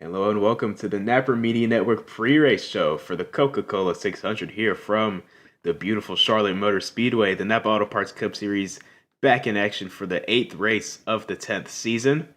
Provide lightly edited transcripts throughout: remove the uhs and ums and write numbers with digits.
Hello and welcome to the NAPA Media Network pre-race show for the Coca-Cola 600 here from the beautiful Charlotte Motor Speedway. The NAPA Auto Parts Cup Series back in action for the 8th race of the 10th season.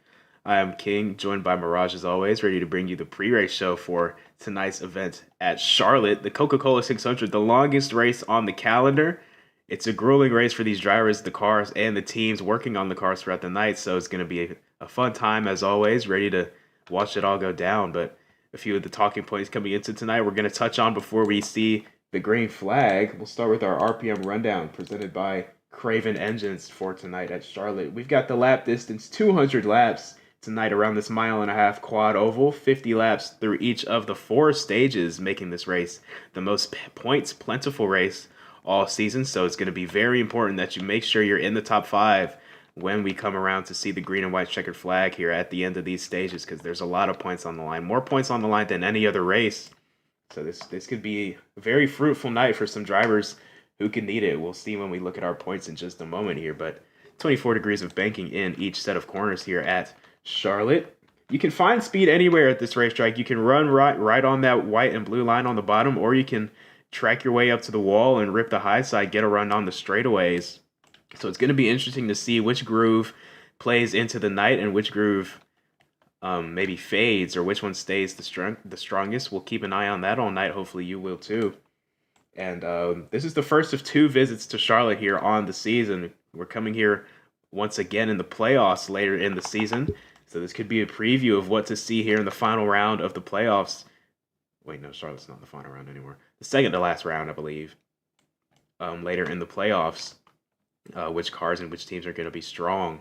I am King, joined by Mirage as always, ready to bring you the pre-race show for tonight's event at Charlotte. The Coca-Cola 600, the longest race on the calendar. It's a grueling race for these drivers, the cars, and the teams working on the cars throughout the night, so it's going to be a fun time as always, ready to watch it all go down. But a few of the talking points coming into tonight we're going to touch on before we see the green flag. We'll start with our RPM rundown presented by Craven Engines for tonight at Charlotte. We've got the lap distance, 200 laps tonight around this mile-and-a-half quad oval, 50 laps through each of the 4 stages, making this race the most points plentiful race all season. So it's going to be very important that you make sure you're in the top 5 when we come around to see the green and white checkered flag here at the end of these stages, because there's a lot of points on the line, more points on the line than any other race. So this could be a very fruitful night for some drivers who can need it. We'll see when we look at our points in just a moment here, but 24 degrees of banking in each set of corners here at Charlotte. You can find speed anywhere at this racetrack. You can run right on that white and blue line on the bottom, or you can track your way up to the wall and rip the high side, get a run on the straightaways. So it's going to be interesting to see which groove plays into the night and which groove maybe fades, or which one stays the strongest. We'll keep an eye on that all night. Hopefully you will too. And this is the first of 2 visits to Charlotte here on the season. We're coming here once again in the playoffs later in the season. So this could be a preview of what to see here in the final round of the playoffs. Wait, no, Charlotte's not the final round anymore. The second to last round, I believe. Later in the playoffs. Which cars and which teams are going to be strong.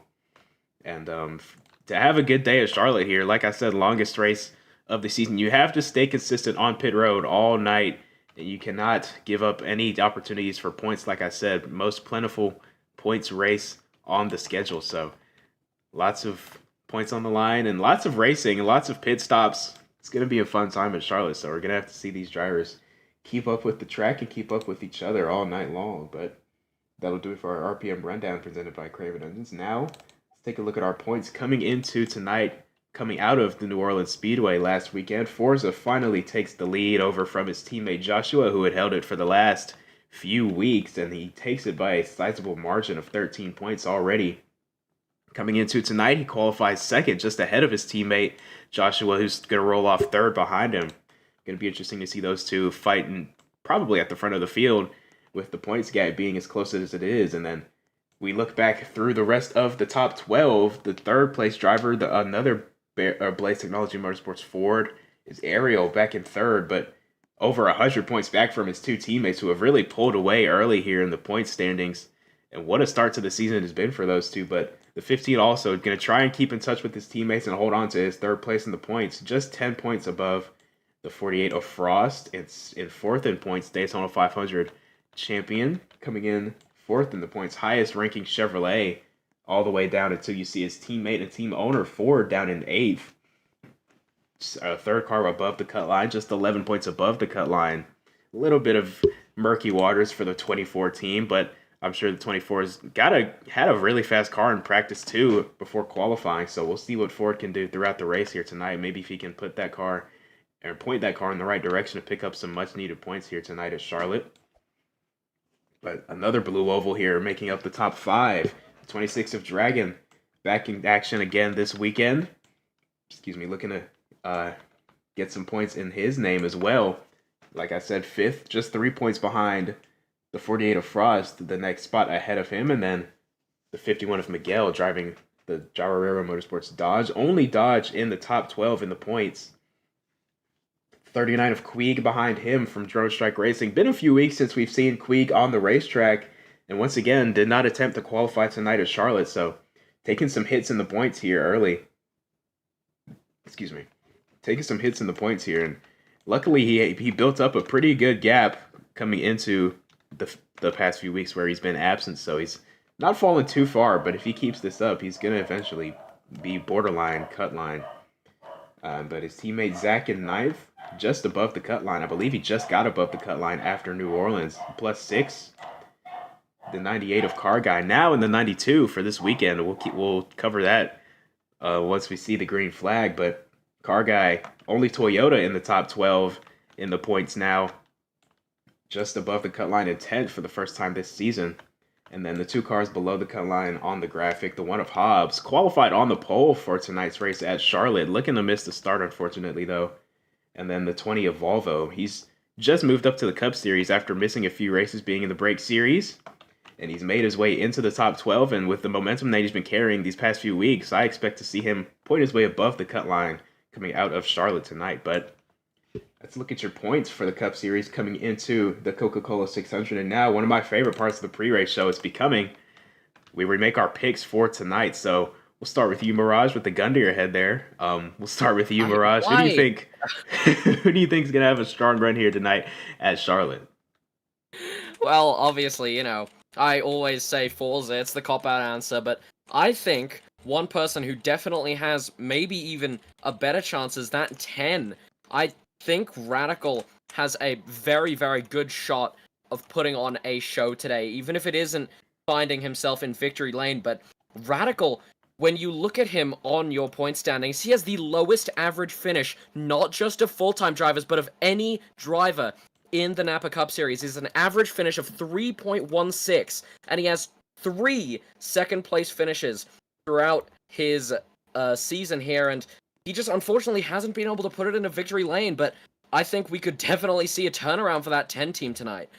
And to have a good day at Charlotte here, like I said, longest race of the season, you have to stay consistent on pit road all night. And you cannot give up any opportunities for points. Like I said, most plentiful points race on the schedule. So lots of points on the line and lots of racing and lots of pit stops. It's going to be a fun time at Charlotte. So we're going to have to see these drivers keep up with the track and keep up with each other all night long. But that'll do it for our RPM rundown presented by Craven Engines. Now, let's take a look at our points coming into tonight. Coming out of the New Orleans Speedway last weekend, Forza finally takes the lead over from his teammate Joshua, who had held it for the last few weeks, and he takes it by a sizable margin of 13 points already. Coming into tonight, he qualifies second, just ahead of his teammate Joshua, who's going to roll off third behind him. Going to be interesting to see those two fighting probably at the front of the field, with the points gap being as close as it is. And then we look back through the rest of the top 12. The third place driver, another Blaze Technology Motorsports Ford, is Ariel back in third, but over 100 points back from his 2 teammates who have really pulled away early here in the point standings. And what a start to the season it has been for those two. But the 15 also going to try and keep in touch with his teammates and hold on to his third place in the points, just 10 points above the 48 of Frost. It's in fourth in points, Daytona 500 champion, coming in fourth in the points, highest ranking Chevrolet, all the way down until you see his teammate and team owner Ford down in 8th. Third car above the cut line, just 11 points above the cut line. A little bit of murky waters for the 24 team, but I'm sure the 24's had a really fast car in practice too before qualifying, so we'll see what Ford can do throughout the race here tonight. Maybe if he can put that car or point that car in the right direction to pick up some much needed points here tonight at Charlotte. But another blue oval here making up the top 5. 26 of Dragon back in action again this weekend. Looking to get some points in his name as well. Like I said, 5th, just 3 points behind the 48 of Frost, the next spot ahead of him. And then the 51 of Miguel driving the Jaguar Motorsports Dodge. Only Dodge in the top 12 in the points. 39 of Queeg behind him from Drone Strike Racing. Been a few weeks since we've seen Queeg on the racetrack, and once again did not attempt to qualify tonight at Charlotte, so taking some hits in the points here early. Taking some hits in the points here, and luckily he built up a pretty good gap coming into the past few weeks where he's been absent, so he's not fallen too far, but if he keeps this up, he's going to eventually be borderline cut line. But his teammate Zach in 9th, just above the cut line. I believe he just got above the cut line after New Orleans. +6. The 98 of Car Guy. Now in the 92 for this weekend. We'll cover that once we see the green flag. But Car guy, only Toyota in the top 12 in the points now, just above the cut line in 10th for the first time this season. And then the two cars below the cut line on the graphic, the one of Hobbs, qualified on the pole for tonight's race at Charlotte, looking to miss the start, unfortunately, though. And then the 20 of Volvo, he's just moved up to the Cup Series after missing a few races being in the Brake Series. And he's made his way into the top 12, and with the momentum that he's been carrying these past few weeks, I expect to see him point his way above the cut line coming out of Charlotte tonight. But let's look at your points for the Cup Series coming into the Coca-Cola 600. And now, one of my favorite parts of the pre-race show is becoming, we remake our picks for tonight. So we'll start with you, Mirage, with the gun to your head there. We'll start with you, Mirage. Who do you think? Who do you think is gonna have a strong run here tonight at Charlotte? Well, obviously, I always say Forza. It's the cop-out answer, but I think one person who definitely has maybe even a better chance is that 10. I think Radical has a very, very good shot of putting on a show today, even if it isn't finding himself in victory lane. But Radical, when you look at him on your point standings, he has the lowest average finish, not just of full-time drivers, but of any driver in the NAPA Cup Series. Is an average finish of 3.16, and he has 3 second-place finishes throughout his season here, and he just unfortunately hasn't been able to put it in a victory lane, but I think we could definitely see a turnaround for that 10 team tonight.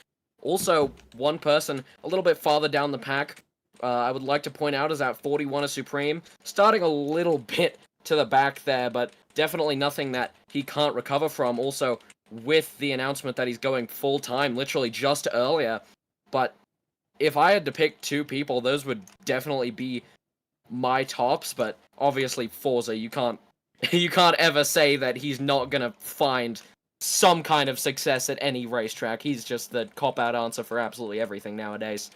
Also, one person a little bit farther down the pack, I would like to point out, is at 41 of Supreme, starting a little bit to the back there, but definitely nothing that he can't recover from. Also, with the announcement that he's going full-time literally just earlier, but if I had to pick 2 people, those would definitely be my tops, but obviously Forza, you can't ever say that he's not gonna find some kind of success at any racetrack. He's just the cop-out answer for absolutely everything nowadays.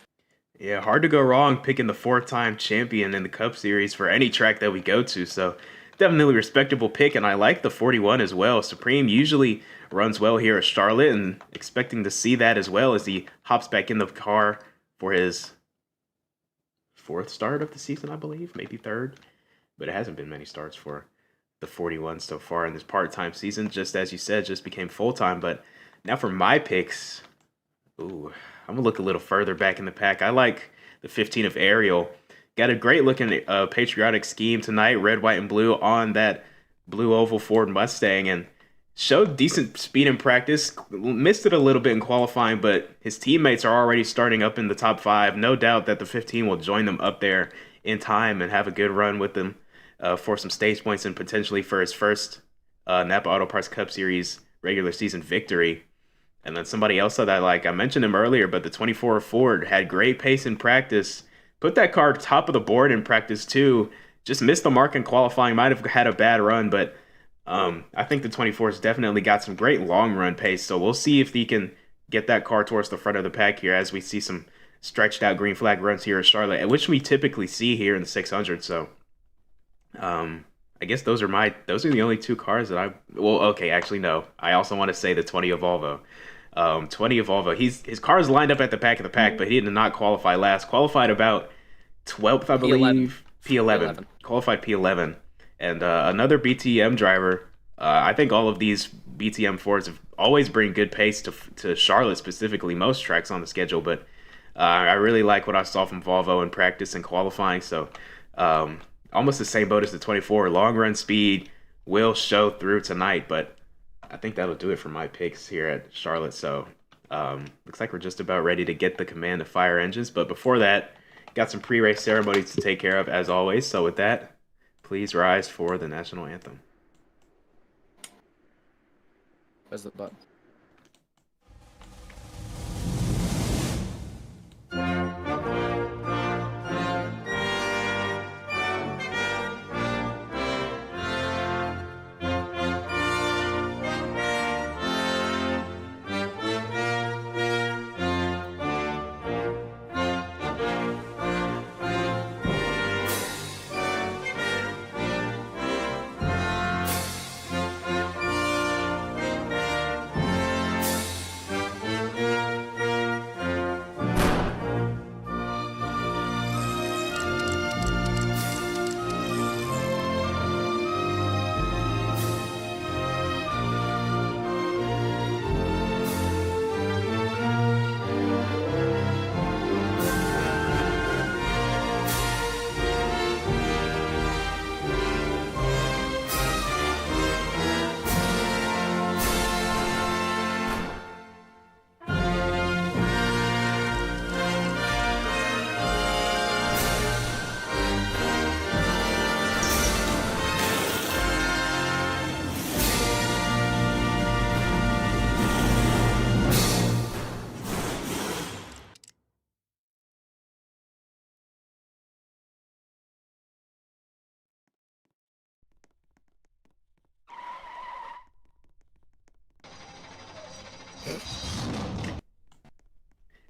Yeah, hard to go wrong picking the 4-time champion in the Cup Series for any track that we go to, so definitely respectable pick, and I like the 41 as well. Supreme usually runs well here at Charlotte, and expecting to see that as well as he hops back in the car for his 4th start of the season, I believe, maybe 3rd, but it hasn't been many starts for the 41 so far in this part-time season. Just as you said, just became full-time. But now for my picks, I'm gonna look a little further back in the pack. I like the 15 of Ariel. Got a great looking patriotic scheme tonight, red, white, and blue on that blue oval Ford Mustang, and showed decent speed in practice. Missed it a little bit in qualifying, but his teammates are already starting up in the top 5. No doubt that the 15 will join them up there in time and have a good run with them for some stage points and potentially for his first Napa Auto Parts Cup Series regular season victory. And then somebody else that I mentioned him earlier, but the 24 Ford had great pace in practice. Put that car top of the board in practice too. Just missed the mark in qualifying. Might have had a bad run, but I think the 24's definitely got some great long run pace. So we'll see if he can get that car towards the front of the pack here as we see some stretched out green flag runs here at Charlotte, which we typically see here in the 600. So I guess those are the only 2 cars that actually no. I also want to say the 20 of Volvo. 20 of Volvo. His car's lined up at the back of the pack, but he did not qualify last. Qualified about 12th, I believe. P11. Qualified P11. And another BTM driver. I think all of these BTM Fords have always bring good pace to Charlotte specifically, most tracks on the schedule. But I really like what I saw from Volvo in practice and qualifying. So almost the same boat as the 24. Long run speed will show through tonight, but I think that'll do it for my picks here at Charlotte. So looks like we're just about ready to get the command to fire engines. But before that, got some pre-race ceremonies to take care of as always. So with that, please rise for the national anthem. Where's the button?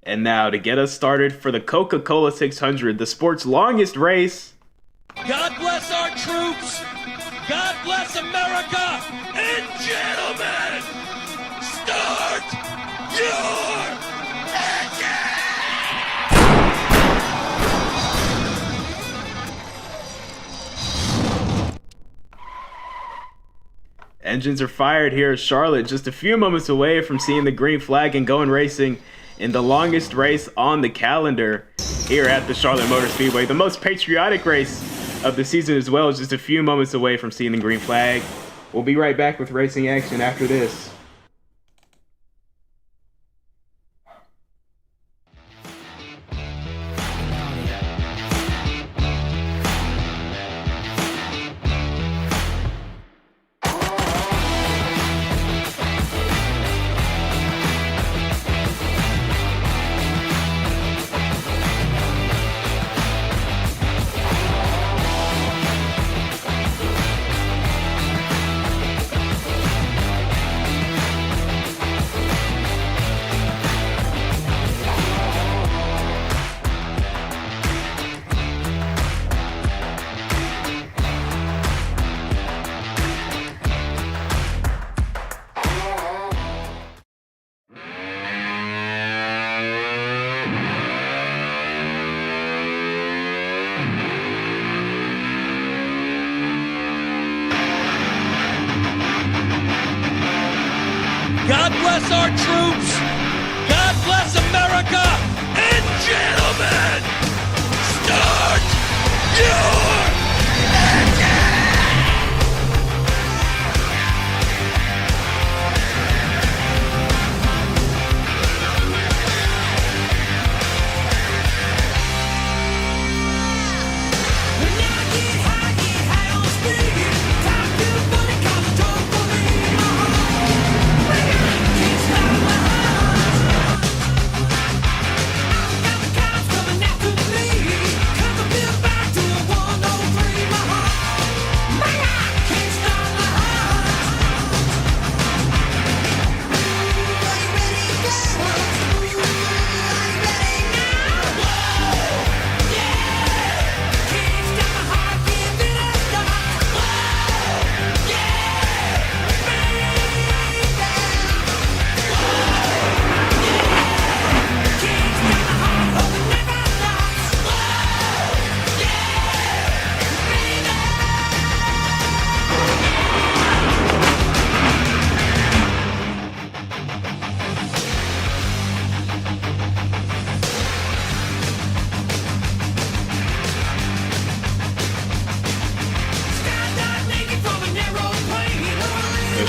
And now to get us started for the Coca-Cola 600, the sport's longest race. God bless our troops. God bless America. And gentlemen, start your engine! Engines are fired here at Charlotte, just a few moments away from seeing the green flag and going racing in the longest race on the calendar here at the Charlotte Motor Speedway. The most patriotic race of the season as well, just a few moments away from seeing the green flag. We'll be right back with racing action after this. God bless our troops. God bless America. And gentlemen, start your engine!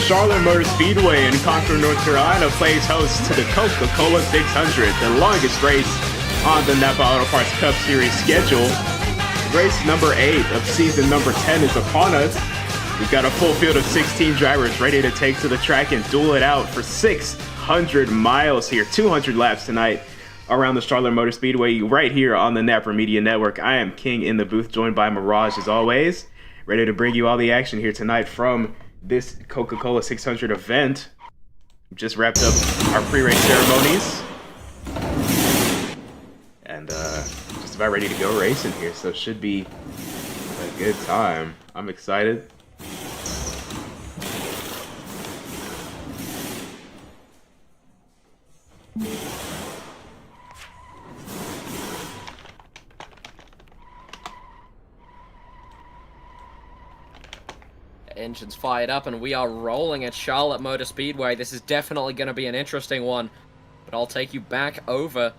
Charlotte Motor Speedway in Concord, North Carolina plays host to the Coca-Cola 600, the longest race on the NAPA Auto Parts Cup Series schedule. Race number 8 of season number 10 is upon us. We've got a full field of 16 drivers ready to take to the track and duel it out for 600 miles here, 200 laps tonight around the Charlotte Motor Speedway right here on the NAPA Media Network. I am King in the booth, joined by Mirage as always, ready to bring you all the action here tonight from this Coca-Cola 600 event. We just wrapped up our pre-race ceremonies and just about ready to go racing here, so it should be a good time. I'm excited. Engines fired up and we are rolling at Charlotte Motor Speedway. This is definitely going to be an interesting one, but I'll take you back over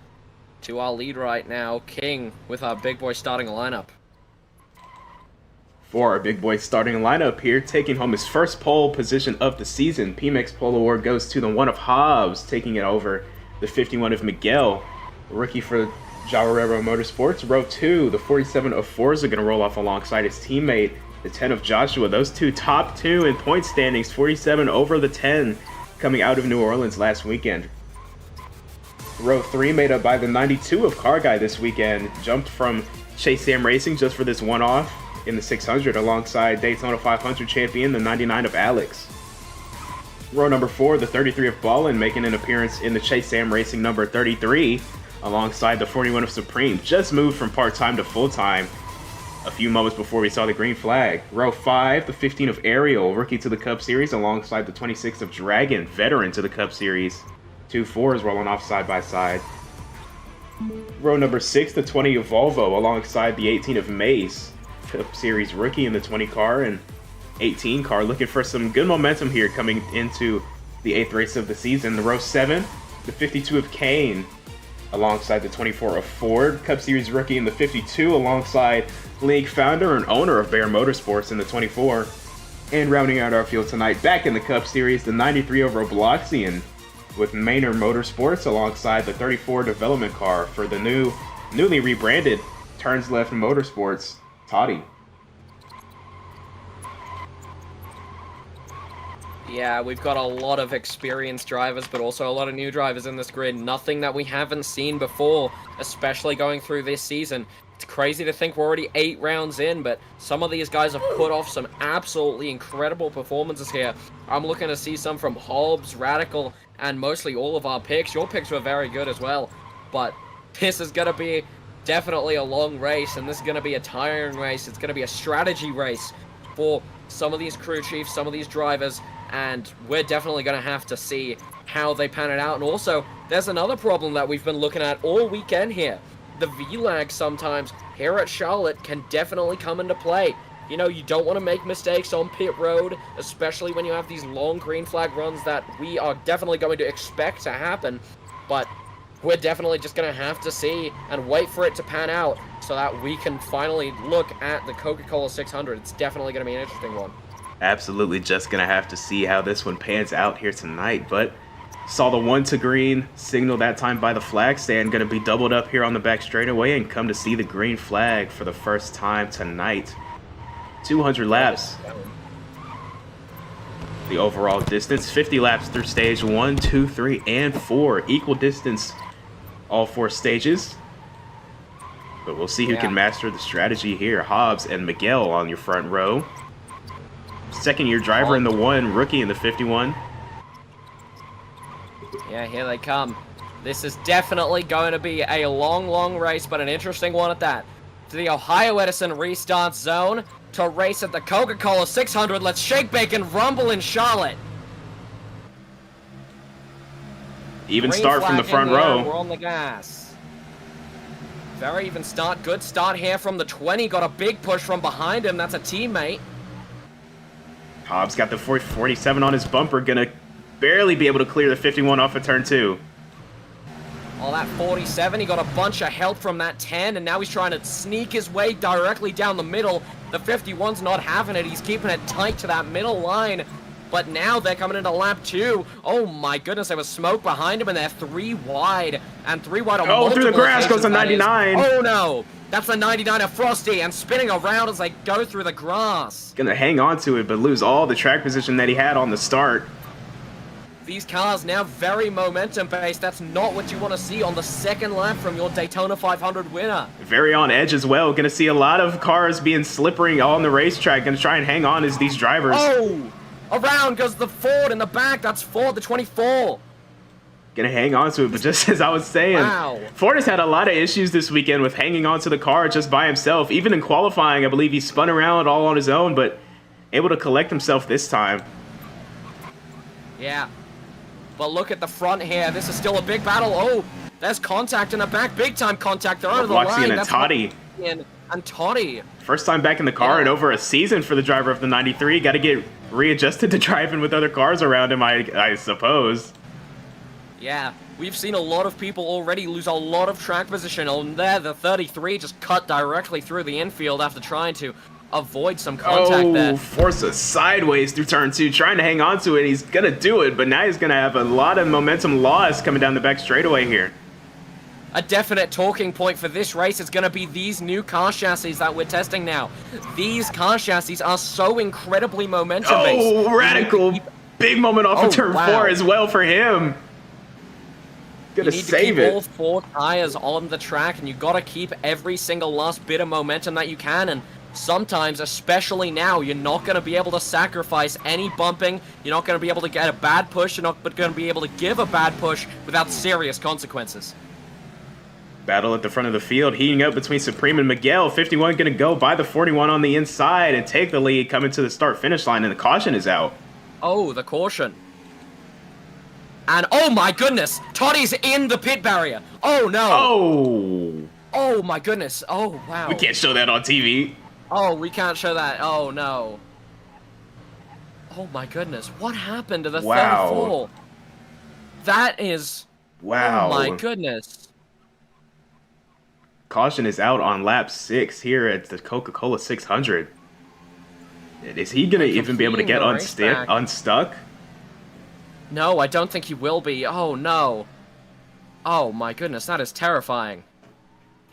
to our lead right now, King, with our big boy starting lineup. For our big boy starting lineup here, taking home his first pole position of the season, PMX Pole Award goes to the 1 of Hobbs, taking it over the 51 of Miguel. Rookie for Jawarero Motorsports. Row 2, the 47 of Forza going to roll off alongside his teammate, the 10 of Joshua. Those two top 2 in point standings, 47 over the 10, coming out of New Orleans last weekend. Row 3 made up by the 92 of Car Guy this weekend, jumped from Chase Sam Racing just for this one-off in the 600 alongside Daytona 500 champion, the 99 of Alex. Row number 4, the 33 of Ballin making an appearance in the Chase Sam Racing number 33 alongside the 41 of Supreme. Just moved from part-time to full-time a few moments before we saw the green flag. Row 5, the 15 of Ariel, rookie to the Cup Series alongside the 26 of Dragon, veteran to the Cup Series. 2 4s rolling off side by side. Row number 6, the 20 of Volvo alongside the 18 of Mace, Cup Series rookie in the 20 car and 18 car, looking for some good momentum here coming into the 8th race of the season. The row 7, the 52 of Kane alongside the 24 of Ford, Cup Series rookie in the 52 alongside league founder and owner of Bear Motorsports in the 24. And rounding out our field tonight, back in the Cup Series, the 93 of Robloxian with Maynard Motorsports alongside the 34 development car for the newly rebranded Turns Left Motorsports, Toddy. Yeah, we've got a lot of experienced drivers, but also a lot of new drivers in this grid. Nothing that we haven't seen before, especially going through this season. It's crazy to think we're already 8 rounds in, but some of these guys have put off some absolutely incredible performances here. I'm looking to see some from Hobbs, Radical, and mostly all of our picks. Your picks were very good as well, but this is going to be definitely a long race, and this is going to be a tiring race. It's going to be a strategy race for some of these crew chiefs, some of these drivers, and we're definitely going to have to see how they pan it out. And also, there's another problem that we've been looking at all weekend here. The V-lag sometimes here at Charlotte can definitely come into play. You know, you don't want to make mistakes on pit road, especially when you have these long green flag runs that we are definitely going to expect to happen. But we're definitely just going to have to see and wait for it to pan out so that we can finally look at the Coca-Cola 600. It's definitely going to be an interesting one. Absolutely just going to have to see how this one pans out here tonight, but saw the 1 to green signal that time by the flag stand. Going to be doubled up here on the back straightaway and come to see the green flag for the first time tonight. 200 laps. The overall distance, 50 laps through stage 1, 2, 3, and 4. Equal distance, all 4 stages. But we'll see who can master the strategy here. Hobbs and Miguel on your front row. Second-year driver in the 1, rookie in the 51. Yeah, here they come. This is definitely going to be a long, long race, but an interesting one at that. To the Ohio Edison restart zone to race at the Coca-Cola 600. Let's shake, bake, and rumble in Charlotte. Even Green start from the flag front in the air, row. We're on the gas. Very even start. Good start here from the 20. Got a big push from behind him. That's a teammate. Hobbs got the 47 on his bumper. Gonna barely be able to clear the 51 off of turn 2. Oh, that 47, he got a bunch of help from that 10, and now he's trying to sneak his way directly down the middle. The 51's not having it. He's keeping it tight to that middle line. But now they're coming into lap 2. Oh my goodness, there was smoke behind him, and they're 3 wide. And 3 wide on multiple through the grass goes occasions, the 99. Oh no, that's the 99 of Frosty, and spinning around as they go through the grass. Gonna hang on to it, but lose all the track position that he had on the start. These cars now very momentum-based. That's not what you want to see on the second lap from your Daytona 500 winner. Very on edge as well. Gonna see a lot of cars being slippery on the racetrack. Gonna try and hang on as these drivers. Oh! Around goes the Ford in the back. That's Ford, the 24. Gonna hang on to it, but just as I was saying, Wow. Ford has had a lot of issues this weekend with hanging on to the car just by himself. Even in qualifying, I believe he spun around all on his own, but able to collect himself this time. Yeah. But look at the front here. This is still a big battle. Oh, there's contact in the back. Big time contact. They're under the line. And Toddy. And Toddy. First time back in the car in over a season for the driver of the 93. Got to get readjusted to driving with other cars around him, I suppose. Yeah, we've seen a lot of people already lose a lot of track position. On there, the 33 just cut directly through the infield after trying to avoid some contact there. Forza sideways through turn 2, trying to hang on to it. He's going to do it, but now he's going to have a lot of momentum loss coming down the back straightaway here. A definite talking point for this race is going to be these new car chassis that we're testing now. These car chassis are so incredibly momentum-based. Oh, Radical. Big moment off of turn 4 as well for him. Gonna save it. You need to keep all 4 tires on the track, and you got to keep every single last bit of momentum that you can. And sometimes, especially now, you're not going to be able to sacrifice any bumping. You're not going to be able to get a bad push. You're not going to be able to give a bad push without serious consequences. Battle at the front of the field, heating up between Supreme and Miguel. 51 going to go by the 41 on the inside and take the lead coming to the start-finish line, and the caution is out. Oh, the caution. And, oh my goodness, Toddy's in the pit barrier. Oh, no. Oh! Oh, my goodness. Oh, wow. We can't show that on TV. Oh, we can't show that. Oh, no. Oh, my goodness. What happened to the 34? That is... Wow. Oh, my goodness. Caution is out on lap 6 here at the Coca-Cola 600. Is he going to even be able to get unstuck? No, I don't think he will be. Oh, no. Oh, my goodness, that is terrifying.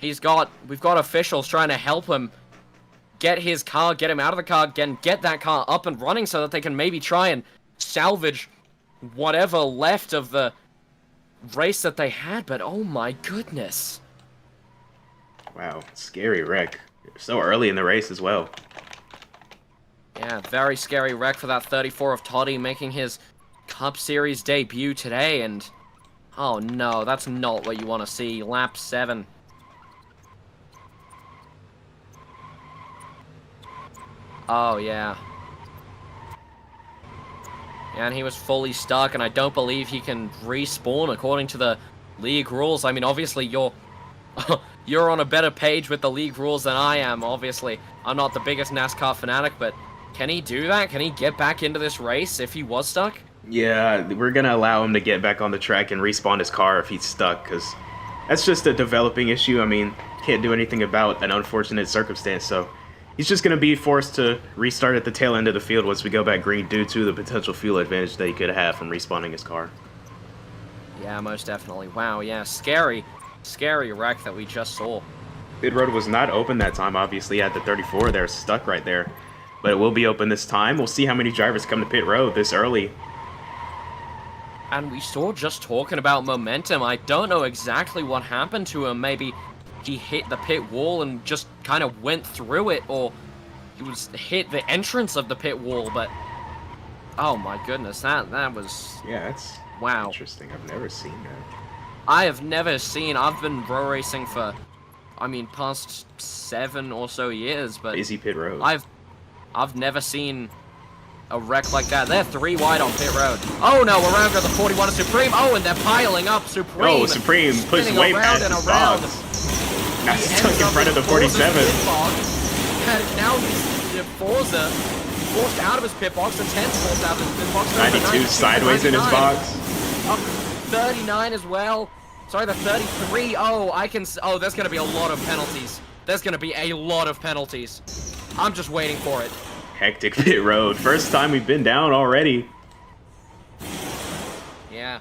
We've got officials trying to help him get his car, get him out of the car, get that car up and running so that they can maybe try and salvage whatever left of the race that they had, but oh my goodness. Wow, scary wreck. So early in the race as well. Yeah, very scary wreck for that 34 of Toddy making his Cup Series debut today, and oh no, that's not what you want to see. Lap 7. Oh, yeah. And he was fully stuck, and I don't believe he can respawn according to the league rules. I mean, obviously, you're on a better page with the league rules than I am, obviously. I'm not the biggest NASCAR fanatic, but can he do that? Can he get back into this race if he was stuck? Yeah, we're going to allow him to get back on the track and respawn his car if he's stuck, because that's just a developing issue. I mean, can't do anything about an unfortunate circumstance, so he's just going to be forced to restart at the tail end of the field once we go back green due to the potential fuel advantage that he could have from respawning his car. Yeah, most definitely. Wow, yeah, scary wreck that we just saw. Pit road was not open that time, obviously, at the 34. They're stuck right there. But it will be open this time. We'll see how many drivers come to pit road this early. And we saw, just talking about momentum, I don't know exactly what happened to him. Maybe he hit the pit wall and just kind of went through it, or he hit the entrance of the pit wall, but oh my goodness, that was... Yeah, that's wow. Interesting. I've never seen that. I've been row racing for, I mean, past 7 or so years, but Busy pit road. I've never seen a wreck like that. They're 3 wide on pit road. Oh no, around go the 41 of Supreme. Oh, and they're piling up. Supreme. Oh, Supreme pushed way past his box. Now stuck in front of the 47. And now he's Forza forced out of his pit box. The 10's forced out of his pit box. 92 sideways in his box. 39 as well. Sorry, the 33. Oh, there's going to be a lot of penalties. There's going to be a lot of penalties. I'm just waiting for it. Hectic pit road. First time we've been down already. Yeah.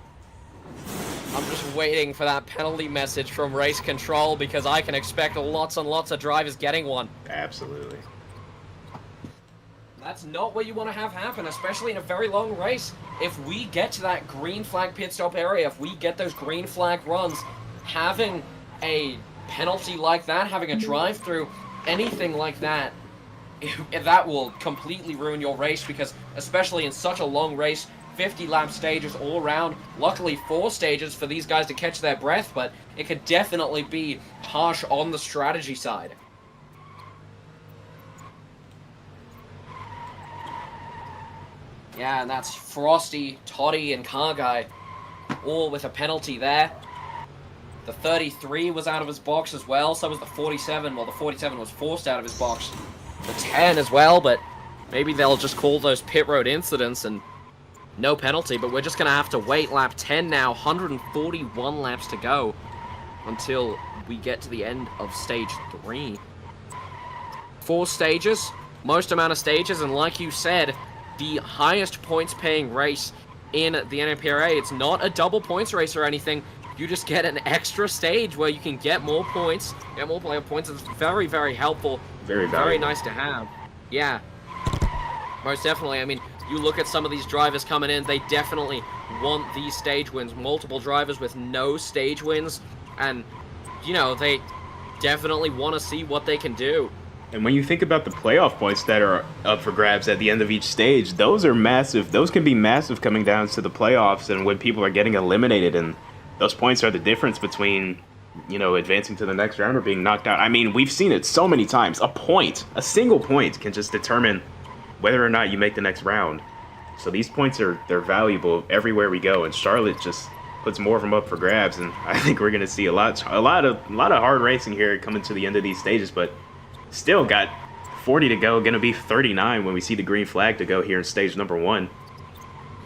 I'm just waiting for that penalty message from race control because I can expect lots and lots of drivers getting one. Absolutely. That's not what you want to have happen, especially in a very long race. If we get to that green flag pit stop area, if we get those green flag runs, having a penalty like that, having a drive-through, anything like that, that will completely ruin your race because, especially in such a long race, 50-lap stages all around, luckily 4 stages for these guys to catch their breath, but it could definitely be harsh on the strategy side. Yeah, and that's Frosty, Toddy, and Car Guy, all with a penalty there. The 33 was out of his box as well, so was the 47. Well, the 47 was forced out of his box. The 10 as well, but maybe they'll just call those pit road incidents and no penalty, but we're just going to have to wait. Lap 10 now, 141 laps to go until we get to the end of stage 3. 4 stages, most amount of stages, and like you said, the highest points-paying race in the NAPRA. It's not a double points race or anything. You just get an extra stage where you can get more points, get more player points. It's very, very helpful. Very nice to have. Yeah, most definitely. I mean, you look at some of these drivers coming in, they definitely want these stage wins. Multiple drivers with no stage wins, and, you know, they definitely want to see what they can do. And when you think about the playoff points that are up for grabs at the end of each stage, those are massive. Those can be massive coming down to the playoffs and when people are getting eliminated. And those points are the difference between, you know, advancing to the next round or being knocked out. I mean, we've seen it so many times. A single point can just determine whether or not you make the next round. So these points they're valuable everywhere we go. And Charlotte just puts more of them up for grabs. And I think we're going to see a lot of hard racing here coming to the end of these stages. But still got 40 to go, going to be 39 when we see the green flag to go here in stage number 1.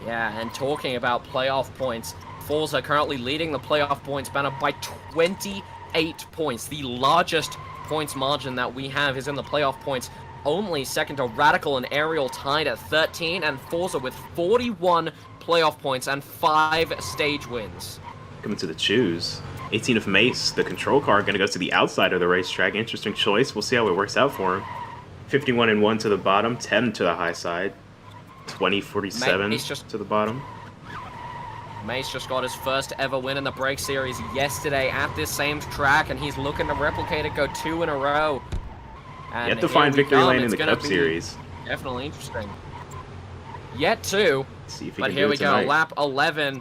Yeah, and talking about playoff points, Forza currently leading the playoff points banner by 28 points. The largest points margin that we have is in the playoff points. Only second to Radical and Ariel tied at 13, and Forza with 41 playoff points and 5 stage wins. Coming to the choose. 18 of Mace, the control car, going to go to the outside of the racetrack. Interesting choice. We'll see how it works out for him. 51 and 1 to the bottom, 10 to the high side. 20-47 to the bottom. Mace just got his first ever win in the Break Series yesterday at this same track, and he's looking to replicate it, go 2 in a row. And yet to find victory lane in the Cup Series. Definitely interesting. Yet to. See if he but can here do we it tonight. go, lap 11.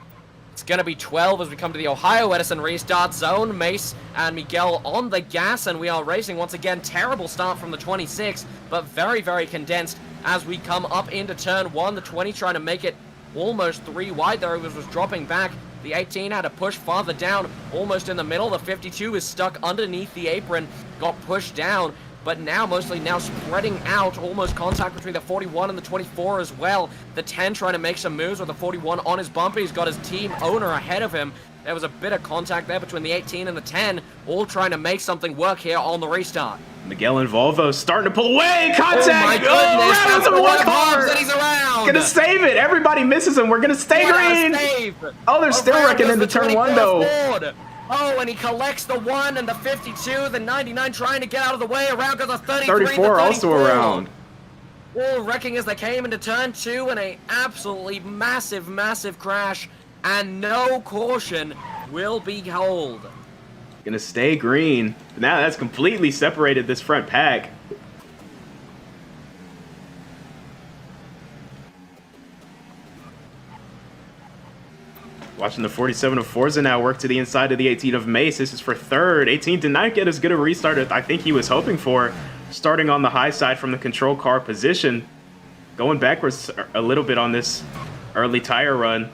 It's going to be 12 as we come to the Ohio Edison restart zone. Mace and Miguel on the gas, and we are racing once again. Terrible start from the 26, but very, very condensed as we come up into turn 1. The 20 trying to make it almost 3 wide there. He was dropping back. The 18 had to push farther down, almost in the middle. The 52 is stuck underneath the apron, got pushed down. But now, mostly now spreading out, almost contact between the 41 and the 24 as well. The 10 trying to make some moves with the 41 on his bumper. He's got his team owner ahead of him. There was a bit of contact there between the 18 and the 10, all trying to make something work here on the restart. Miguel and Volvo starting to pull away. Contact! Oh my goodness, that's that's one car! that he's around! Gonna save it! Everybody misses him. We're gonna stay green! Oh, they're still wrecking into turn 1 though. Forward. Oh, and he collects the 1 and the 52, the 99 trying to get out of the way. Around goes the 33, 34 also around. All wrecking as they came into turn 2 in a absolutely massive, massive crash. And no caution will be held. Gonna stay green. Now that's completely separated this front pack. Watching the 47 of Forza now work to the inside of the 18 of Mace. This is for third. 18 did not get as good a restart as I think he was hoping for. Starting on the high side from the control car position. Going backwards a little bit on this early tire run.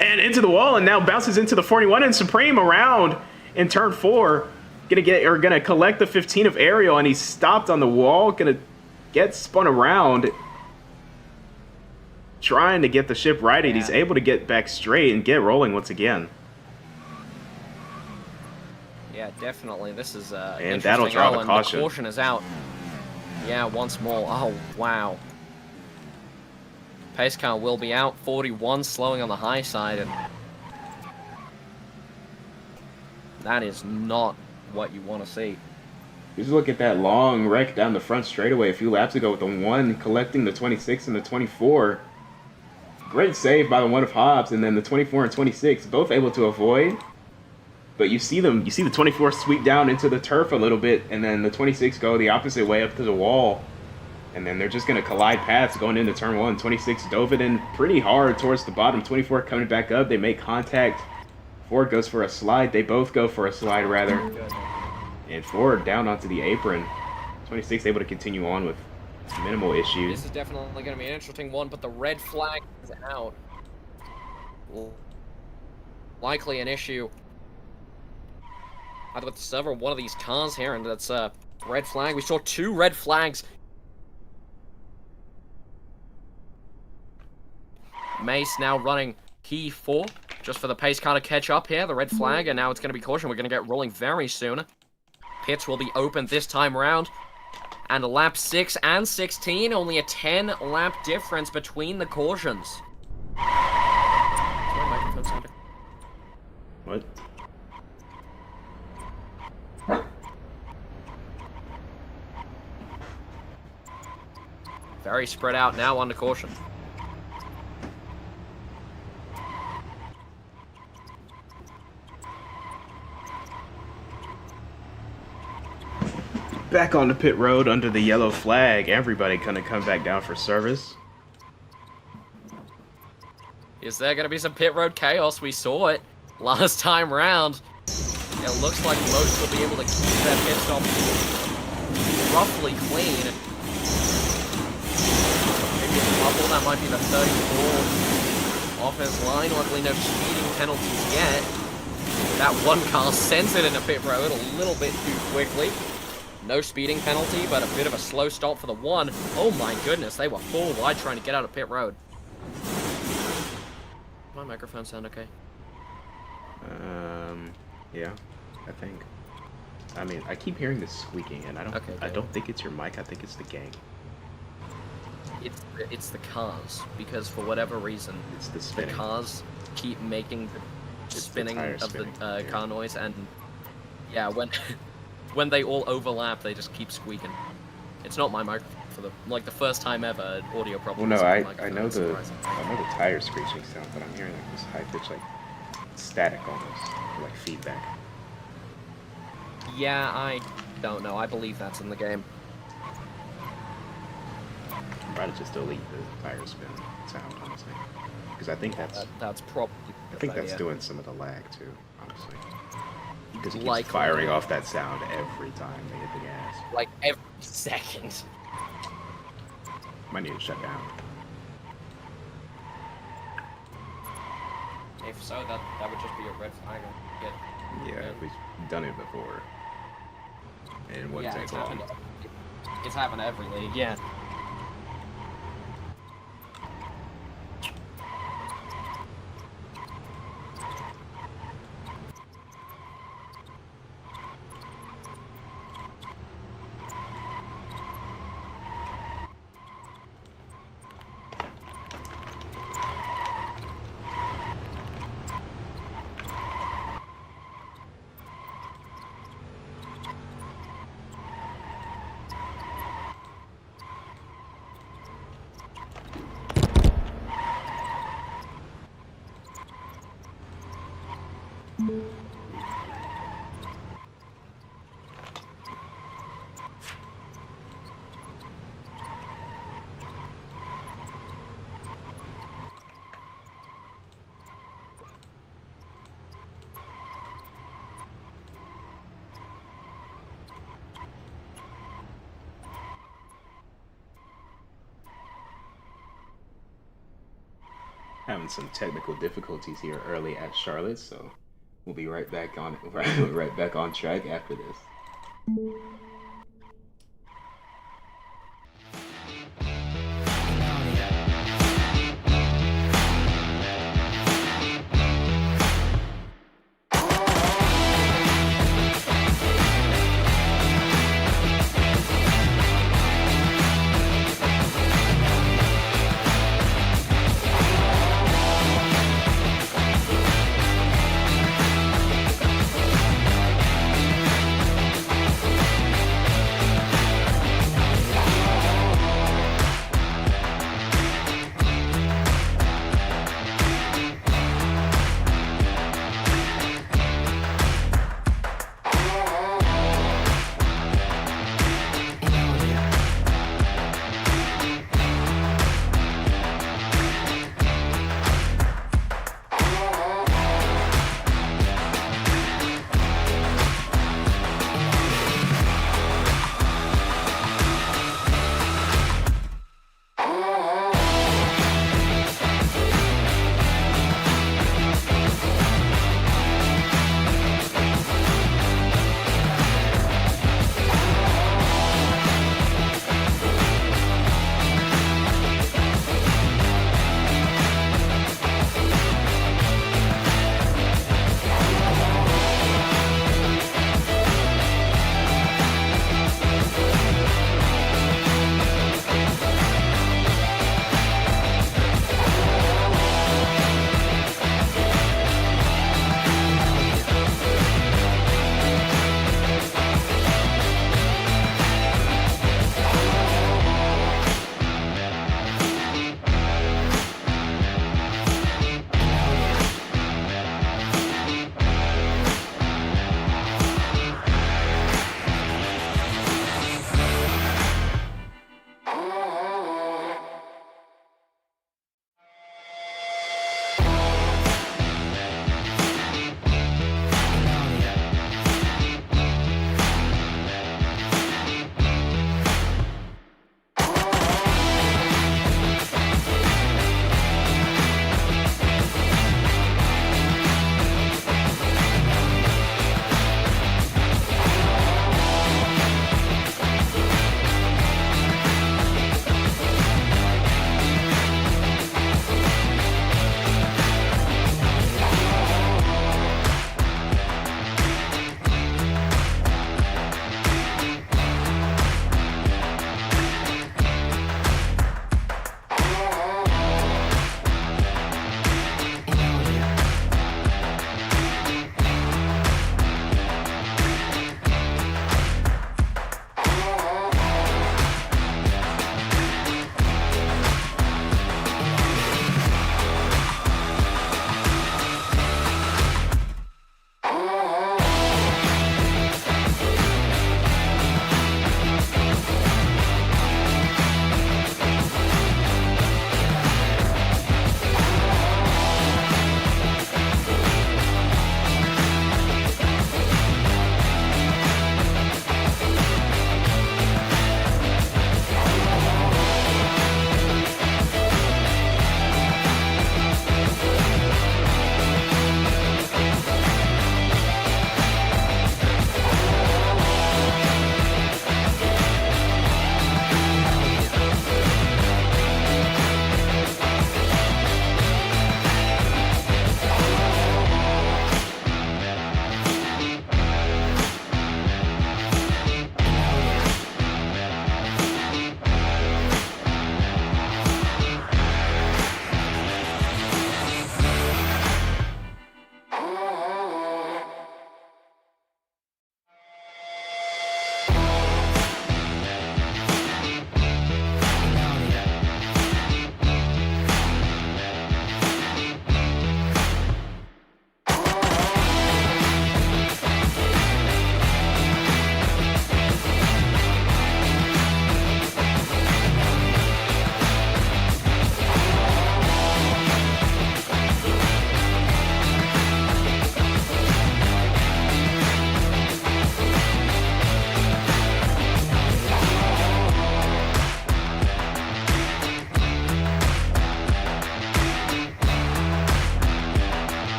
And into the wall, and now bounces into the 41 and Supreme around in turn 4. Gonna collect the 15 of Ariel, and he's stopped on the wall. Gonna get spun around. Trying to get the ship righted. He's able to get back straight and get rolling once again. Yeah, definitely. This is and that'll draw the caution. The caution is out. Yeah, once more. Oh, wow. Pace car will be out. 41 slowing on the high side, and that is not what you want to see. Just look at that long wreck down the front straightaway a few laps ago with the 1 collecting the 26 and the 24. Great save by the 1 of Hobbs, and then the 24 and 26 both able to avoid. But you see the 24 sweep down into the turf a little bit, and then the 26 go the opposite way up to the wall. And then they're just going to collide paths going into turn 1. 26 dove it in pretty hard towards the bottom. 24 coming back up. They make contact. Ford goes for a slide. They both go for a slide, rather. And Ford down onto the apron. 26 able to continue on with minimal issues. This is definitely going to be an interesting one, but the red flag is out. Likely an issue either with the server or one of these cars here, and that's a red flag. We saw 2 red flags. Mace now running P4 just for the pace car to catch up here. The red flag, and now it's going to be caution. We're going to get rolling very soon. Pits will be open this time around. And lap 6 and 16, only a 10-lap difference between the cautions. What? Very spread out now on the caution. Back on the pit road under the yellow flag. Everybody gonna come back down for service. Is there going to be some pit road chaos? We saw it last time round. It looks like most will be able to keep their pit stop roughly clean. Maybe a couple, that might be the 34 off his line. Luckily no speeding penalties yet. That one car sends it into pit road a little bit too quickly. No speeding penalty, but a bit of a slow stop for the one. Oh my goodness, they were full wide trying to get out of pit road. My microphone sound okay? Yeah, I think. I mean, I keep hearing this squeaking, and I don't think it's your mic. I think it's the gang. It's the cars, because for whatever reason, It's the the spinning. cars keep making the It's the spinning tire of the spinning, yeah. car noise, and yeah, when they all overlap, they just keep squeaking. It's not my microphone for the first time ever an audio Well, problem. no, is my I microphone, know it's the surprising. tire screeching sound, but I'm hearing like this high pitch, like static almost, like feedback. Yeah, I don't know. I believe that's in the game. I'm probably just delete the tire spin sound, honestly, because I think That's probably. I think that's doing some of the lag too, honestly. Because it keeps Likely. firing off that sound every time they hit the gas. like every second. Might need to shut down. If so, that would just be a red flag. Yeah, we've done it before. And it wouldn't take it's long. happened. It's happened every league. Yeah. Having some technical difficulties here early at Charlotte, so we'll be right back on track after this.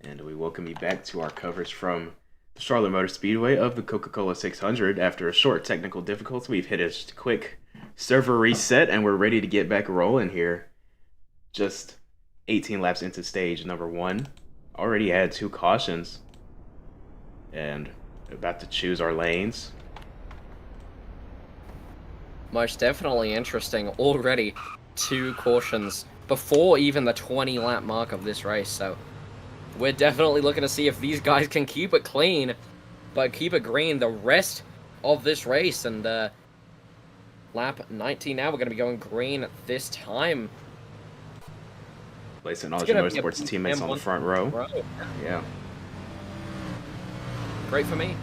And we welcome you back to our coverage from the Charlotte Motor Speedway of the Coca-Cola 600. After a short technical difficulty, we've hit a quick server reset, and we're ready to get back rolling here. Just 18 laps into stage number 1. Already had 2 cautions. And about to choose our lanes. Most definitely interesting. Already 2 cautions before even the 20 lap mark of this race, so we're definitely looking to see if these guys can keep it clean, but keep it green the rest of this race. And lap 19 now, we're going to be going green this time. Placing all your motorsports teammates on the front row. Yeah. Great for me.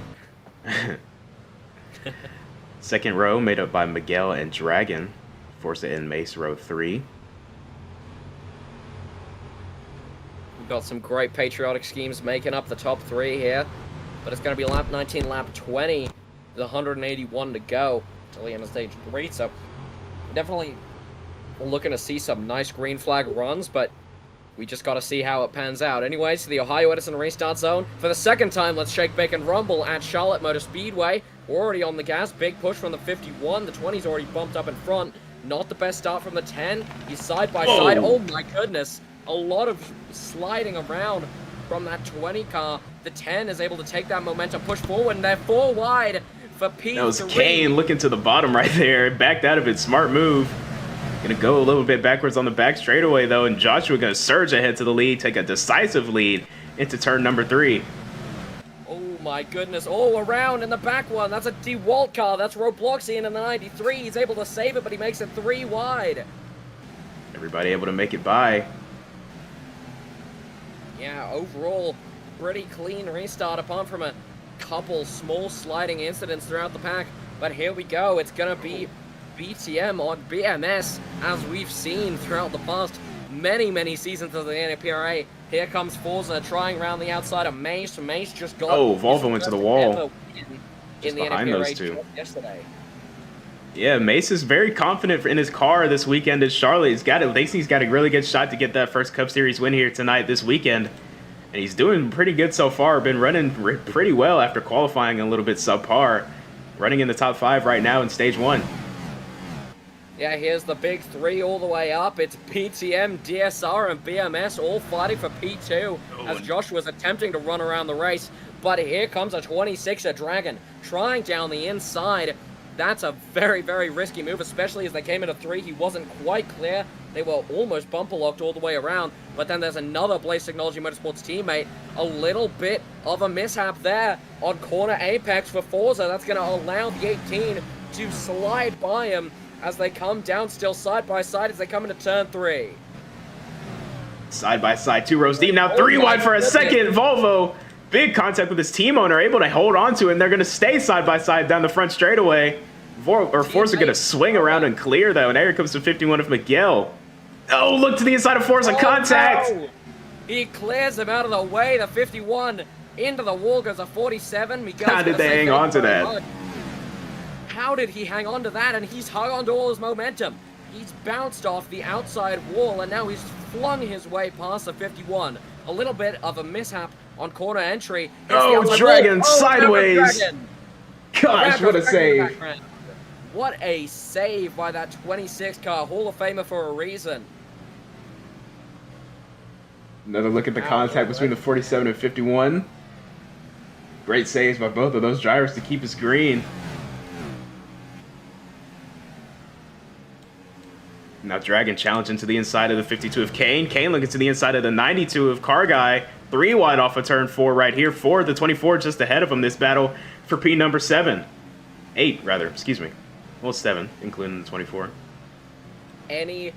Second row made up by Miguel and Dragon. Forza and Mace row 3. We've got some great patriotic schemes making up the top 3 here. But it's going to be lap 19, lap 20. There's 181 to go till the end of stage 3. So definitely looking to see some nice green flag runs, but we just got to see how it pans out. Anyways, the Ohio Edison restart zone. For the second time, let's shake, bake, and rumble at Charlotte Motor Speedway. We're already on the gas. Big push from the 51. The 20's already bumped up in front. Not the best start from the 10. He's side by side. Oh my goodness. A lot of sliding around from that 20 car. The 10 is able to take that momentum, push forward, and they're 4 wide for P3. That was Kane looking to the bottom right there. Backed out of it. Smart move. Gonna go a little bit backwards on the back straightaway though, and Joshua gonna surge ahead to the lead, take a decisive lead into turn number 3. Oh my goodness, all around in the back one. That's a DeWalt car. That's Robloxian in the 93. He's able to save it, but he makes it 3 wide. Everybody able to make it by. Yeah, overall, pretty clean restart apart from a couple small sliding incidents throughout the pack. But here we go. It's gonna be BTM on BMS, as we've seen throughout the past many seasons of the NAPRA. Here comes Forza trying around the outside of Mace. Mace just got Volvo into the wall. In the behind NAPRA those two yesterday. Yeah, Mace is very confident in his car this weekend at Charlotte. He's got a really good shot to get that first Cup Series win here tonight this weekend. And he's doing pretty good so far. Been running pretty well after qualifying a little bit subpar. Running in the top 5 right now in stage 1. Yeah, here's the big 3 all the way up. It's PTM, DSR, and BMS all fighting for P2 as Josh was attempting to run around the race. But here comes a 26er Dragon trying down the inside. That's a very risky move, especially as they came into 3. He wasn't quite clear. They were almost bumper locked all the way around. But then there's another Blaze Technology Motorsports teammate. A little bit of a mishap there on corner apex for Forza. That's going to allow the 18 to slide by him as they come down still side by side as they come into turn 3. Side by side, 2 rows deep. Now 3 wide for a second. Volvo, big contact with his team owner, able to hold on to it, and they're going to stay side by side down the front straightaway. Forza going to swing around and clear, though, and here comes the 51 of Miguel. Oh, look to the inside of Forza, contact! No. He clears him out of the way. The 51 into the wall goes a 47. Miguel's How did they hang on to that? How did he hang on to that? And he's hung on to all his momentum. He's bounced off the outside wall, and now he's flung his way past the 51. A little bit of a mishap on corner entry. Oh, Dragon sideways. Dragon. Gosh, what a save. What a save by that 26 car. Hall of Famer for a reason. Another look at the contact between the 47 and 51. Great saves by both of those drivers to keep us green. Now Dragon challenging to the inside of the 52 of Kane. Kane looking to the inside of the 92 of Car Guy. 3 wide off of turn 4 right here. Ford, the 24, just ahead of him this battle for P number 7. 8, rather, excuse me. Well, 7, including the 24. Any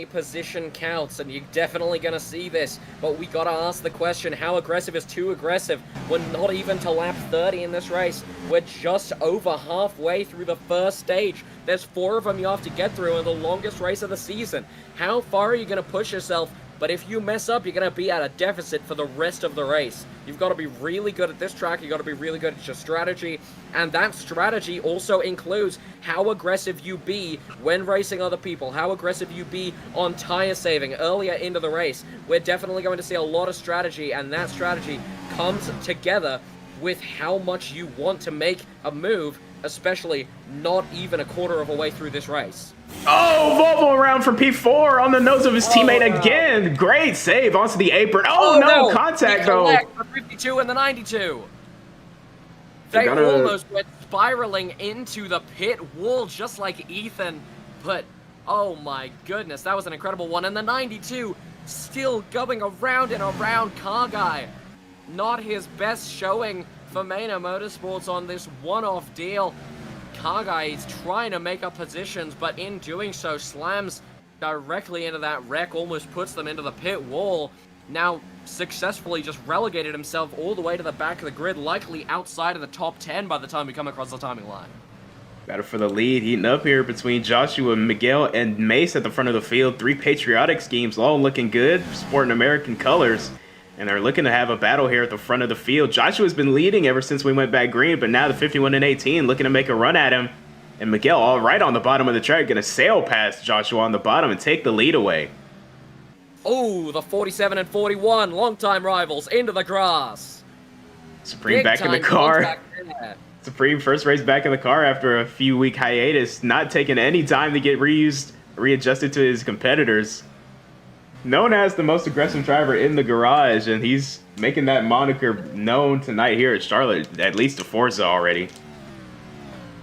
position counts, and you're definitely going to see this. But we got to ask the question, how aggressive is too aggressive? We're not even to lap 30 in this race. We're just over halfway through the first stage. There's 4 of them you have to get through in the longest race of the season. How far are you going to push yourself but if you mess up, you're going to be at a deficit for the rest of the race. You've got to be really good at this track, you've got to be really good at your strategy, and that strategy also includes how aggressive you be when racing other people, how aggressive you be on tire saving earlier into the race. We're definitely going to see a lot of strategy, and that strategy comes together with how much you want to make a move, especially not even a quarter of a way through this race. Oh, Volvo around for P4 on the nose of his teammate again. Great save onto the apron. Oh, no, contact though. The 52 and the 92. They almost went spiraling into the pit wall just like Ethan, but oh my goodness, that was an incredible one. And the 92 still going around and around Car Guy. Not his best showing for Maina Motorsports on this one-off deal. Car Guy is trying to make up positions, but in doing so slams directly into that wreck, almost puts them into the pit wall. Now successfully just relegated himself all the way to the back of the grid, likely outside of the top 10 by the time we come across the timing line. Battle for the lead, heating up here between Joshua, Miguel, and Mace at the front of the field. 3 patriotic schemes, all looking good, sporting American colors. And they're looking to have a battle here at the front of the field. Joshua's been leading ever since we went back green, but now the 51 and 18 looking to make a run at him. And Miguel, all right on the bottom of the track, going to sail past Joshua on the bottom and take the lead away. Oh, the 47 and 41, longtime rivals, into the grass. Supreme Big back in the car. Supreme first race back in the car after a few week hiatus, not taking any time to get readjusted to his competitors. Known as the most aggressive driver in the garage, and he's making that moniker known tonight here at Charlotte, at least to Forza already.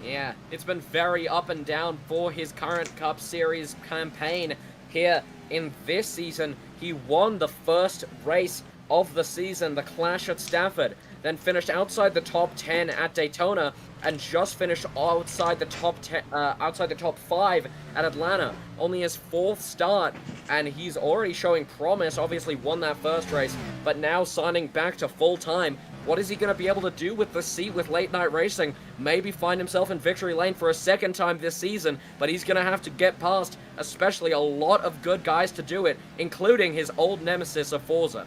Yeah, it's been very up and down for his current Cup Series campaign here in this season. He won the first race of the season, the Clash at Stafford, then finished outside the top 10 at Daytona, and just finished outside the top 10, outside the top 5 at Atlanta. Only his 4th start, and he's already showing promise. Obviously won that first race, but now signing back to full time. What is he going to be able to do with the seat with late night racing? Maybe find himself in victory lane for a second time this season, but he's going to have to get past especially a lot of good guys to do it, including his old nemesis of Forza.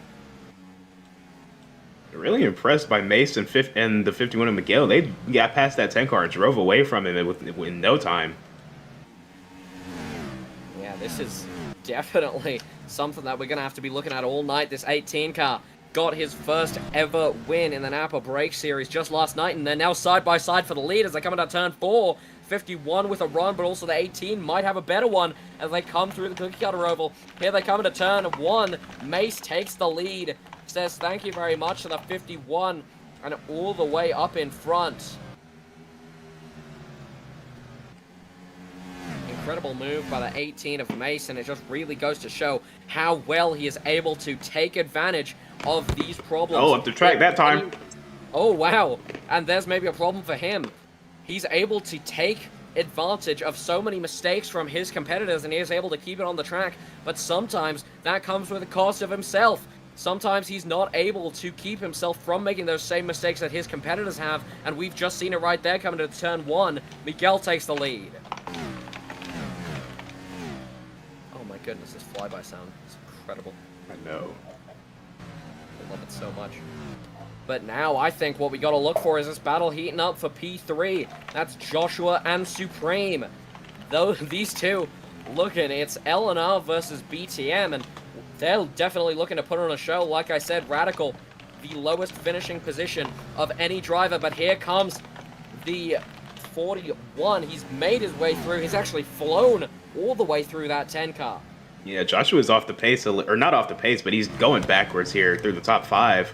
Really impressed by Mace and the 51 and Miguel. They got past that 10 car and drove away from him in no time. Yeah, this is definitely something that we're going to have to be looking at all night. This 18 car got his first ever win in the NAPA Break Series just last night, and they're now side by side for the lead as they come into turn 4. 51 with a run, but also the 18 might have a better one as they come through the cookie cutter oval. Here they come into turn 1. Mace takes the lead, says thank you very much to the 51, and all the way up in front. Incredible move by the 18 of Mace, and it just really goes to show how well he is able to take advantage of these problems. Oh, up the track that time. Oh, wow. And there's maybe a problem for him. He's able to take advantage of so many mistakes from his competitors, and he is able to keep it on the track, but sometimes that comes with the cost of himself. Sometimes he's not able to keep himself from making those same mistakes that his competitors have, and we've just seen it right there coming to turn 1. Miguel takes the lead. Oh my goodness, this flyby sound is incredible. I know. I love it so much. But now I think what we got to look for is this battle heating up for P3. That's Joshua and Supreme. Though these two looking, it's L&R versus BTM, and they're definitely looking to put on a show. Like I said, Radical, the lowest finishing position of any driver, but here comes the 41. He's made his way through. He's actually flown all the way through that 10 car. Yeah, Joshua's off the pace, or not off the pace, but he's going backwards here through the top 5.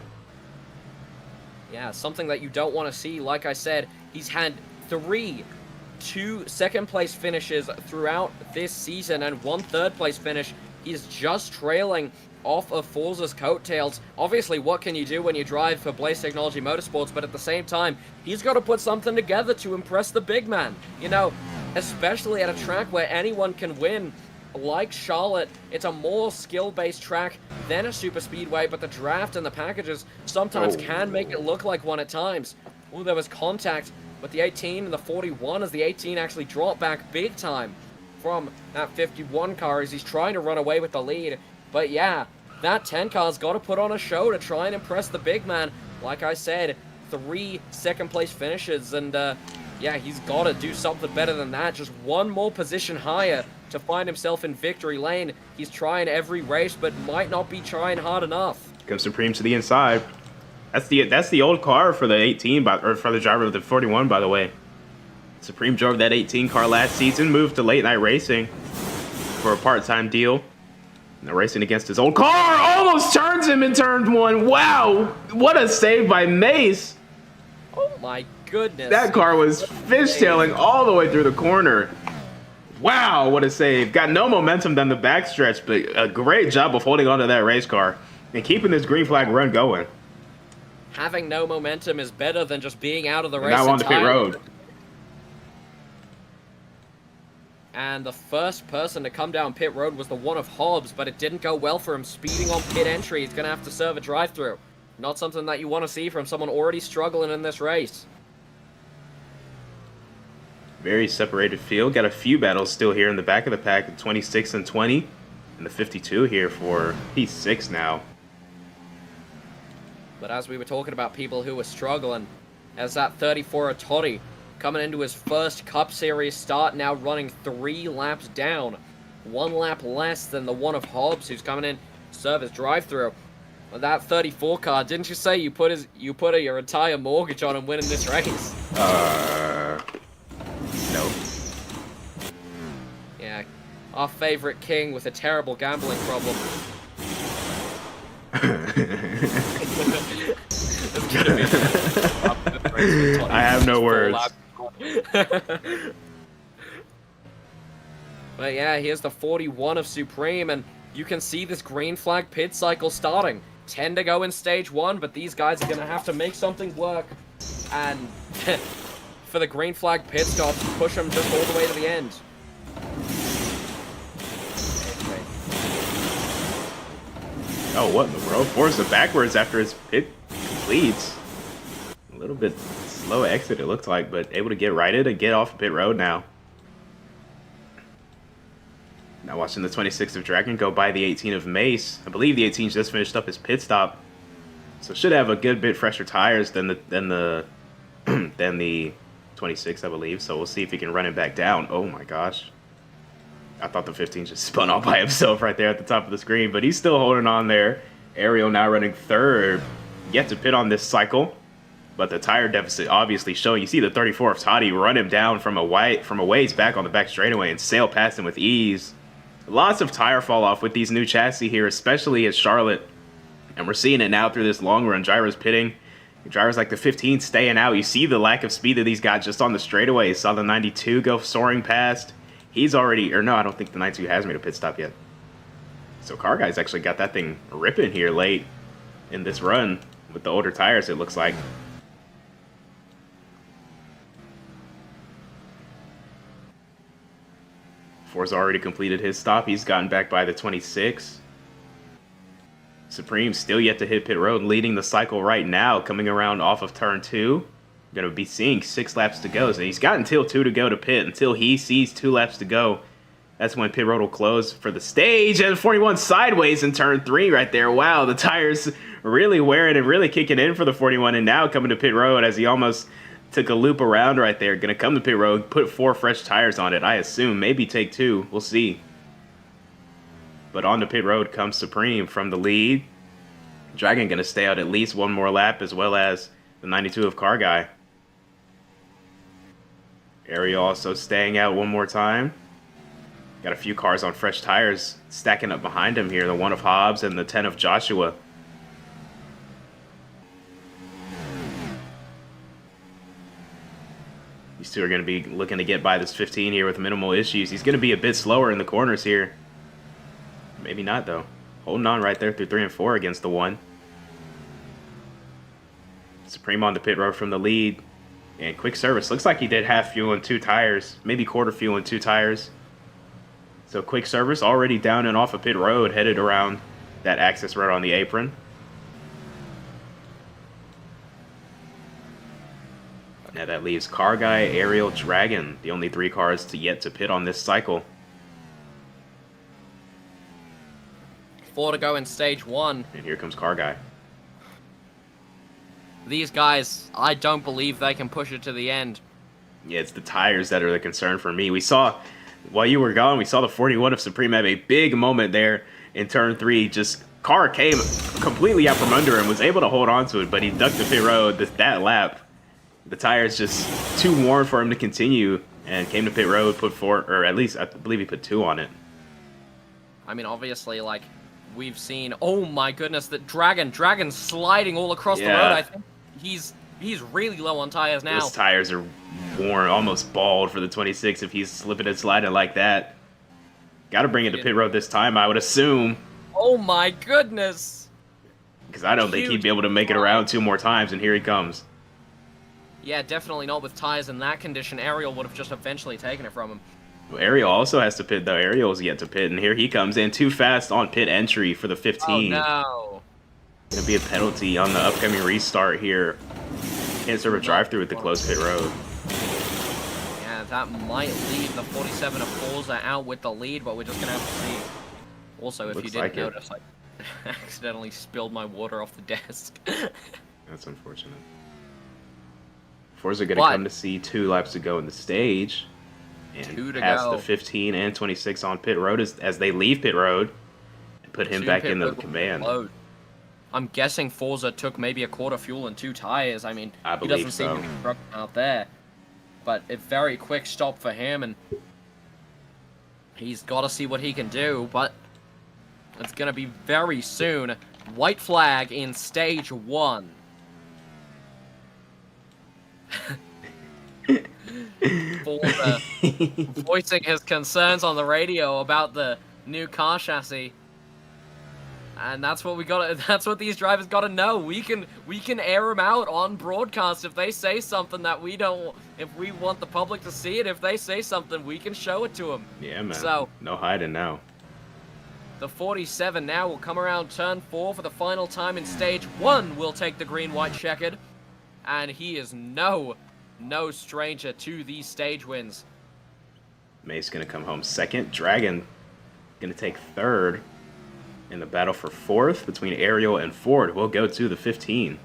Yeah, something that you don't want to see. Like I said, he's had 2 second-place finishes throughout this season and 1 third-place finish. He's just trailing off of Forza's coattails. Obviously, what can you do when you drive for Blaze Technology Motorsports? But at the same time, he's got to put something together to impress the big man. You know, especially at a track where anyone can win. Like Charlotte, it's a more skill-based track than a super speedway, but the draft and the packages sometimes can make it look like one at times. Oh, there was contact with the 18 and the 41 as the 18 actually dropped back big time. from that 51 car as he's trying to run away with the lead. But yeah, that 10 car's got to put on a show to try and impress the big man. Like I said, 3 second-place finishes, and yeah, he's got to do something better than that. Just one more position higher to find himself in victory lane. He's trying every race, but might not be trying hard enough. Goes Supreme to the inside. That's the old car for the 18, or for the driver of the 41, by the way. Supreme drove that 18 car last season, moved to late night racing for a part-time deal. Now racing against his old car, almost turns him in turn 1. Wow, what a save by Mace. Oh my goodness. That car was fishtailing all the way through the corner. Wow, what a save. Got no momentum down the backstretch, but a great job of holding onto that race car and keeping this green flag run going. Having no momentum is better than just being out of the race Now on the pit road. And the first person to come down pit road was the one of Hobbs, but it didn't go well for him. Speeding on pit entry, he's going to have to serve a drive-through. Not something that you want to see from someone already struggling in this race. Very separated field. Got a few battles still here in the back of the pack. The 26 and 20. And the 52 here for P6 now. But as we were talking about people who were struggling, as that 34 Totti coming into his first Cup Series start, now running 3 laps down. 1 lap less than the one of Hobbs, who's coming in to serve his drive-through. But that 34 car, didn't you say you put your entire mortgage on him winning this race? No. Yeah, our favorite king with a terrible gambling problem. It's gonna be I have no words. But yeah, here's the 41 of Supreme, and you can see this green flag pit cycle starting. 10 to go in stage 1, but these guys are going to have to make something work. And for the green flag pit stop, push them just all the way to the end. Oh, what in the world? Forza backwards after his pit completes. A little bit slow exit, it looks like, but able to get righted and get off pit road now. Now watching the 26 of Dragon go by the 18 of Mace. I believe the 18 just finished up his pit stop, so should have a good bit fresher tires than the 26, I believe. So we'll see if he can run it back down. Oh my gosh. I thought the 15 just spun off by himself right there at the top of the screen, but he's still holding on there. Ariel now running 3rd. Yet to pit on this cycle, but the tire deficit obviously showing. You see the 34 of Totti run him down from a ways back on the back straightaway and sail past him with ease. Lots of tire fall off with these new chassis here, especially at Charlotte. And we're seeing it now through this long run. Gyro's pitting. Drivers like the 15 staying out. You see the lack of speed that he's got just on the straightaway. Saw the 92 go soaring past. He's already, or no, I don't think the 92 has made a pit stop yet. So Car Guy's actually got that thing ripping here late in this run with the older tires, it looks like. Forza already completed his stop. He's gotten back by the 26. Supreme still yet to hit pit road, leading the cycle right now, coming around off of turn 2. Going to be seeing 6 laps to go. So he's got until 2 to go to pit. Until he sees 2 laps to go, that's when pit road will close for the stage. And 41 sideways in turn 3 right there. Wow, the tires really wearing and really kicking in for the 41. And now coming to pit road as he almost took a loop around right there. Going to come to pit road, put 4 fresh tires on it, I assume. Maybe take 2. We'll see. But on the pit road comes Supreme from the lead. Dragon going to stay out at least 1 more lap, as well as the 92 of Car Guy. Ariel also staying out 1 more time. Got a few cars on fresh tires stacking up behind him here. The 1 of Hobbs and the 10 of Joshua. These two are going to be looking to get by this 15 here with minimal issues. He's going to be a bit slower in the corners here. Maybe not, though. Holding on right there through 3 and 4 against the 1. Supreme on the pit road from the lead. And quick service. Looks like he did half fuel and 2 tires. Maybe quarter fuel and 2 tires. So quick service already down and off of pit road, headed around that access road on the apron. Now that leaves Car Guy, Ariel, Dragon, the only 3 cars yet to pit on this cycle. 4 to go in stage 1. And here comes Car Guy. These guys, I don't believe they can push it to the end. Yeah, it's the tires that are the concern for me. We saw, while you were gone, we saw the 41 of Supreme have a big moment there in turn 3. Just car came completely out from under him, was able to hold on to it, but he ducked the pit road that lap. The tires just too worn for him to continue, and came to pit road, put 4, or at least I believe he put 2 on it. I mean, obviously, like, we've seen, oh my goodness, that Dragon sliding all across the road. I think he's really low on tires now. Those tires are worn, almost bald for the 26 if he's slipping and sliding like that. Got to bring it to pit road this time, I would assume. Oh my goodness! Because I don't think he'd be able to make it around 2 more times, and here he comes. Yeah, definitely not with tires in that condition. Ariel would have just eventually taken it from him. Well, Ariel also has to pit, though. Ariel's yet to pit, and here he comes in too fast on pit entry for the 15. Oh, no. Gonna be a penalty on the upcoming restart here. Can't serve a drive-through with the closed pit road. Yeah, that might leave the 47 of Forza out with the lead, but we're just gonna have to see. Also, if Looks you didn't like it. notice, I accidentally spilled my water off the desk. That's unfortunate. Forza gonna come to see 2 laps to go in the stage. And 2 to pass go. the 15 and 26 on pit road as they leave pit road. And put him back in the command. Load. I'm guessing Forza took maybe a quarter fuel and 2 tires. I mean, I he believe doesn't seem so. to be struggling out there. But a very quick stop for him, and he's got to see what he can do, but it's going to be very soon. White flag in stage 1. Forza voicing his concerns on the radio about the new car chassis. And that's what that's what these drivers gotta know. We can air them out on broadcast if they say something that we don't, if we want the public to see it, if they say something, we can show it to them. Yeah, man. So, no hiding now. the 47 now will come around turn 4 for the final time in stage 1. Will take the green-white checkered. And he is no stranger to these stage wins. May's gonna come home second. Dragon gonna take third. In the battle for 4th between Ariel and Ford, we'll go to the 15.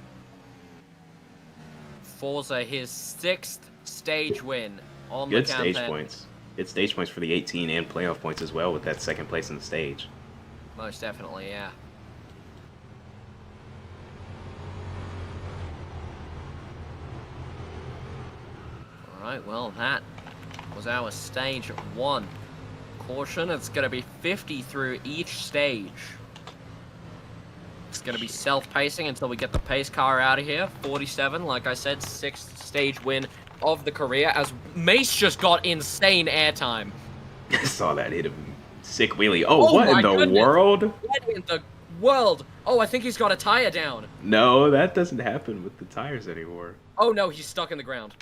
Forza his 6th stage win on Good the campaign. stage points. Good stage points for the 18 and playoff points as well with that 2nd place in the stage. Most definitely, yeah. Alright, well, that was our stage 1. Caution, it's going to be 50 through each stage. It's going to be self-pacing until we get the pace car out of here. 47, like I said, 6th stage win of the career, as Mace just got insane airtime. I saw that hit him. Sick wheelie. Oh, what in the goodness. world? What in the world? Oh, I think he's got a tire down. No, that doesn't happen with the tires anymore. Oh no, he's stuck in the ground.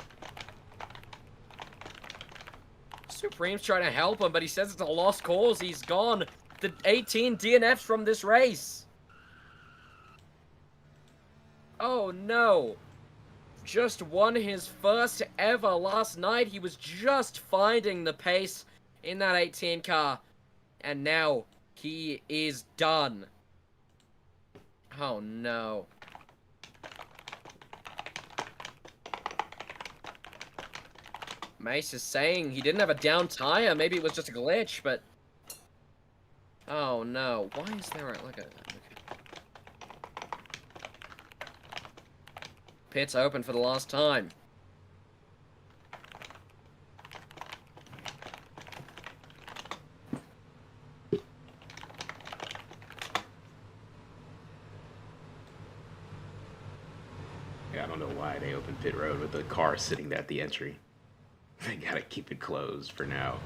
Supreme's trying to help him, but he says it's a lost cause. He's gone. The 18 DNFs from this race. Oh no. Just won his first ever last night. He was just finding the pace in that 18 car. And now he is done. Oh no. Mace is saying he didn't have a down tire. Maybe it was just a glitch, but... Oh no. Why is there like a... Pit's open for the last time. Yeah, I don't know why they opened pit road with the car sitting at the entry. They gotta keep it closed for now.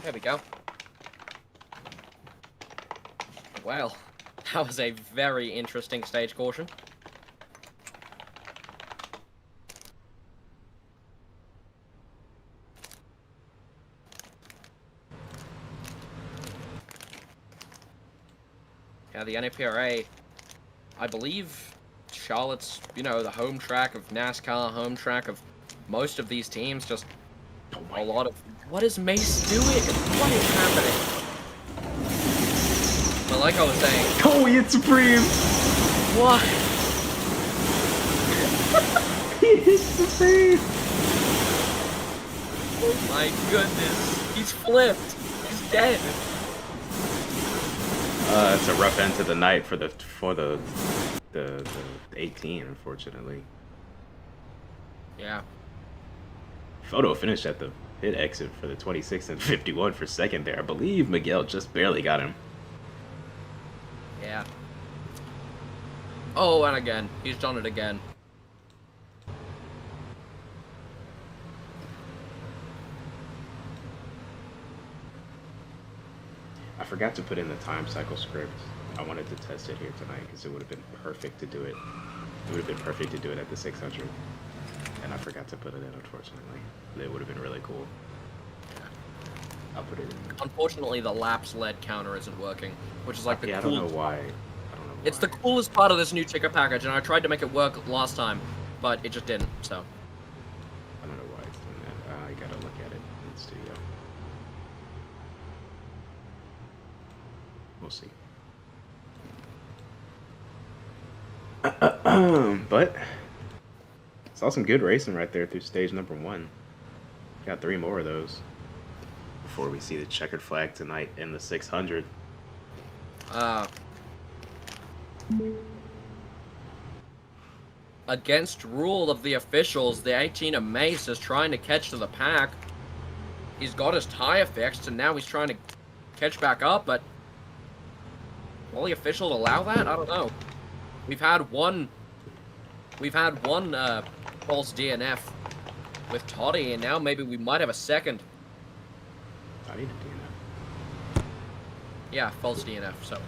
There we go. Well, that was a very interesting stage caution. Yeah, the NAPRA, I believe Charlotte's, you know, the home track of NASCAR, home track of most of these teams, just a lot of... What is Mace doing? What is happening? But like I was saying... Oh, it's Supreme! What? He hit Supreme! Oh my goodness. He's flipped. He's dead. It's a rough end to the night for the 18, unfortunately. Yeah. Photo finished at the pit exit for the 26 and 51 for second there. I believe Miguel just barely got him. Yeah. Oh, and again. He's done it again. I forgot to put in the time cycle script. I wanted to test it here tonight because it would have been perfect to do it. It would have been perfect to do it at the 600. And I forgot to put it in, unfortunately. It would have been really cool. I'll put it in. Unfortunately, the laps lead counter isn't working, which is like the I cool... don't know why. It's the coolest part of this new ticker package, and I tried to make it work last time, but it just didn't, so... I don't know why it's doing that. I gotta look at it in the studio. We'll see. But saw some good racing right there through stage number 1. Got 3 more of those before we see the checkered flag tonight in the 600. Against rule of the officials, the 18 of Mace is trying to catch to the pack. He's got his tire fixed, and now he's trying to catch back up, but will the officials allow that? I don't know. We've had one false DNF with Toddy, and now maybe we might have a second. I need a DNF. Yeah, false DNF, so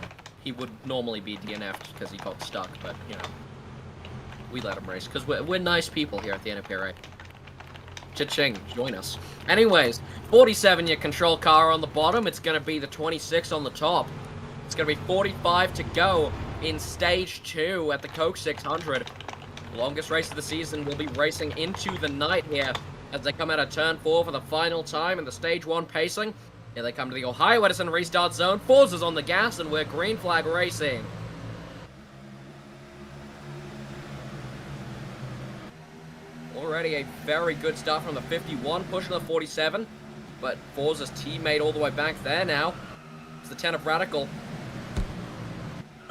he would normally be DNF'd because he got stuck, but, you know, we let him race, because we're nice people here at the NAPRA. Cha-ching, join us. Anyways, 47 your control car on the bottom, it's going to be the 26 on the top. It's going to be 45 to go in Stage 2 at the Coke 600. Longest race of the season will be racing into the night here as they come out of Turn 4 for the final time in the Stage 1 pacing. Here they come to the Ohio Edison restart zone. Forza's on the gas, and we're green flag racing. Already a very good start from the 51, pushing the 47. But Forza's teammate all the way back there now. It's the 10 of Radical.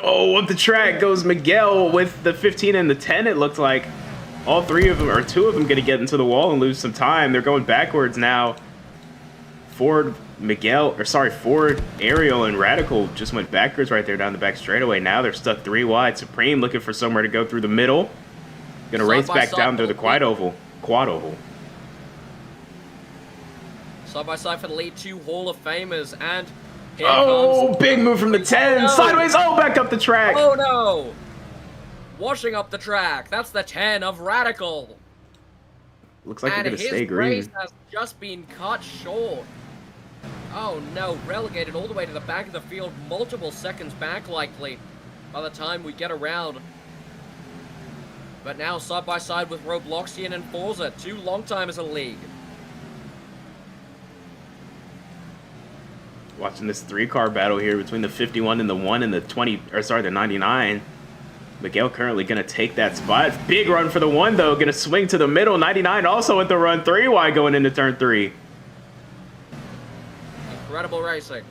Oh, up the track goes Miguel with the 15 and the 10, it looked like. All 3 of them, or 2 of them, going to get into the wall and lose some time. They're going backwards now. Ford, Ariel, and Radical just went backwards right there down the back straightaway. Now they're stuck 3 wide. Supreme looking for somewhere to go through the middle. Going to race back down through the quad oval. Side by side for the lead, 2 Hall of Famers, and here comes... big move from the 10. No. Sideways, back up the track. Oh, no. Washing up the track. That's the 10 of Radical. Looks like they're going to stay green. And his race has just been cut short. Oh, no. Relegated all the way to the back of the field. Multiple seconds back, likely, by the time we get around. But now side by side with Robloxian and Forza, 2 long-timers in the league. Watching this 3-car battle here between the 51 and the 1 and the the 99. Miguel currently going to take that spot. Big run for the 1, though. Going to swing to the middle. 99 also with the run 3 wide going into turn 3. Incredible racing.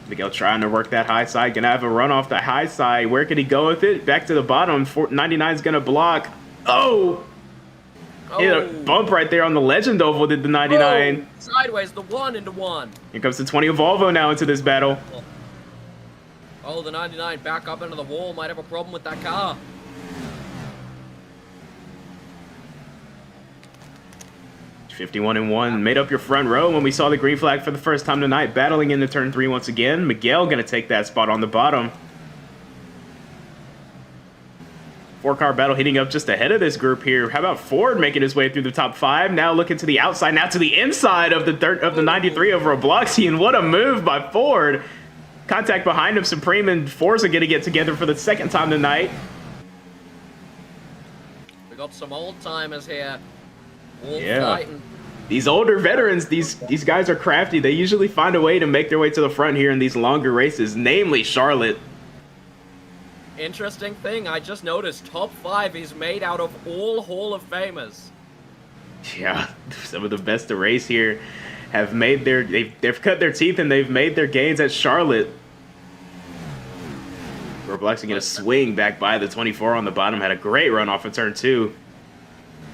Miguel trying to work that high side. Going to have a run off the high side. Where can he go with it? Back to the bottom. 99 is going to block. Oh! Hit a bump right there on the Legend Oval, did the 99. Oh, sideways, the 1 into 1. Here comes the 20 of Volvo now into this battle. Oh, the 99 back up into the wall. Might have a problem with that car. 51-1 made up your front row when we saw the green flag for the first time tonight, battling into turn 3 once again. Miguel going to take that spot on the bottom. 4-car battle heating up just ahead of this group here. How about Ford making his way through the top 5? Now looking to the outside, now to the inside of the 93 over Robloxian. What a move by Ford. Contact behind him. Supreme and Forza going to get together for the second time tonight. We got some old timers here. All Yeah. fighting. These older veterans, these guys are crafty. They usually find a way to make their way to the front here in these longer races, namely Charlotte. Interesting thing, I just noticed top 5 is made out of all Hall of Famers. Yeah, some of the best to race here have made they've cut their teeth and they've made their gains at Charlotte. Robloxian gonna swing back by the 24 on the bottom. Had a great run off of turn 2.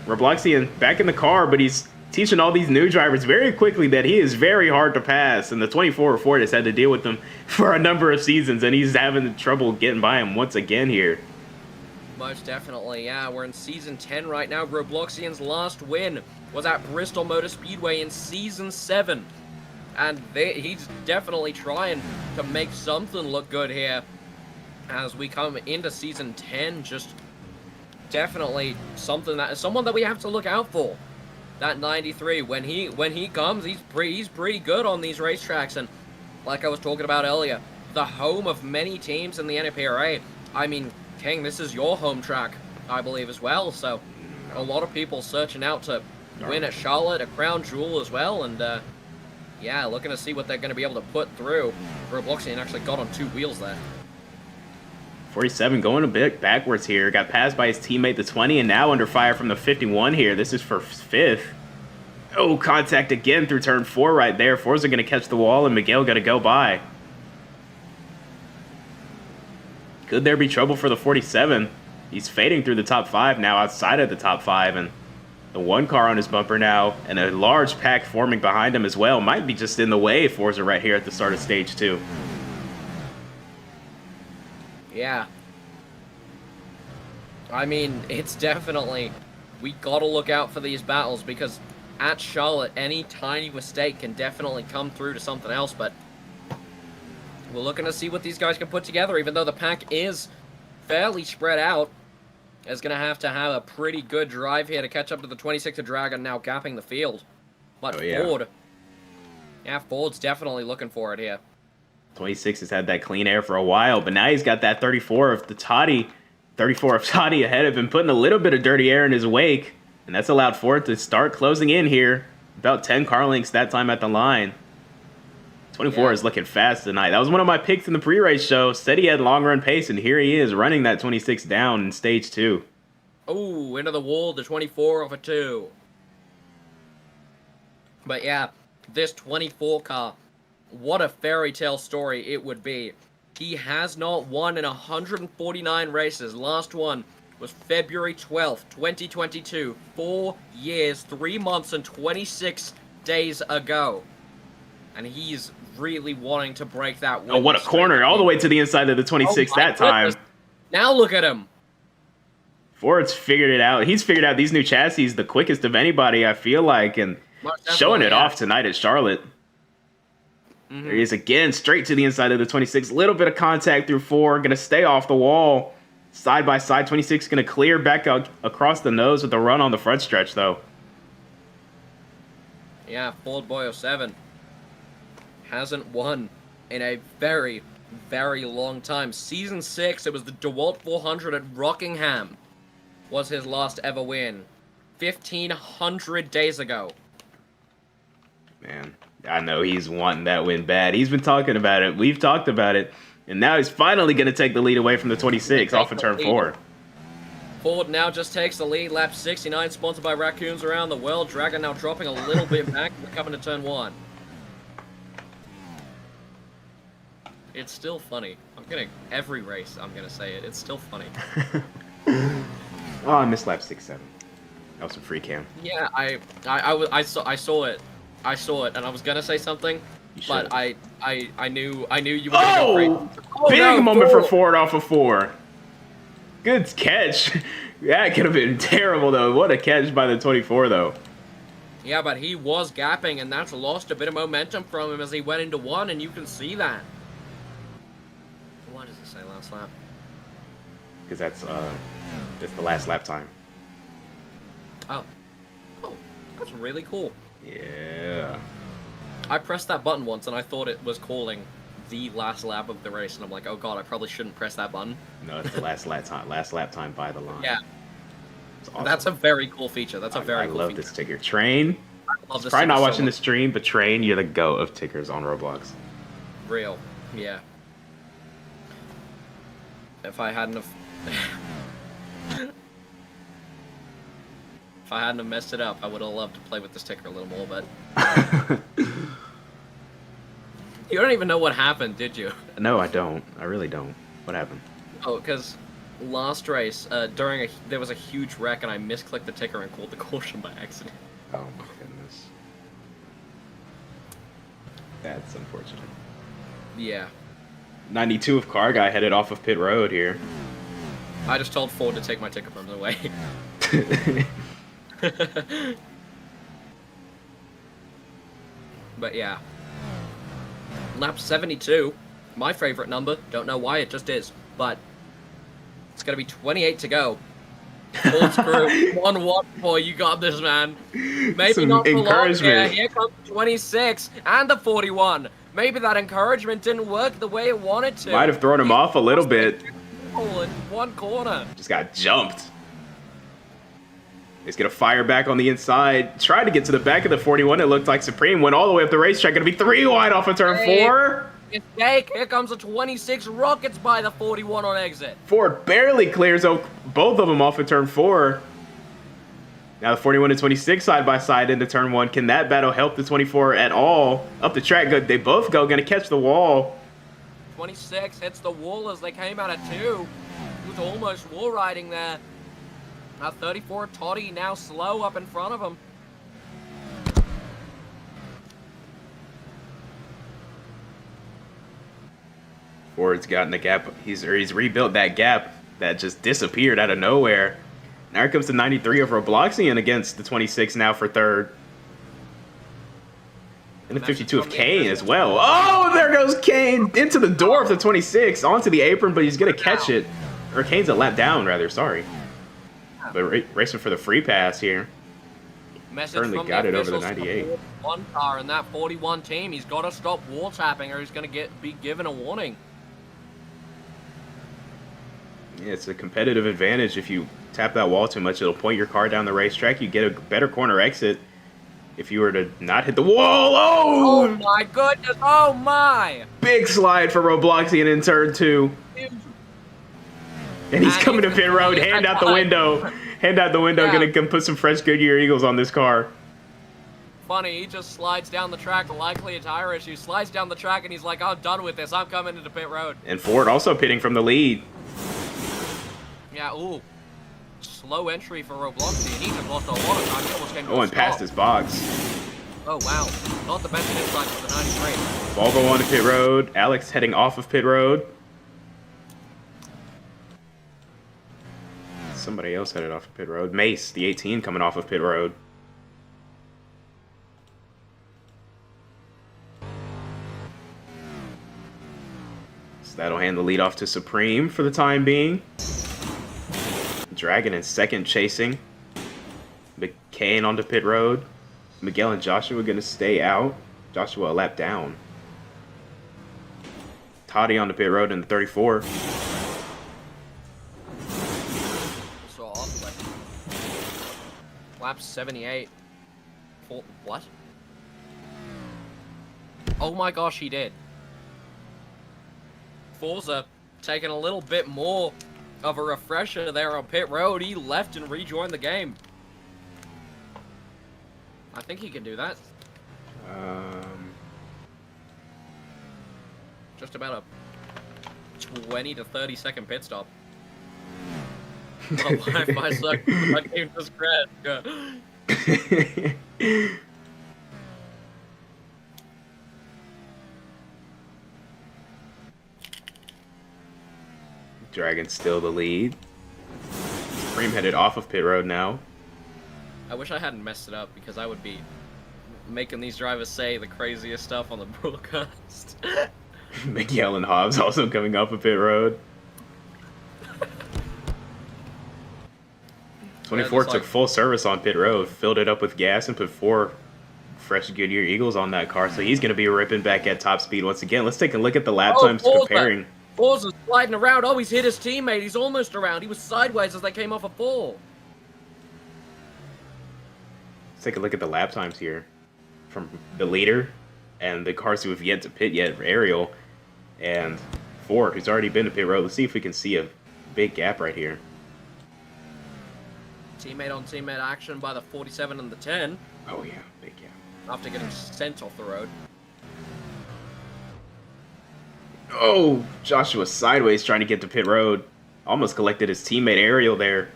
Robloxian back in the car, but he's teaching all these new drivers very quickly that he is very hard to pass. And the 24 Ford has had to deal with them for a number of seasons, and he's having trouble getting by him once again here. Most definitely, yeah. We're in Season 10 right now. Robloxian's last win was at Bristol Motor Speedway in Season 7. And he's definitely trying to make something look good here. As we come into Season 10, just definitely someone that we have to look out for. That 93, when he comes, he's pretty good on these racetracks. And like I was talking about earlier, the home of many teams in the NAPRA. I mean, King, this is your home track, I believe, as well. So a lot of people searching out to win at Charlotte, a crown jewel as well. And yeah, looking to see what they're going to be able to put through. Robloxian actually got on 2 wheels there. 47 going a bit backwards here. Got passed by his teammate, the 20, and now under fire from the 51 here. This is for 5th. Oh, contact again through turn 4 right there. Forza going to catch the wall, and Miguel going to go by. Could there be trouble for the 47? He's fading through the top 5 now, outside of the top 5, and the 1 car on his bumper now, and a large pack forming behind him as well. Might be just in the way of Forza right here at the start of stage 2. Yeah. I mean, it's definitely... We gotta look out for these battles, because at Charlotte, any tiny mistake can definitely come through to something else, but... We're looking to see what these guys can put together, even though the pack is fairly spread out. Is gonna have a pretty good drive here to catch up to the 26 of Dragon, now gapping the field. But Ford... Yeah, Ford's definitely looking for it here. 26 has had that clean air for a while, but now he's got that 34 of Toddy ahead of him, putting a little bit of dirty air in his wake, and that's allowed Ford to start closing in here. About 10 car lengths that time at the line. 24 is looking fast tonight. That was one of my picks in the pre-race show. Said he had long run pace, and here he is running that 26 down in stage 2. Oh, into the wall, the 24 off a 2. But yeah, this 24 car, what a fairy tale story it would be. He has not won in 149 races. Last one was February 12th, 2022. 4 years, 3 months, and 26 days ago. And he's really wanting to break that win. Oh, what a corner. All the way to the inside of the 26 that time. Now look at him. Ford's figured it out. He's figured out these new chassis the quickest of anybody, I feel like, and showing it off tonight at Charlotte. There he is again, straight to the inside of the 26. Little bit of contact through 4. Going to stay off the wall. Side by side, 26 going to clear back out across the nose with a run on the front stretch, though. Yeah, Ford Boy 07 hasn't won in a very, very long time. Season 6, it was the DeWalt 400 at Rockingham was his last ever win. 1,500 days ago. Man, I know he's wanting that win bad. He's been talking about it. We've talked about it. And now he's finally going to take the lead away from the 26 off of turn 4. Ford now just takes the lead. Lap 69, sponsored by Raccoons Around the World. Dragon now dropping a little bit back. We're coming to turn 1. It's still funny. Every race, I'm going to say it. It's still funny. Oh, I missed lap 6-7. That was some free cam. Yeah, I saw it. I saw it, and I was gonna say something, but I knew you were gonna go crazy. Oh, big moment for Ford off of 4. Good catch. That could have been terrible though. What a catch by the 24 though. Yeah, but he was gapping, and that's lost a bit of momentum from him as he went into one, and you can see that. Why does it say last lap? Because that's the last lap time. Oh. Oh, that's really cool. Yeah. I pressed that button once, and I thought it was calling the last lap of the race, and I'm like, oh god, I probably shouldn't press that button. No, it's the last lap time. Last lap time by the line. Yeah. It's awesome. That's a very cool feature. That's a very cool feature. I love this ticker. Train. I love this Probably not ticker so watching the much. stream, but Train, you're the GOAT of tickers on Roblox. Real. Yeah. If I hadn't have... If I hadn't have messed it up, I would have loved to play with this ticker a little more, but... You don't even know what happened, did you? No, I don't. I really don't. What happened? Oh, because last race, there was a huge wreck, and I misclicked the ticker and called the caution by accident. Oh my goodness. That's unfortunate. Yeah. 92 of Car Guy headed off of pit road here. I just told Ford to take my ticker from the way. But yeah. Lap 72, my favorite number. Don't know why, it just is. But it's going to be 28 to go. Full screw. 1-1, boy, you got this, man. Maybe Some not for long. encouragement. Yeah, here comes 26 and the 41. Maybe that encouragement didn't work the way it wanted to. Might have thrown him off a little bit. In one corner. Just got jumped. He's going to fire back on the inside. Tried to get to the back of the 41. It looked like Supreme went all the way up the racetrack. Going to be 3 wide off of turn 4. Mistake. Here comes the 26. Rockets by the 41 on exit. Ford barely clears both of them off of turn 4. Now the 41 and 26 side by side into turn 1. Can that battle help the 24 at all? Up the track, they both go. Going to catch the wall. 26 hits the wall as they came out of 2. He was almost wall riding there. Now 34, Toddy now slow up in front of him. Ford's gotten the gap. He's rebuilt that gap that just disappeared out of nowhere. Now here comes the 93 of Robloxian against the 26 now for third. And the 52 of Kane as well. Oh, there goes Kane into the door of the 26, onto the apron, but he's going to catch it. Or Kane's a lap down, rather, sorry. But racing for the free pass here. Message Certainly from got the it over the officials to 98. 41 car in that 41 team. He's got to stop wall tapping or he's going to be given a warning. Yeah, it's a competitive advantage. If you tap that wall too much, it'll point your car down the racetrack. You get a better corner exit. If you were to not hit the wall, Oh my goodness, oh my! Big slide for Robloxian in turn 2. And he's coming to pit road, hand out the window. Hand out the window, Yeah. gonna come put some fresh Goodyear Eagles on this car. Funny, he just slides down the track, likely a tire issue, slides down the track and he's like, I'm done with this, I'm coming into pit road. And Ford also pitting from the lead. Yeah, ooh. Slow entry for Robloxian. He just lost a lot of time. He almost came to a Going past stop. his box. Oh, wow. Not the best inside for the 93. Volvo on to pit road. Alex heading off of pit road. Somebody else headed off of pit road. Mace, the 18, coming off of pit road. So that'll hand the lead off to Supreme for the time being. Dragon in second chasing. McCain onto pit road. Miguel and Joshua going to stay out. Joshua a lap down. Toddy on the pit road in the 34. So off, lap 78. What? Oh my gosh, he did. Forza taking a little bit more of a refresher there on pit road. He left and rejoined the game. I think he can do that. Just about a 20 to 30 second pit stop. My Wi-Fi sucked. My game just crashed. Dragon still the lead. Supreme headed off of pit road now. I wish I hadn't messed it up because I would be making these drivers say the craziest stuff on the broadcast. Miguel and Hobbs also coming off of pit road. 24 just took like- full service on pit road, filled it up with gas, and put 4 fresh Goodyear Eagles on that car. So he's going to be ripping back at top speed once again. Let's take a look at the lap times comparing. Forza's sliding around. Oh, he's hit his teammate. He's almost around. He was sideways as they came off a pole. Let's take a look at the lap times here from the leader and the cars who have yet to pit yet, Ariel and Ford, who's already been to pit road. Let's see if we can see a big gap right here. Teammate on teammate action by the 47 and the 10 Oh yeah, big gap. after getting sent off the road. Oh, Joshua sideways trying to get to pit road. Almost collected his teammate Ariel there.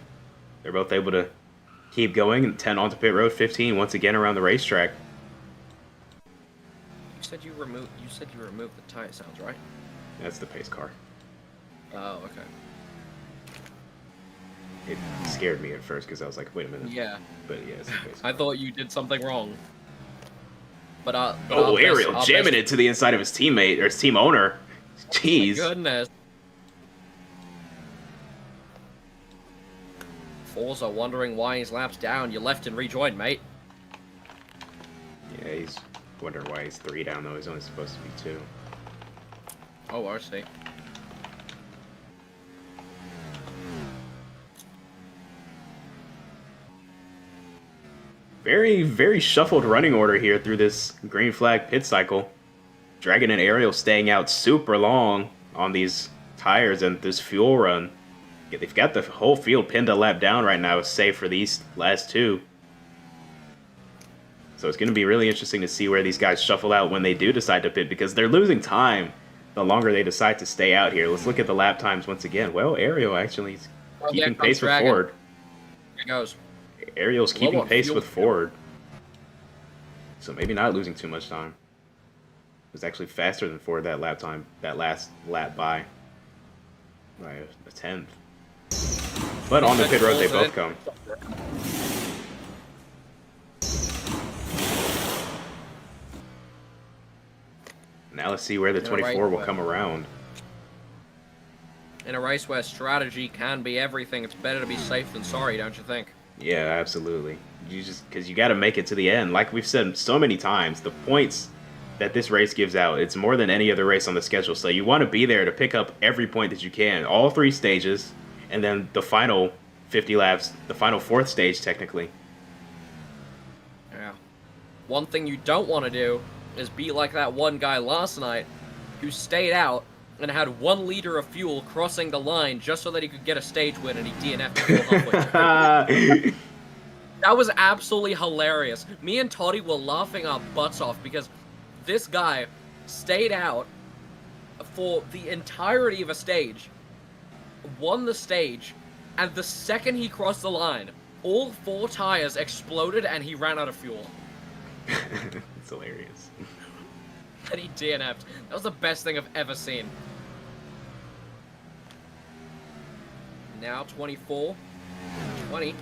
They're both able to keep going, and 10 onto pit road, 15 once again around the racetrack. You said you removed the tire sounds, right? That's the pace car. Oh, okay. It scared me at first because I was like, wait a minute. Yeah. But yeah, it's the pace car. I thought you did something wrong. But Oh, Ariel jamming it to the inside of his teammate, or his team owner. Jeez. Goodness. Forza wondering why his lap's down. You left and rejoined, mate. Yeah, he's wondering why he's 3 down, though. He's only supposed to be 2. Oh, I see. Very, very shuffled running order here through this green flag pit cycle. Dragon and Ariel staying out super long on these tires and this fuel run. Yeah, they've got the whole field pinned a lap down right now, save for these last 2. So it's going to be really interesting to see where these guys shuffle out when they do decide to pit, because they're losing time the longer they decide to stay out here. Let's look at the lap times once again. Well, Ariel actually is keeping pace with Dragon. Ford. Here goes. Ariel's keeping on pace fuel. with Ford. So maybe not losing too much time. It was actually faster than Ford that lap time, that last lap by a tenth. But on the pit road, they both come. Now let's see where the 24 will come around. In a race where strategy can be everything, it's better to be safe than sorry, don't you think? Yeah, absolutely. Because you got to make it to the end. Like we've said so many times, the points that this race gives out, it's more than any other race on the schedule. So you want to be there to pick up every point that you can, all 3 stages, and then the final 50 laps, the final 4th stage technically. Yeah. One thing you don't want to do is be like that one guy last night who stayed out and had 1 liter of fuel crossing the line just so that he could get a stage win, and he DNF'd before halfway through. That was absolutely hilarious. Me and Toddy were laughing our butts off because this guy stayed out for the entirety of a stage, won the stage, and the second he crossed the line, all 4 tires exploded and he ran out of fuel. It's hilarious. And he DNF'd. That was the best thing I've ever seen. Now 24, 20.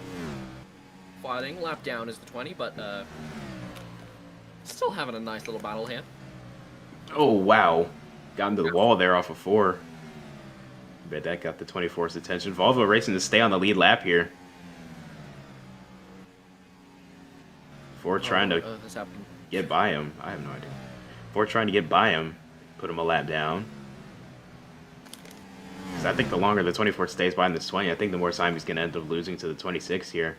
Fighting, lap down is the 20, but still having a nice little battle here. Oh, wow. Got into the wall there off of 4. Bet that got the 24's attention. Volvo racing to stay on the lead lap here. Ford trying to This happened. get by him. I have no idea. Ford trying to get by him. Put him a lap down. 'Cause I think the longer the 24 stays behind this 20, I think the more time he's going to end up losing to the 26 here.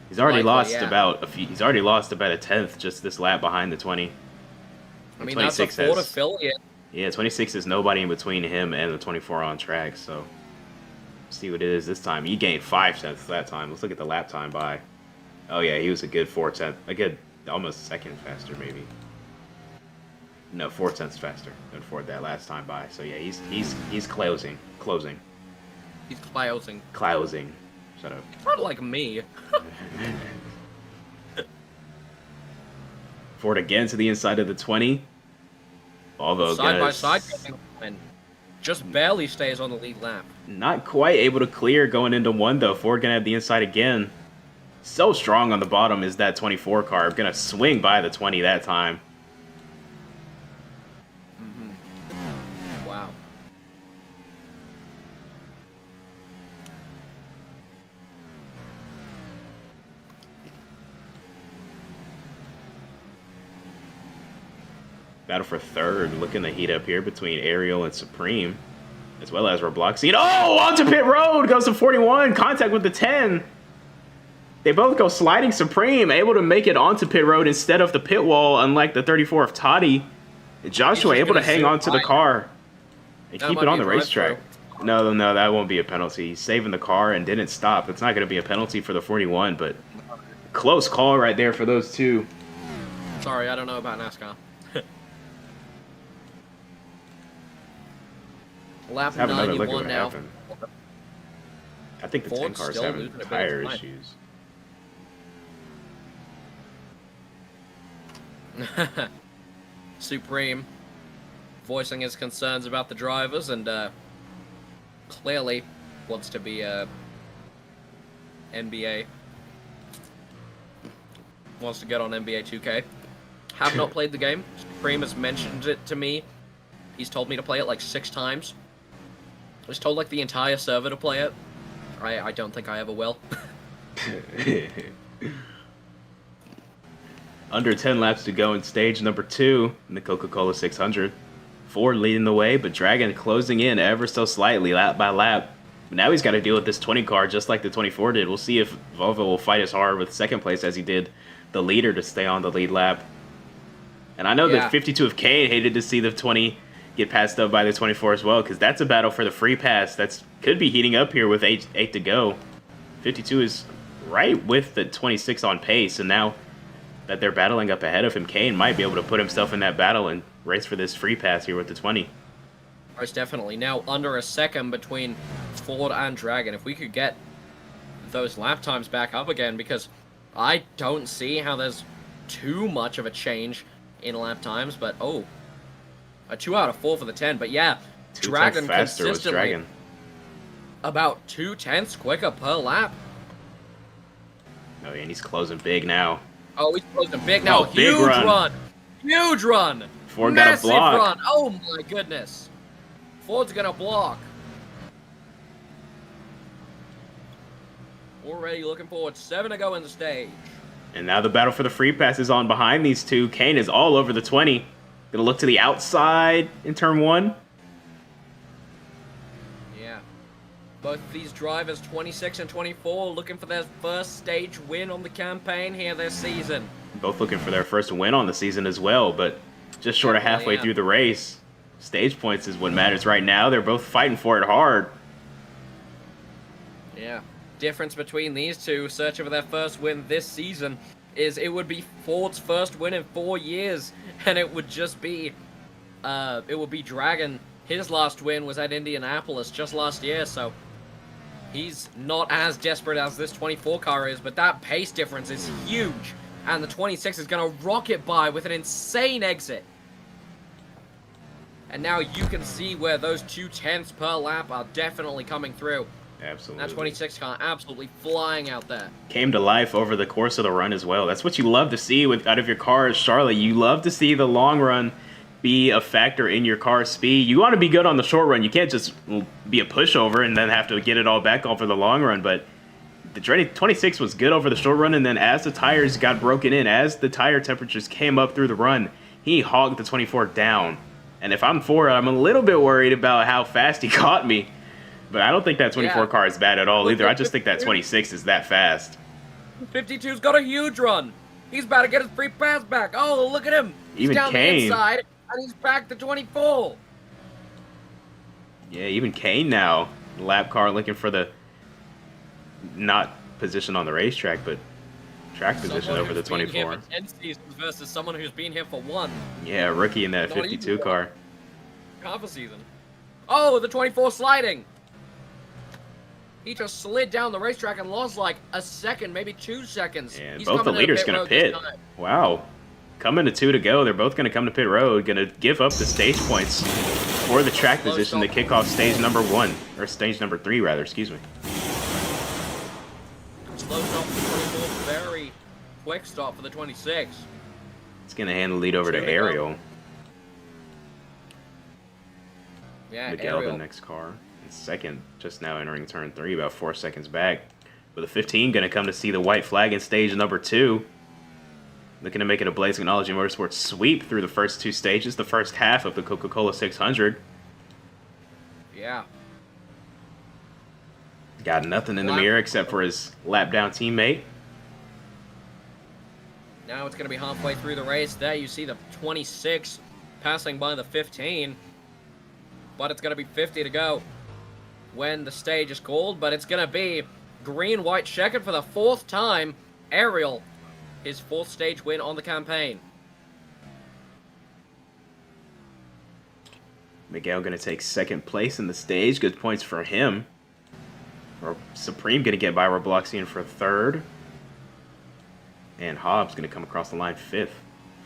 He's already Likely, lost yeah. he's already lost about a tenth just this lap behind the 20. I mean, that's a Ford affiliate. Yeah, 26 is nobody in between him and the 24 on track, so see what it is this time. He gained 5 tenths that time. Let's look at the lap time by. Oh yeah, he was a good 4 tenths, a good almost second faster maybe. No, 4 tenths faster than Ford that last time by. So yeah, he's closing. He's closing. Closing. Shut up. Not like me. Ford again to the inside of the 20. Although Side by side, and just barely stays on the lead lap. not quite able to clear going into 1 though. Ford gonna have the inside again. so strong on the bottom is that 24 car. Gonna swing by the 20 that time. Wow. Battle for third, looking to heat up here between Ariel and Supreme, as well as Robloxian. Oh, onto pit road, goes to 41, contact with the 10. They both go sliding. Supreme, able to make it onto pit road instead of the pit wall, unlike the 34 of Toddy. Joshua able to hang on to the car and keep it on the racetrack. No, that won't be a penalty. He's saving the car and didn't stop. It's not going to be a penalty for the 41, but close call right there for those two. Sorry, I don't know about NASCAR. Lap Let's have another look at 91 what now. happened. I think the 10 Ford's car's still having losing a bit of tire time. issues. Supreme voicing his concerns about the drivers and clearly wants to be a NBA. Wants to get on NBA 2K. Have not played the game. Supreme has mentioned it to me. He's told me to play it like 6 times. I was told like the entire server to play it. I don't think I ever will. Under 10 laps to go in stage number 2 in the Coca-Cola 600. Ford leading the way, but Dragon closing in ever so slightly, lap by lap. But now he's got to deal with this 20 car just like the 24 did. We'll see if Volvo will fight as hard with second place as he did the leader to stay on the lead lap. And I know that 52 of Kane hated to see the 20 get passed up by the 24 as well, because that's a battle for the free pass. That's could be heating up here with 8 to go. 52 is right with the 26 on pace, and now that they're battling up ahead of him, Kane might be able to put himself in that battle and race for this free pass here with the 20. Most definitely. Now under a second between Ford and Dragon. If we could get those lap times back up again, because I don't see how there's too much of a change in lap times, but a 2 out of 4 for the 10. But yeah, 2 Dragon faster was consistently Dragon. about 2/10 quicker per lap. Oh, and he's closing big now. Oh, he's closing big now. Oh, big Huge run. Huge run. Ford got a Massive block. run. Oh my goodness. Ford's gonna block. Already looking forward. 7 to go in the stage. And now the battle for the free pass is on behind these two. Kane is all over the 20. Gonna look to the outside in turn 1. Yeah. Both of these drivers, 26 and 24, looking for their first stage win on the campaign here this season. Both looking for their first win on the season as well, but just short of halfway through the race. Stage points is what matters right now. They're both fighting for it hard. Yeah. Difference between these two searching for their first win this season is it would be Ford's first win in 4 years, and it would just be Dragon. His last win was at Indianapolis just last year, so he's not as desperate as this 24 car is, but that pace difference is huge, and the 26 is going to rocket by with an insane exit. And now you can see where those 2/10 per lap are definitely coming through. Absolutely. That 26 car absolutely flying out there. Came to life over the course of the run as well. That's what you love to see out of your cars, Charlotte. You love to see the long run be a factor in your car's speed. You want to be good on the short run. You can't just be a pushover and then have to get it all back off for the long run. But the 26 was good over the short run, and then as the tires got broken in, as the tire temperatures came up through the run, he hogged the 24 down. And if I'm Ford, I'm a little bit worried about how fast he caught me. But I don't think that 24 car is bad at all either. I just think that 26 is that fast. 52's got a huge run. He's about to get his free pass back. Oh, look at him. He's Even down Kane. the inside, and he's back to 24. Yeah, even Kane now. Lap car looking for the not position on the racetrack, but track position over the 24. Someone who's been here for 10 seasons versus someone who's been here for 1. Yeah, rookie in that Not 52 even car. Half a season. Oh, the 24 sliding. He just slid down the racetrack and lost like a second, maybe 2 seconds. And He's both the coming in leaders pit going to road this pit. time. Wow. Coming to 2 to go. They're both going to come to pit road. Going to give up the stage points for the track position to kick off stage number 1. Or stage number 3, rather. Excuse me. Slow stop for 24. quick stop for the 26. It's going to hand the lead over to Ariel. Yeah, Miguel, Ariel. the next car. In second, just now entering turn 3, about 4 seconds back. With a 15 going to come to see the white flag in stage number 2. Looking to make it a Blaze Technology Motorsports sweep through the first 2 stages, the first half of the Coca-Cola 600. Yeah. Got nothing in the mirror except for his lap down teammate. Now it's going to be halfway through the race. There you see the 26 passing by the 15. But it's going to be 50 to go when the stage is called. But it's going to be green-white checkered for the 4th time. Ariel, his 4th stage win on the campaign. Miguel going to take 2nd place in the stage. Good points for him. Supreme going to get by Robloxian for 3rd. And Hobbs going to come across the line 5th.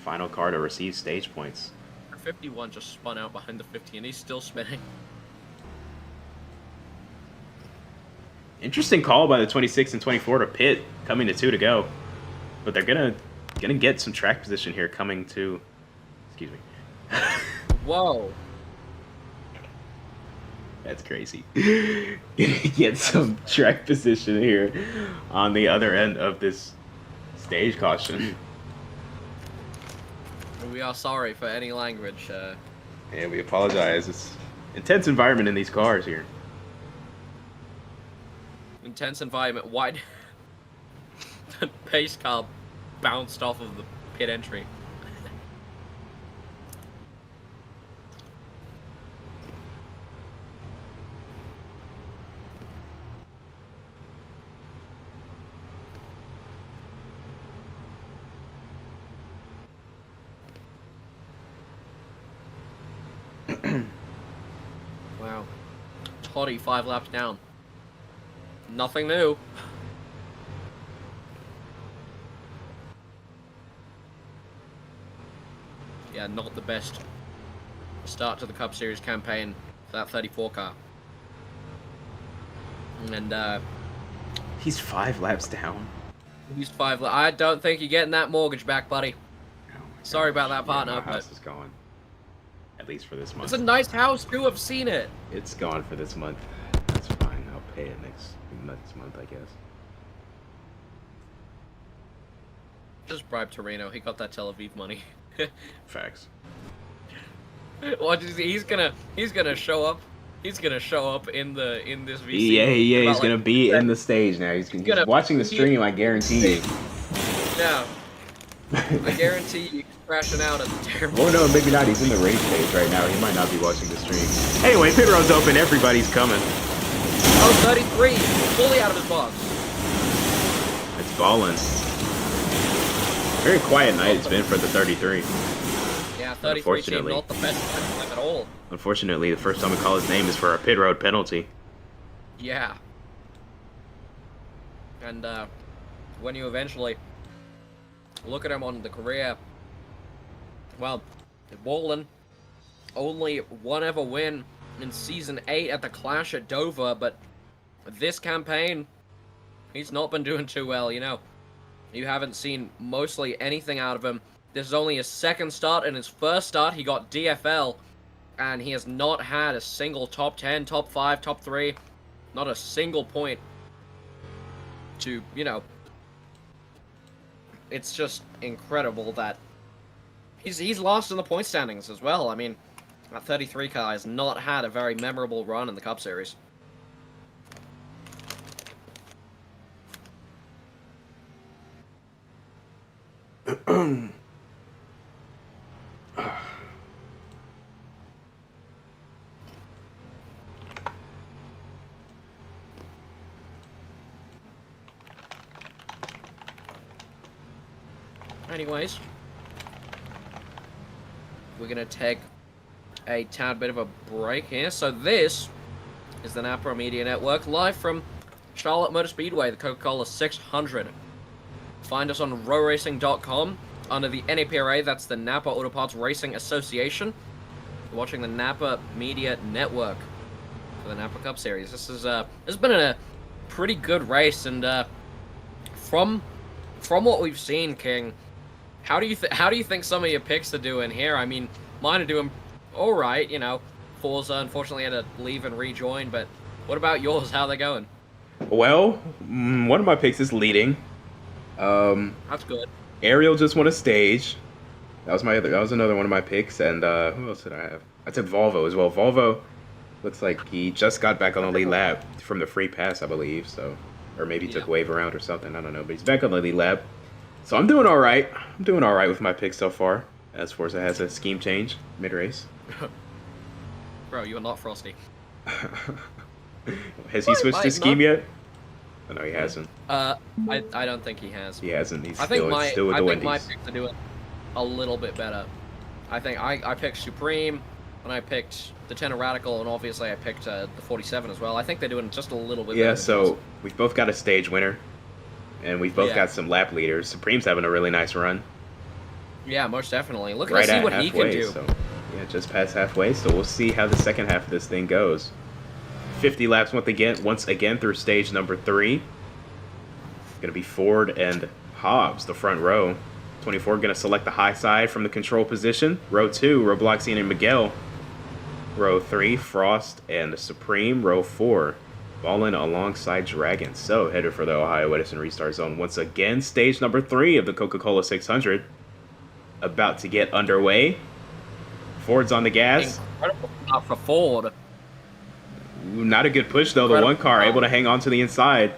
Final car to receive stage points. 51 just spun out behind the 50 and he's still spinning. Interesting call by the 26 and 24 to pit, coming to 2 to go. But they're gonna get some track position here coming to... Excuse me. Whoa. That's crazy. Gonna get some track position here on the other end of this stage caution. We are sorry for any language. Yeah, we apologize. It's intense environment in these cars here. Intense environment. Why? The pace car bounced off of the pit entry. Wow. Toddy 5 laps down. Nothing new. Yeah, not the best start to the Cup Series campaign for that 34 car. And, He's 5 laps down. he's 5 laps. I don't think you're getting that mortgage back, buddy. Oh Sorry about that, partner. Yeah, my but house is gone. At least for this month. it's a nice house, too. I've seen it. It's gone for this month. That's fine. I'll pay it next month, I guess. Just bribe Torino. He got that Tel Aviv money. Facts. Watch, he's gonna show up. He's gonna show up in this VC. Yeah. He's about, gonna be in the stage now. He's watching the stream. I guarantee you. Yeah. I guarantee you crashing out at the terrible. Oh no, maybe not. He's in the race stage right now. He might not be watching the stream. Anyway, pit road's open. Everybody's coming. Oh, 33, fully out of his box. It's ballin'. Very quiet night it's been for the 33. Yeah, 33 team, not the best time at all. Unfortunately, the first time we call his name is for a pit road penalty. Yeah. And when you eventually look at him on the career, well, Wallen, only one ever win in Season 8 at the Clash at Dover, but this campaign, he's not been doing too well, you know. You haven't seen mostly anything out of him. This is only his 2nd start, and his 1st start he got DFL, and he has not had a single top 10, top 5, top 3, not a single point to, you know, it's just incredible that he's lost in the point standings as well. I mean, that 33 car has not had a very memorable run in the Cup Series. Anyways, we're going to take a tad bit of a break here. So this is the NAPA Media Network, live from Charlotte Motor Speedway, the Coca-Cola 600. Find us on rowracing.com under the NAPRA, that's the NAPA Auto Parts Racing Association. You're watching the NAPA Media Network for the NAPA Cup Series. This has been a pretty good race, and from from what we've seen, King, how do you think some of your picks are doing here? I mean, mine are doing all right. You know, Forza unfortunately had to leave and rejoin, but what about yours? How are they going? Well, one of my picks is leading. That's good. Ariel just won a stage. That was another one of my picks. And who else did I have? I took Volvo as well. Volvo looks like he just got back on the lead lap from the free pass, I believe. So, or maybe he took wave around or something. I don't know. But he's back on the lead lap. So I'm doing all right. I'm doing all right with my picks so far. As Forza has a scheme change mid race. Bro, you are not Frosty. Has he switched his scheme yet? Oh, no, he hasn't. I don't think he has. He hasn't. He's I think still with the Wendy's. my picks are doing a little bit better. I think I picked Supreme, and I picked the 10 Radical, and obviously I picked the 47 as well. I think they're doing just a little bit better. Yeah, so we've both got a stage winner, and we've both got some lap leaders. Supreme's having a really nice run. Yeah, most definitely. Look right at see what halfway, he can do. So, yeah, just past halfway. So we'll see how the second half of this thing goes. 50 laps once again through stage number 3. Going to be Ford and Hobbs, the front row. 24 going to select the high side from the control position. Row 2, Robloxian and Miguel. Row 3, Frost and Supreme. Row 4, Ballin alongside Dragon. So headed for the Ohio Edison restart zone. Once again, stage number 3 of the Coca-Cola 600. About to get underway. Ford's on the gas. Incredible stop for Ford. Not a good push, though. The one car able to hang on to the inside.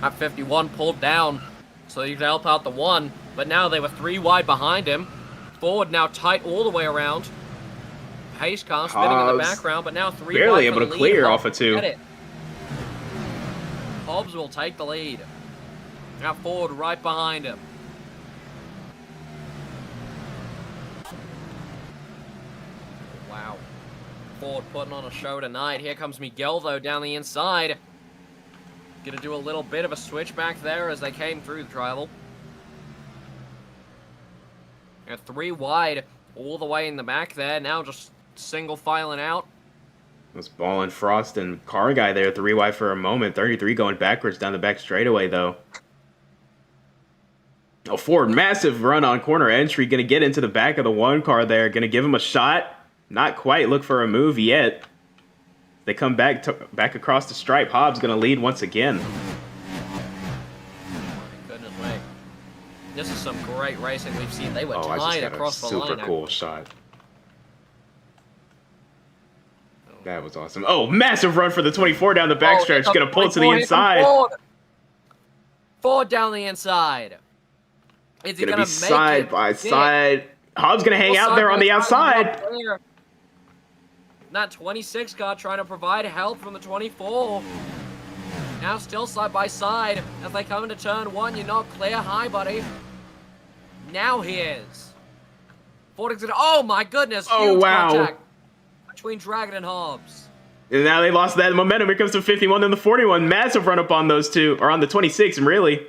At 51 pulled down, so you can help out the one. But now they were 3 wide behind him. Ford now tight all the way around. Pace car spinning in the background, but now 3 barely wide able to clear off of 2. Hobbs will take the lead. Now Ford right behind him. Wow. Ford putting on a show tonight. Here comes Miguel, though, down the inside. Gonna do a little bit of a switch back there as they came through the trial. And 3 wide all the way in the back there. Now just single filing out. Was Ballin, Frost, and car guy there 3 wide for a moment. 33 going backwards down the back straightaway, though. Oh, Ford, massive run on corner entry. Gonna get into the back of the one car there. Gonna give him a shot. Not quite look for a move yet. They come back across the stripe. Hobbs going to lead once again. Goodness me. This is some great racing we've seen. They were tied across the line. Super cool shot. That was awesome. Oh, massive run for the 24 down the backstretch. Going to pull it to the inside. Ford down the inside. Is he going to make side it? by side. Hobbs going to hang out there on the outside. That 26 car trying to provide help from the 24. Now still side by side. As they come into turn 1, you're not clear. Hi, buddy. Now he is. Ford is gonna, oh my goodness. Oh, huge wow. contact between Dragon and Hobbs. And now they lost that momentum. Here comes the 51 and the 41. Massive run up on those two. Or on the 26, really.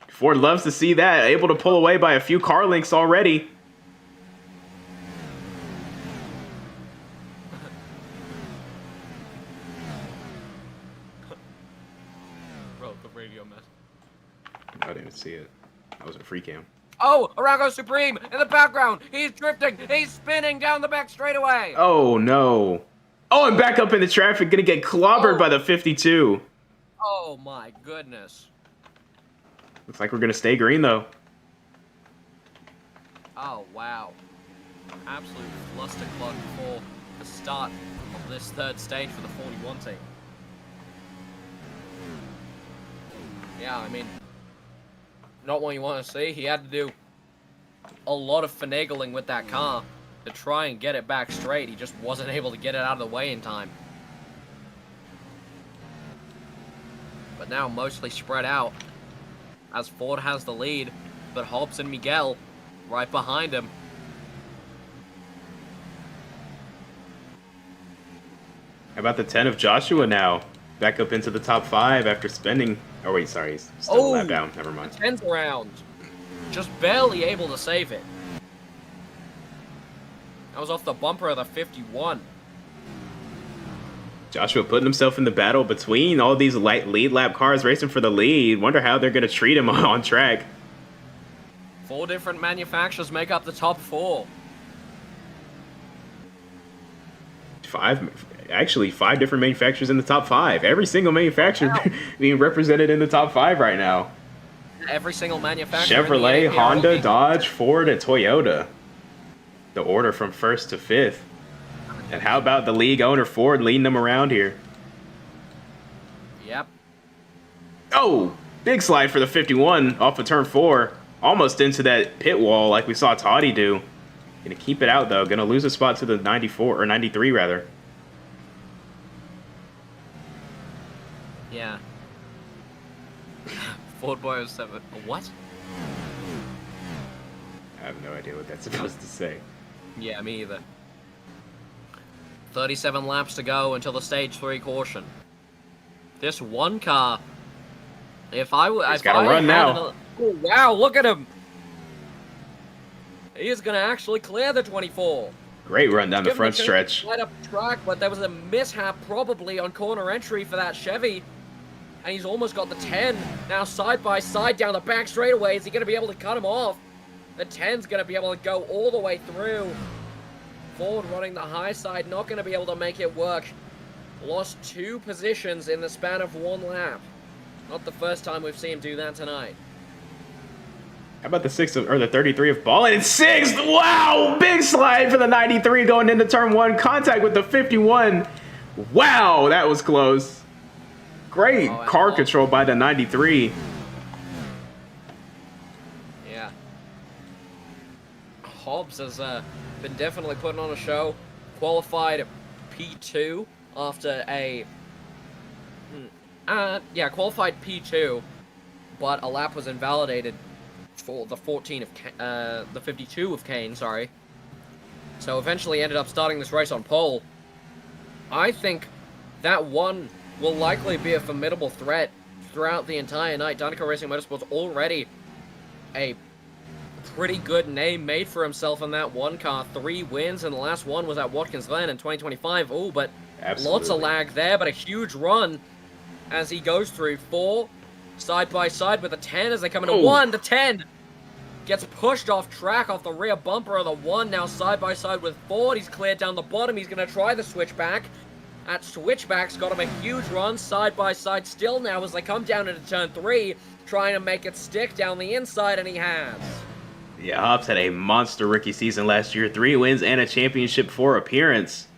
Ford loves to see that. Able to pull away by a few car lengths already. I didn't see it. That was a free cam. Oh, around goes Supreme in the background. He's drifting. He's spinning down the back straightaway. Oh, no. Oh, and back up in the traffic. Gonna get clobbered by the 52. Oh, my goodness. Looks like we're gonna stay green, though. Oh, wow. Absolute clusterclub before the start of this third stage for the 41 team. Yeah, I mean, not what you want to see. He had to do a lot of finagling with that car to try and get it back straight. He just wasn't able to get it out of the way in time. But now mostly spread out as Ford has the lead, but Hobbs and Miguel right behind him. How about the 10 of Joshua now? Back up into the top 5 after spending... Oh, wait, sorry. He's still a lap down. Never mind. 10th round. Just barely able to save it. That was off the bumper of the 51. Joshua putting himself in the battle between all these lead lap cars racing for the lead. Wonder how they're going to treat him on track. 4 different manufacturers make up the top 4. 5 different manufacturers in the top 5. Every single manufacturer being represented in the top 5 right now. Every single manufacturer. Chevrolet, Honda, Dodge, Ford, and Toyota. The order from 1st to 5th. And how about the league owner Ford leading them around here? Yep. Oh, big slide for the 51 off of turn 4. Almost into that pit wall like we saw Toddy do. Gonna keep it out though. Gonna lose a spot to the 94 or 93 rather. Yeah. Ford Boy 07. What? I have no idea what that's supposed to say. Yeah, me either. 37 laps to go until the stage 3 caution. This one car. He's got to run now. Oh, wow, look at him. He is going to actually clear the 24. Great run down the front stretch. Right up the track, but there was a mishap probably on corner entry for that Chevy. And he's almost got the 10. Now side by side down the back straightaway. Is he going to be able to cut him off? The 10's going to be able to go all the way through. Ford running the high side, not going to be able to make it work. Lost 2 positions in the span of 1 lap. Not the first time we've seen him do that tonight. How about the 33 of Ball and 6th? Wow, big slide for the 93 going into turn 1. Contact with the 51. Wow, that was close. Great car control by the 93. Yeah. Hobbs has been definitely putting on a show. Qualified P2 after a... qualified P2, but a lap was invalidated for the 52 of Kane, sorry. So eventually ended up starting this race on pole. I think that one will likely be a formidable threat throughout the entire night. Dinoco Racing Motorsports already a pretty good name made for himself in that one car. 3 wins, and the last one was at Watkins Glen in 2025. Oh, but lots of lag there, but a huge run as he goes through 4 side by side with the 10 as they come into 1. The 10 gets pushed off track off the rear bumper of the 1. Now side by side with Ford. He's cleared down the bottom. He's going to try the switchback. At switchbacks, got him a huge run side by side still now as they come down into turn 3, trying to make it stick down the inside, and he has. Yeah, Hobbs had a monster rookie season last year. 3 wins and a championship 4 appearance.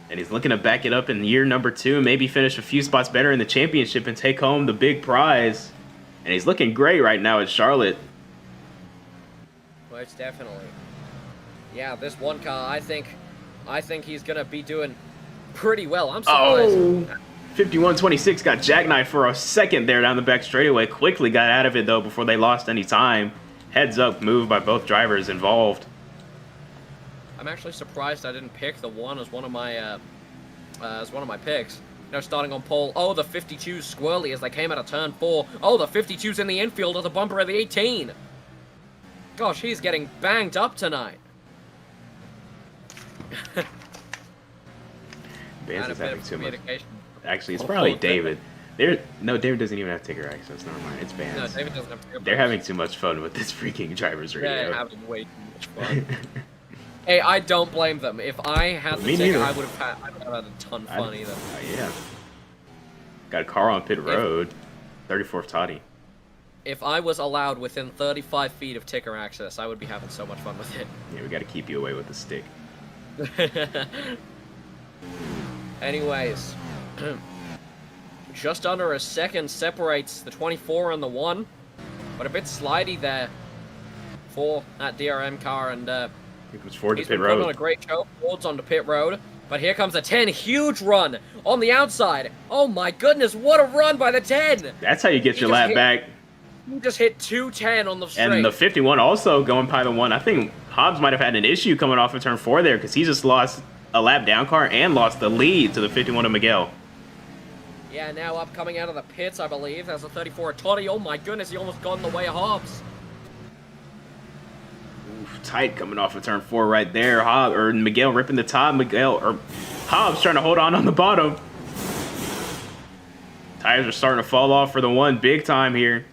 And he's looking to back it up in year number 2, maybe finish a few spots better in the championship and take home the big prize. And he's looking great right now at Charlotte. Most definitely. Yeah, this one car, I think he's going to be doing pretty well. I'm surprised. Oh, 51-26 got jackknifed for a second there down the back straightaway. Quickly got out of it, though, before they lost any time. Heads up move by both drivers involved. I'm actually surprised I didn't pick the 1 as one of my picks. Now starting on pole. Oh, the 52's squirrely as they came out of turn 4. Oh, the 52's in the infield of the bumper of the 18. Gosh, he's getting banged up tonight. Vance is having too much. Actually, it's probably David. No, David doesn't even have ticker access. Never mind. It's Vance. No, David doesn't have ticker. They're having too much fun with this freaking driver's radio. They're having way too much fun. Hey, I don't blame them. If I had the ticker, I would have had a ton of fun either. Yeah. Got a car on pit road. 34th Toddy. If I was allowed within 35 feet of ticker access, I would be having so much fun with it. Yeah, we got to keep you away with the stick. Anyways, just under a second separates the 24 and the 1, but a bit slidey there for that DRM car, and Here comes Ford to he's pit been road. putting on a great show. Ford's onto pit road, but here comes the 10, huge run on the outside. Oh my goodness, what a run by the 10! That's how you get your lap back. He just hit 210 on the straight. And the 51 also going by the 1. I think Hobbs might have had an issue coming off of turn 4 there because he just lost a lap down car and lost the lead to the 51 of Miguel. Yeah, now up coming out of the pits, I believe. There's a 34 of Toddy. Oh my goodness, he almost got in the way of Hobbs. Oof, tight coming off of turn 4 right there. Miguel ripping the top. Hobbs trying to hold on the bottom. Tires are starting to fall off for the one big time here.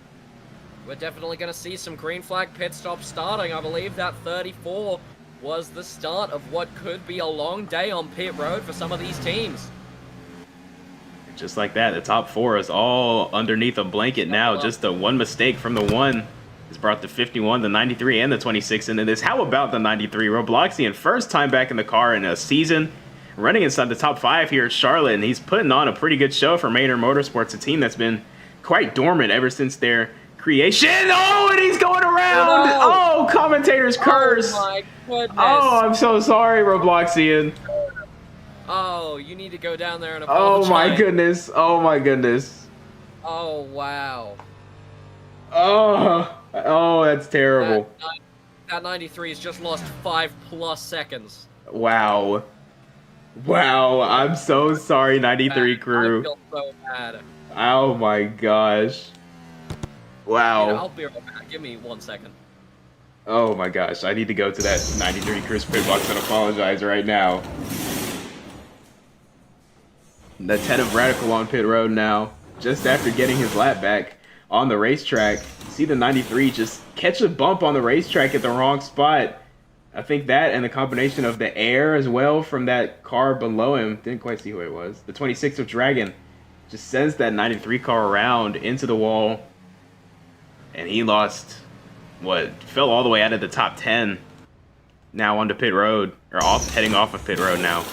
We're definitely going to see some green flag pit stops starting. I believe that 34 was the start of what could be a long day on pit road for some of these teams. Just like that, the top 4 is all underneath a blanket now. Just the one mistake from the 1 has brought the 51, the 93, and the 26 into this. How about the 93? Robloxian, first time back in the car in a season, running inside the top 5 here at Charlotte, and he's putting on a pretty good show for Maynard Motorsports, a team that's been quite dormant ever since their creation. Oh, and he's going around. No. Oh, commentator's curse. Oh my goodness. Oh, I'm so sorry, Robloxian. Oh, you need to go down there and apologize. Oh my goodness. Oh my goodness. Oh, wow. Oh, that's terrible. That 93 has just lost 5+ seconds. Wow. Wow, I'm so sorry, 93 crew. I feel so bad. Oh my gosh. Wow. You know, I'll be right back. Give me 1 second. Oh my gosh, I need to go to that 93 Chris pit box and apologize right now. The 10 of Radical on pit road now, just after getting his lap back on the racetrack. See the 93 just catch a bump on the racetrack at the wrong spot. I think that and the combination of the air as well from that car below him, didn't quite see who it was. The 26 of Dragon just sends that 93 car around into the wall. And he lost, fell all the way out of the top 10. Now onto pit road, or heading off of pit road now.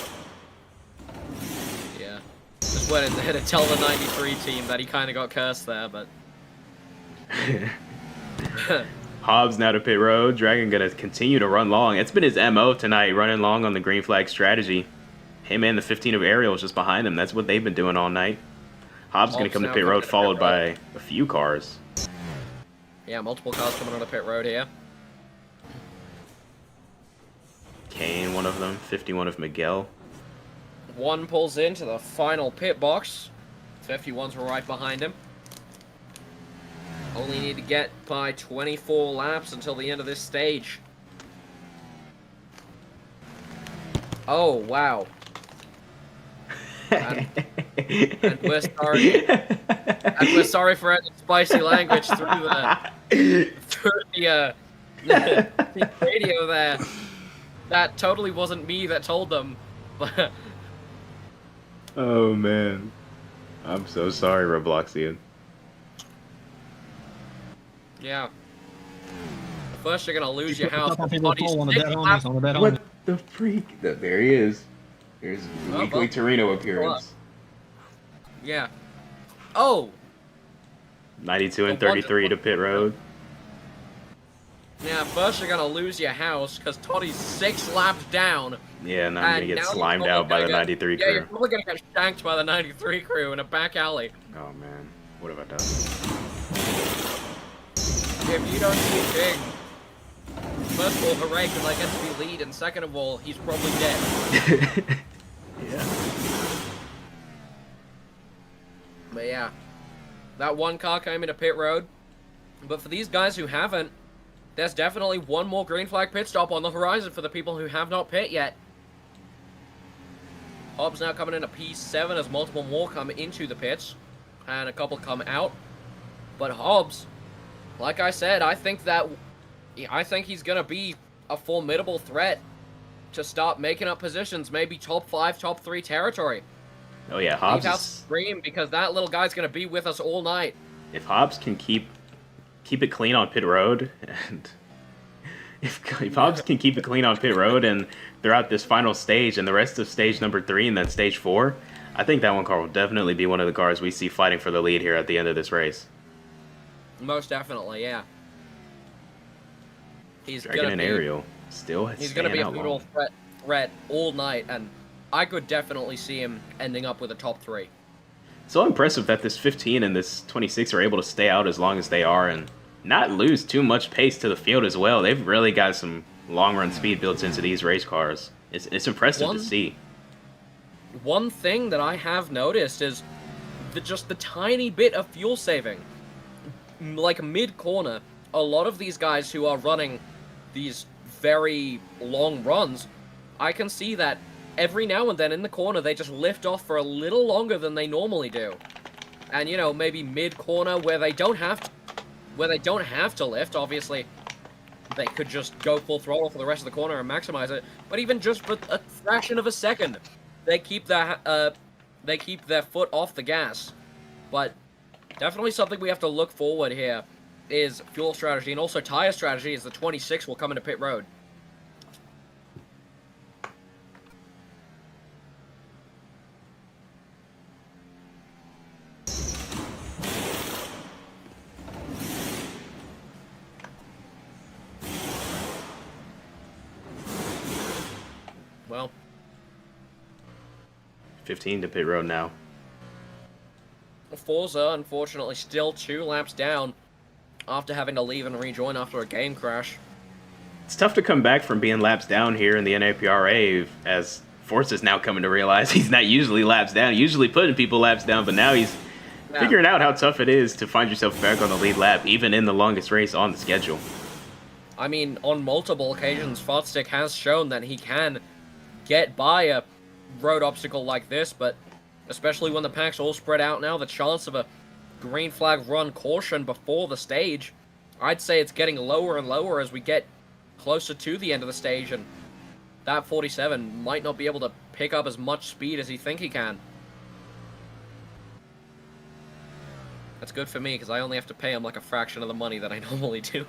Yeah. Just went in there to tell the 93 team that he kind of got cursed there, but... Hobbs now to pit road. Dragon gonna continue to run long. It's been his MO tonight, running long on the green flag strategy. Him and the 15 of Ariel is just behind him. That's what they've been doing all night. Hobbs gonna come to pit road, followed by a few cars. Yeah, multiple cars coming on the pit road here. Kane, one of them. 51 of Miguel. One pulls into the final pit box. 51's right behind him. Only need to get by 24 laps until the end of this stage. Oh, wow. And we're sorry. And we're sorry for any spicy language through the radio there. That totally wasn't me that told them. Oh man, I'm so sorry, Robloxian. Yeah. First, you're gonna lose your house. On the What the freak? There he is. Here's the weekly Torino appearance. Yeah. Oh! 92 and 33 to pit road. Yeah, first you're gonna lose your house, because Toddy's 6 laps down. Yeah, now I'm gonna get slimed out by the 93 crew. Yeah, you're probably gonna get shanked by the 93 crew in a back alley. Oh man, what have I done? If you don't see King, first of all, hooray, because I get to be lead, and second of all, he's probably dead. Yeah. But yeah, that one car came into pit road. But for these guys who haven't, there's definitely one more green flag pit stop on the horizon for the people who have not pit yet. Hobbs now coming in at P7 as multiple more come into the pits, and a couple come out. But Hobbs, like I said, I think he's gonna be a formidable threat to start making up positions, maybe top 5, top 3 territory. Oh yeah, Hobbs. Leave out Scream, because that little guy's gonna be with us all night. If Hobbs can keep it clean on pit road, and if Hobbs can keep it clean on pit road and throughout this final stage and the rest of stage number 3 and then stage 4, I think that one car will definitely be one of the cars we see fighting for the lead here at the end of this race. Most definitely, yeah. Dragon and Ariel still he's gonna be a brutal threat all night, and I could definitely see him ending up with a top 3. So impressive that this 15 and this 26 are able to stay out as long as they are and not lose too much pace to the field as well. They've really got some long-run speed built into these race cars. It's impressive to see. One thing that I have noticed is just the tiny bit of fuel saving. Like mid-corner, a lot of these guys who are running these very long runs, I can see that every now and then in the corner they just lift off for a little longer than they normally do. and you know, maybe mid corner where they don't have to lift. Obviously, they could just go full throttle for the rest of the corner and maximize it. But even just for a fraction of a second, they keep their foot off the gas. But definitely something we have to look forward here is fuel strategy and also tire strategy as the 26 will come into pit road. Well, 15 to pit road now. Forza, unfortunately, still 2 laps down after having to leave and rejoin after a game crash. It's tough to come back from being laps down here in the NAPRA, as Forza's now coming to realize he's not usually laps down, usually putting people laps down, but now he's figuring out how tough it is to find yourself back on the lead lap, even in the longest race on the schedule. I mean, on multiple occasions, Fartstick has shown that he can get by a road obstacle like this, but especially when the pack's all spread out now, the chance of a green flag run caution before the stage, I'd say it's getting lower and lower as we get closer to the end of the stage, and that 47 might not be able to pick up as much speed as he think he can. That's good for me, because I only have to pay him like a fraction of the money that I normally do.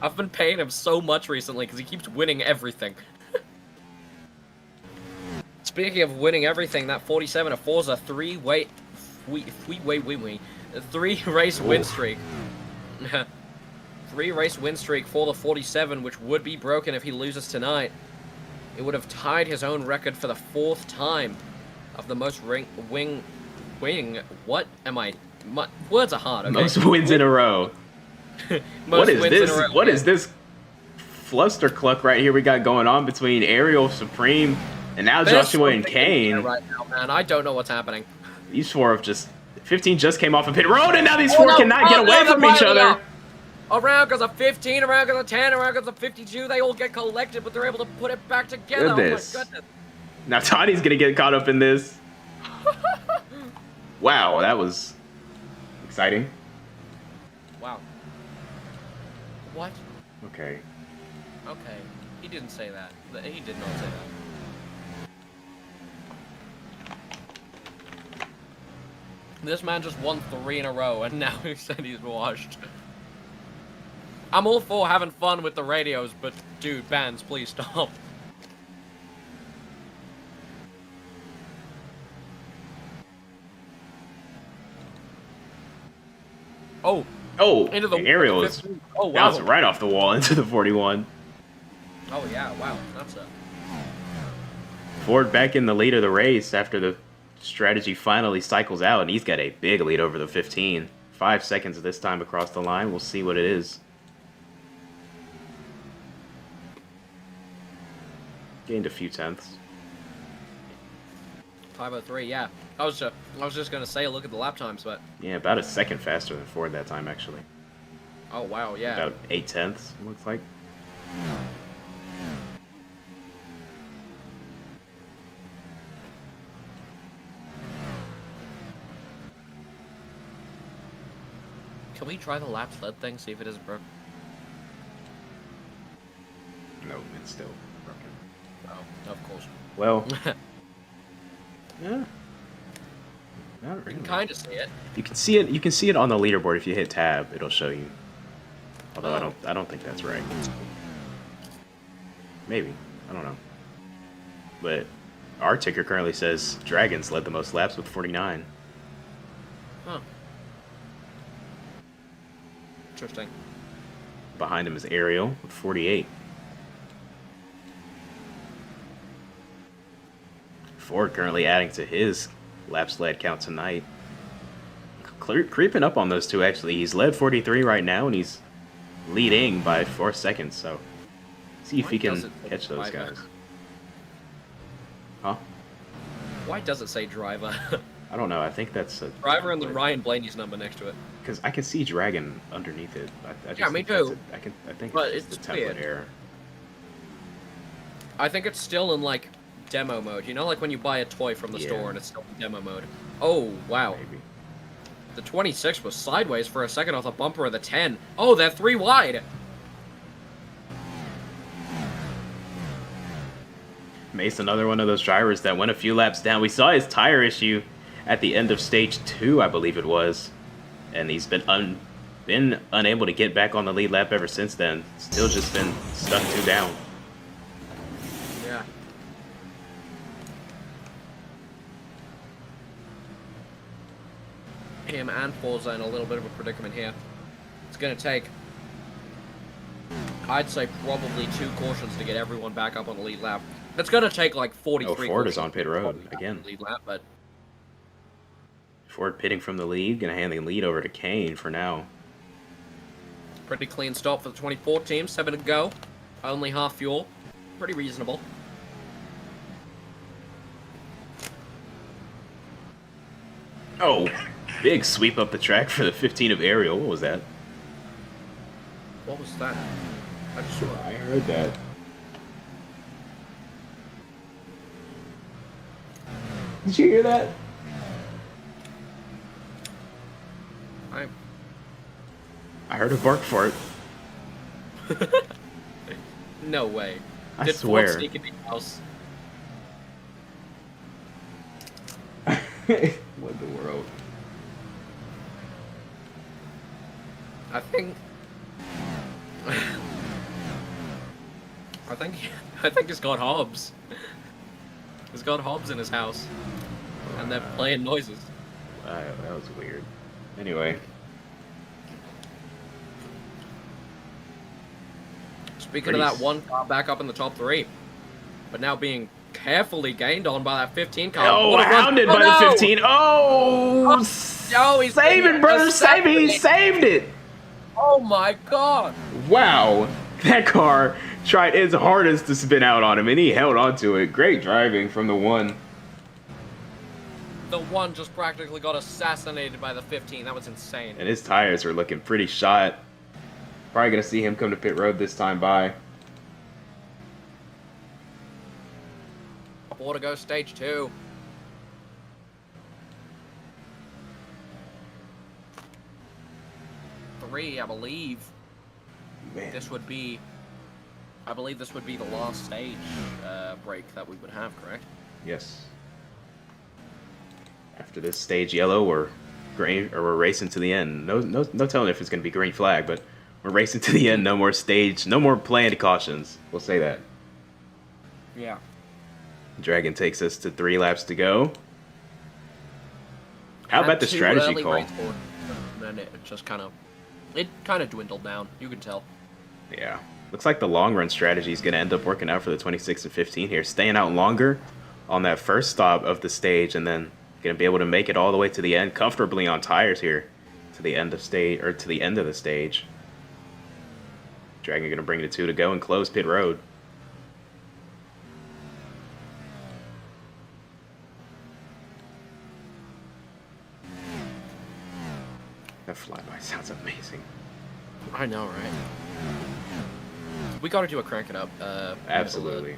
I've been paying him so much recently, because he keeps winning everything. Speaking of winning everything, that 47 of Forza, 3-race win streak. 3-race win streak for the 47, which would be broken if he loses tonight. It would have tied his own record for the 4th time of the most what am I? Words are hard, okay? Most wins in a row. What is this? What is this fluster cluck right here we got going on between Ariel, Supreme, and now Joshua and Kane? Right now, man, I don't know what's happening. These four have just 15 just came off a pit road, and now these four cannot get away from each other. Around because of 15, around because of 10, around because of 52, they all get collected, but they're able to put it back together. Goodness. Oh my goodness. Now Tani's gonna get caught up in this. Wow, that was exciting. Wow. What? Okay. Okay. He didn't say that. He did not say that. This man just won 3 in a row, and now he said he's washed. I'm all for having fun with the radios, but dude, bands, please stop. Oh. Oh, into the Ariel is bounced right off the wall into the 41. Oh yeah, wow, that's a... Ford back in the lead of the race after the strategy finally cycles out, and he's got a big lead over the 15. 5 seconds this time across the line. We'll see what it is. Gained a few tenths. 5:03, yeah. I was just gonna say, look at the lap times, but Yeah, about a second faster than Ford that time, actually. oh wow, yeah. About 8 tenths, looks like. Can we try the lap sled thing, see if it is broken? No, it's still broken. Oh, of course. Well, yeah. Not You really. can kind of see it. You can see it. You can see it on the leaderboard if you hit tab. It'll show you. Although Oh. I don't think that's right. Maybe, I don't know. But our ticker currently says Dragons led the most laps with 49. Huh. Interesting. Behind him is Ariel with 48. Ford currently adding to his laps led count tonight. Creeping up on those two, actually. He's led 43 right now, and he's leading by 4 seconds, so see if he can catch those guys. Huh? Why does it say driver? I don't know. I think that's a Driver and the Ryan Blaney's number next to it. because I can see Dragon underneath it. I just Yeah, me think that's too. I think But it's it's the template weird. error. I think it's still in like demo mode. You know, like when you buy a toy from the Yeah. store and it's still in demo mode. Oh, wow. Maybe. The 26 was sideways for a second off the bumper of the 10. Oh, they're 3 wide. Mace, another one of those drivers that went a few laps down. We saw his tire issue at the end of stage 2, I believe it was. And he's been unable to get back on the lead lap ever since then. Still just been stuck 2 down. Yeah. Him and Forza in a little bit of a predicament here. It's going to take, I'd say, probably 2 cautions to get everyone back up on the lead lap. It's going to take like 43 Oh, Ford is cautions on pit to road get back again. on the lead lap, but Ford pitting from the lead, gonna hand the lead over to Kane for now. pretty clean stop for the 24 team. 7 to go. Only half fuel. Pretty reasonable. Oh, big sweep up the track for the 15 of Ariel. What was that? What was that? I just I heard that. Did you hear that? I heard a bark fart. No way. I Did swear. Ford sneak in the house? What in the world? I think he's got Hobbs. He's got Hobbs in his house, and they're playing noises. That was weird. Anyway, Speaking of that, one car back up in the top 3, but now being carefully gained on by that 15 car. oh, What a run. hounded Oh, by no! the 15. Oh, Oh, he's save it, brother, save it. He saved it. Oh my god! Wow, that car tried its hardest to spin out on him, and he held on to it. Great driving from the 1. The 1 just practically got assassinated by the 15. That was insane. And his tires are looking pretty shot. Probably gonna see him come to pit road this time by. 4 to go, stage 2. Three, I believe. Man. I believe this would be the last stage break that we would have, correct? Yes. After this stage yellow, we're racing to the end. No telling if it's gonna be green flag, but we're racing to the end. No more stage, no more planned cautions. We'll say that. Yeah. Dragon takes us to 3 laps to go. How about the strategy call? And then it just kind of dwindled down. You can tell. Yeah. Looks like the long run strategy is going to end up working out for the 26 and 15 here. Staying out longer on that first stop of the stage and then going to be able to make it all the way to the end comfortably on tires here to the end of the stage. Dragon going to bring it to 2 to go and close pit road. That flyby sounds amazing. I know, right? We got to do a crank it up. Absolutely.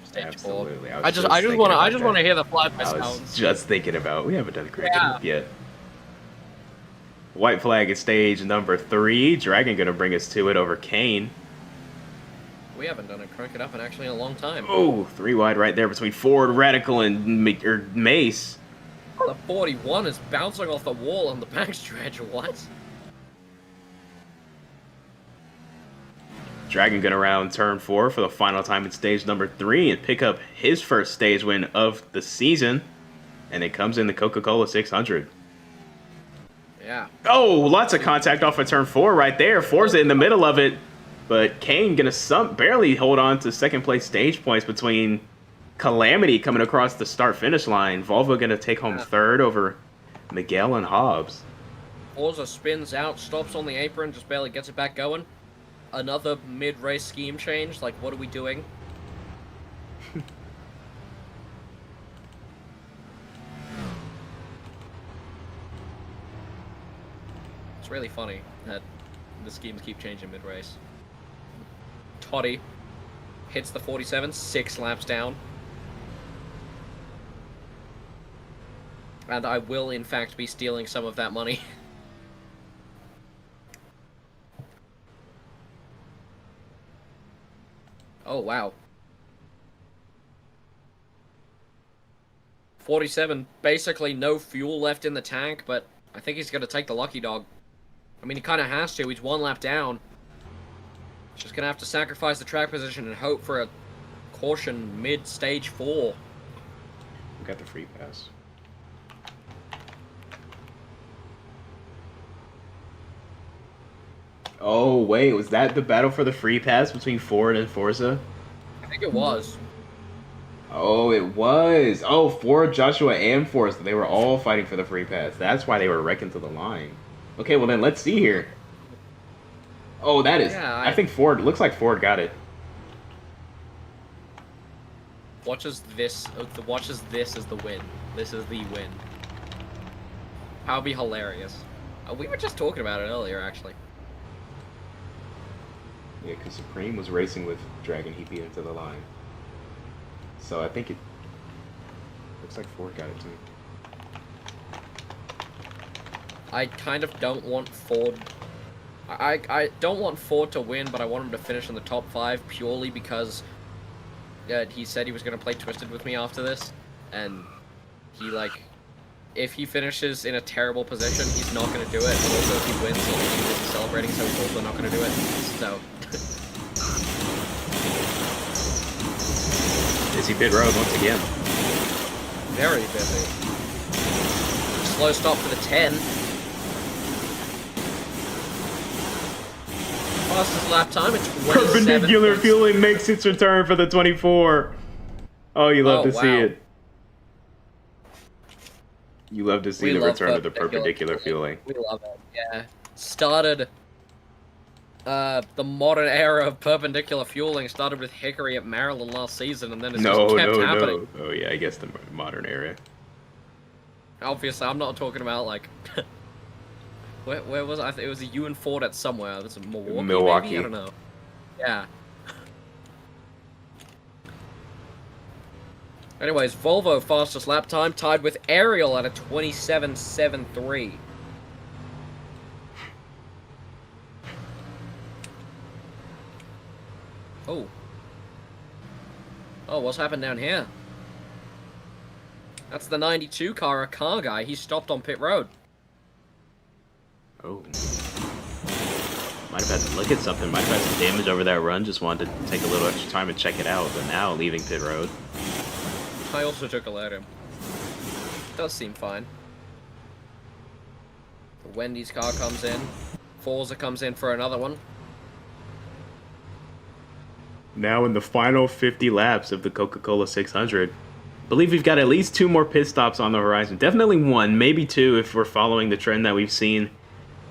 Stage Absolutely. 4. I just want to hear the flyby I was sounds. just thinking about. We haven't done crank it up yet. White flag at stage number 3. Dragon gonna bring us to it over Kane. We haven't done a crank it up in actually a long time. Oh, 3 wide right there between Ford, Radical, and Mace. The 41 is bouncing off the wall on the backstretch. What? Dragon gonna round turn 4 for the final time in stage number 3 and pick up his first stage win of the season. And it comes in the Coca-Cola 600. Yeah. Oh, lots of contact off of turn 4 right there. Forza in the middle of it. But Kane gonna barely hold on to second place stage points between Calamity coming across the start-finish line. Volvo gonna take home 3rd over Miguel and Hobbs. Forza spins out, stops on the apron, just barely gets it back going. Another mid-race scheme change. Like, what are we doing? It's really funny that the schemes keep changing mid-race. Toddy hits the 47, 6 laps down. And I will, in fact, be stealing some of that money. Oh, wow. 47, basically no fuel left in the tank, but I think he's going to take the lucky dog. I mean, he kind of has to. He's 1 lap down. Just going to have to sacrifice the track position and hope for a caution mid-stage 4. We got the free pass. Oh, wait, was that the battle for the free pass between Ford and Forza? I think it was. Oh, it was. Oh, Ford, Joshua, and Forza. They were all fighting for the free pass. That's why they were wrecking to the line. Okay, well then, let's see here. Oh, that is... Yeah, I think Ford... Looks like Ford got it. Watches this as the win. This is the win. That would be hilarious. We were just talking about it earlier, actually. Yeah, because Supreme was racing with Dragon. He beat him to the line. So I think it... Looks like Ford got it too. I kind of don't want Ford... I don't want Ford to win, but I want him to finish in the top 5 purely because he said he was going to play Twisted with me after this. And he, like... If he finishes in a terrible position, he's not going to do it. But also if he wins, he'll be too busy celebrating, so he's also not going to do it. So... Busy pit road once again. Very busy. Slow stop for the 10. Fastest lap time at 27. Perpendicular fueling makes its return for the 24. Oh, you love to see it. You love to see the return of the perpendicular fueling. We love it, yeah. Started... the modern era of perpendicular fueling started with Hickory at Maryland last season, and then it's just kept happening. No. Oh yeah, I guess the modern era. Obviously, I'm not talking about like where was it? I think it was a Ewan Ford at somewhere. It was Milwaukee. Maybe? I don't know. Yeah. Anyways, Volvo fastest lap time tied with Ariel at a 27.73. Oh. Oh, what's happened down here? That's the 92 car, a car guy. He stopped on pit road. Oh. Might have had to look at something. Might have had some damage over that run. Just wanted to take a little extra time and check it out. But now leaving pit road. I also took a load in. Does seem fine. The Wendy's car comes in. Forza comes in for another one. Now in the final 50 laps of the Coca-Cola 600. I believe we've got at least 2 more pit stops on the horizon. Definitely 1, maybe 2 if we're following the trend that we've seen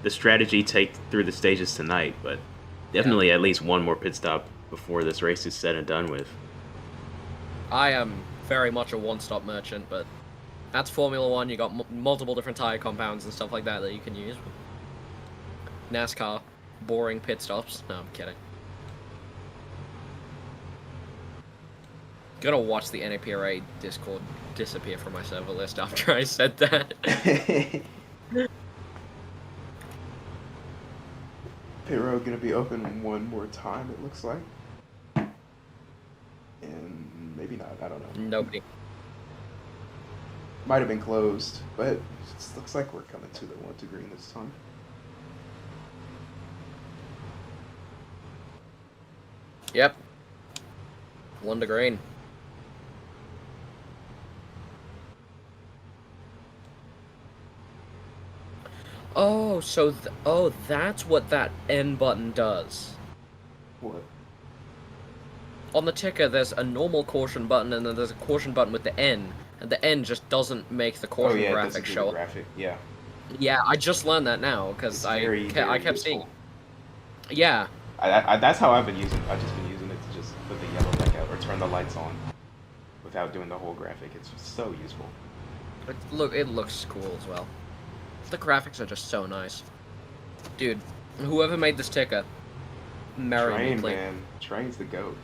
the strategy take through the stages tonight. But definitely at least 1 more pit stop before this race is said and done with. I am very much a one-stop merchant, but that's Formula 1. You got multiple different tire compounds and stuff like that that you can use. NASCAR, boring pit stops. No, I'm kidding. Gonna watch the NAPRA Discord disappear from my server list after I said that. Pit road gonna be open 1 more time, it looks like. And maybe not, I don't know. Nobody. Might have been closed, but it just looks like we're coming to the 1 to green this time. Yep. 1 to green. Oh, so that's what that N button does. What? On the ticker, there's a normal caution button, and then there's a caution button with the N, and the N just doesn't make the caution graphic show up. Graphic, yeah. Yeah, I just learned that now because I kept seeing. Yeah. That's how I've been using. I've just been using it to just put the yellow back out or turn the lights on, without doing the whole graphic. It's just so useful. It looks cool as well. The graphics are just so nice. Dude, whoever made this ticker, Train, man. Train's the GOAT.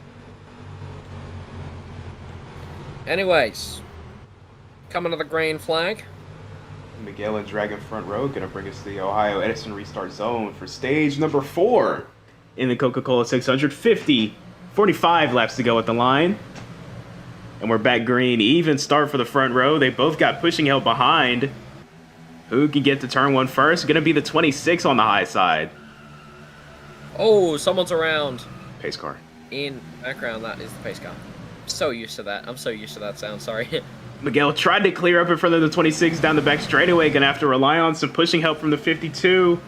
Anyways, coming to the green flag. Miguel and Dragon front row gonna bring us to the Ohio Edison restart zone for stage number 4 in the Coca-Cola 600. 45 laps to go at the line. And we're back green. Even start for the front row. They both got pushing help behind. Who can get to turn 1 first? Gonna be the 26 on the high side. Oh, someone's around. Pace car. In the background, that is the pace car. So used to that. I'm so used to that sound, sorry. Miguel tried to clear up in front of the 26 down the back straightaway. Gonna have to rely on some pushing help from the 52.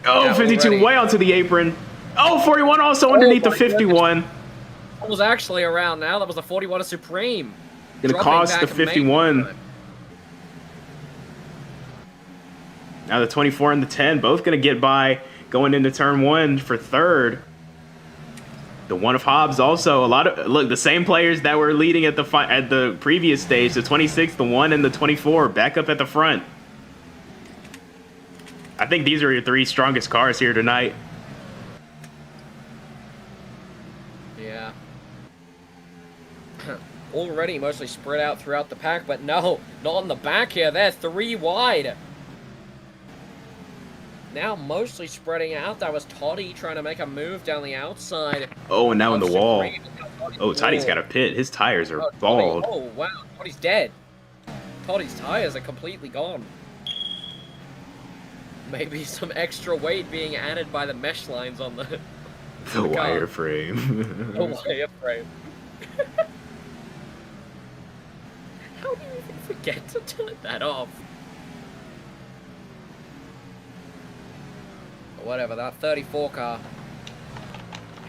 Oh, Yeah, 52 already. way onto the apron. Oh, 41 also underneath the 51. That was actually around now. That was the 41 of Supreme. Gonna Dropping cost the back a main 51. time. Now the 24 and the 10 both gonna get by going into turn 1 for third. The one of Hobbs also look, the same players that were leading at the previous stage, the 26, the 1 and the 24 back up at the front. I think these are your 3 strongest cars here tonight. Yeah. Already mostly spread out throughout the pack, but no, not in the back here. They're 3 wide. Now mostly spreading out. That was Toddy trying to make a move down the outside. Oh, and now in the wall. Supreme. Oh, Toddy's got a pit. His tires are Oh, bald. Toddy. Oh, wow. Toddy's dead. Toddy's tires are completely gone. Maybe some extra weight being added by the mesh lines on the The car. wireframe. The wireframe. How do you even forget to turn that off? Whatever, that 34 car.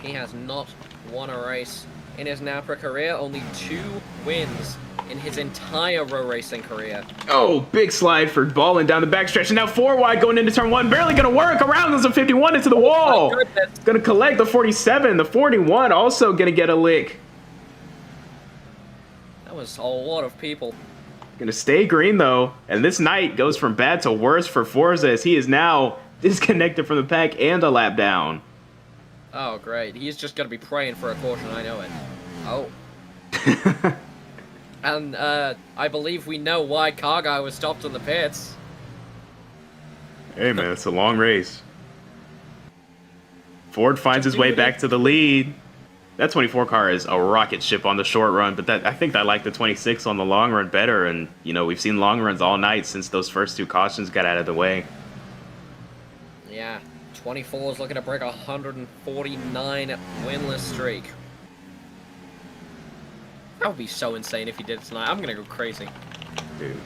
He has not won a race in his NAPA career. Only 2 wins in his entire row racing career. Oh, big slide for Ballin down the backstretch. And now 4 wide going into turn 1. Barely going to work. Around goes the 51 into the wall. My goodness. Going to collect the 47. The 41 also going to get a lick. That was a lot of people. Going to stay green, though. And this night goes from bad to worse for Forza as he is now disconnected from the pack and a lap down. Oh, great. He's just going to be praying for a caution, I know it. Oh. And, I believe we know why Car Guy was stopped in the pits. Hey, man, it's a long race. Ford finds his way back to the lead. That 24 car is a rocket ship on the short run, but I think I like the 26 on the long run better. And, you know, we've seen long runs all night since those first 2 cautions got out of the way. Yeah, 24 is looking to break a 149 winless streak. That would be so insane if he did it tonight. I'm gonna go crazy. Dude,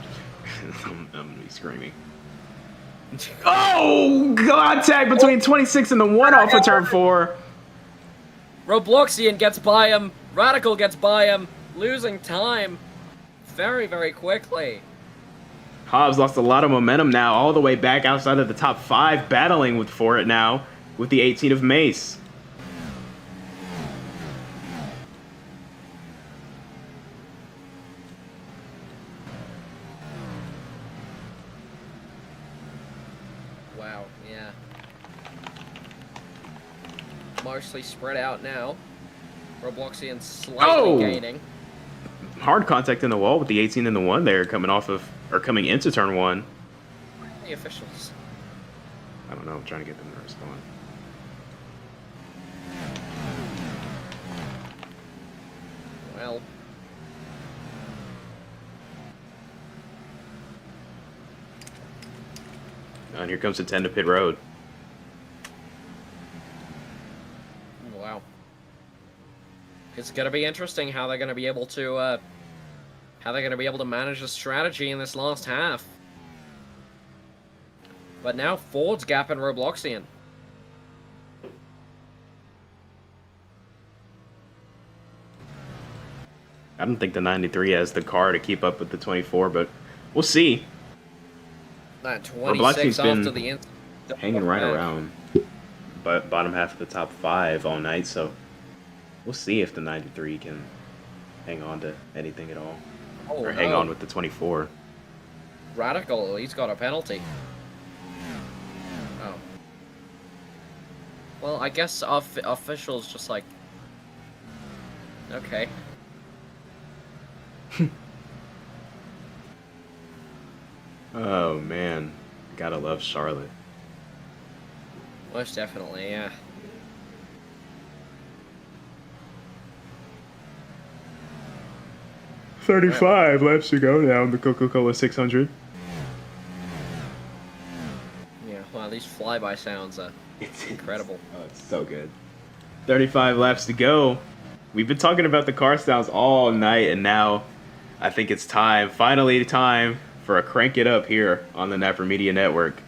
I'm gonna be screaming. Oh, contact between 26 and the 1 off of turn 4. Robloxian gets by him. Radical gets by him. Losing time very, very quickly. Hobbs lost a lot of momentum now, all the way back outside of the top 5, battling for it now with the 18 of Mace. Wow, yeah. Mostly spread out now. Robloxian slightly gaining. Hard contact in the wall with the 18 and the 1 there coming into turn 1. The officials. I don't know, I'm trying to get them to respond. Well, And here comes the 10 to pit road. wow. It's gonna be interesting how they're gonna be able to manage the strategy in this last half. But now Ford's gapping Robloxian. I don't think the 93 has the car to keep up with the 24, but we'll see. That Robloxian's 26 been after the incident. Hanging right around bottom half of the top 5 all night, so we'll see if the 93 can hang on to anything at all. Oh, Or hang on with the 24. Radical, he's got a penalty. Oh. Well, I guess officials just like... Okay. Oh man, gotta love Charlotte. Most definitely, yeah. $35 laps to go now in the Coca-Cola 600. Yeah, well, these flyby sounds are incredible. Oh, it's so good. 35 laps to go. We've been talking about the car sounds all night, and now I think it's time, finally time, for a crank it up here on the NAPA Media Network.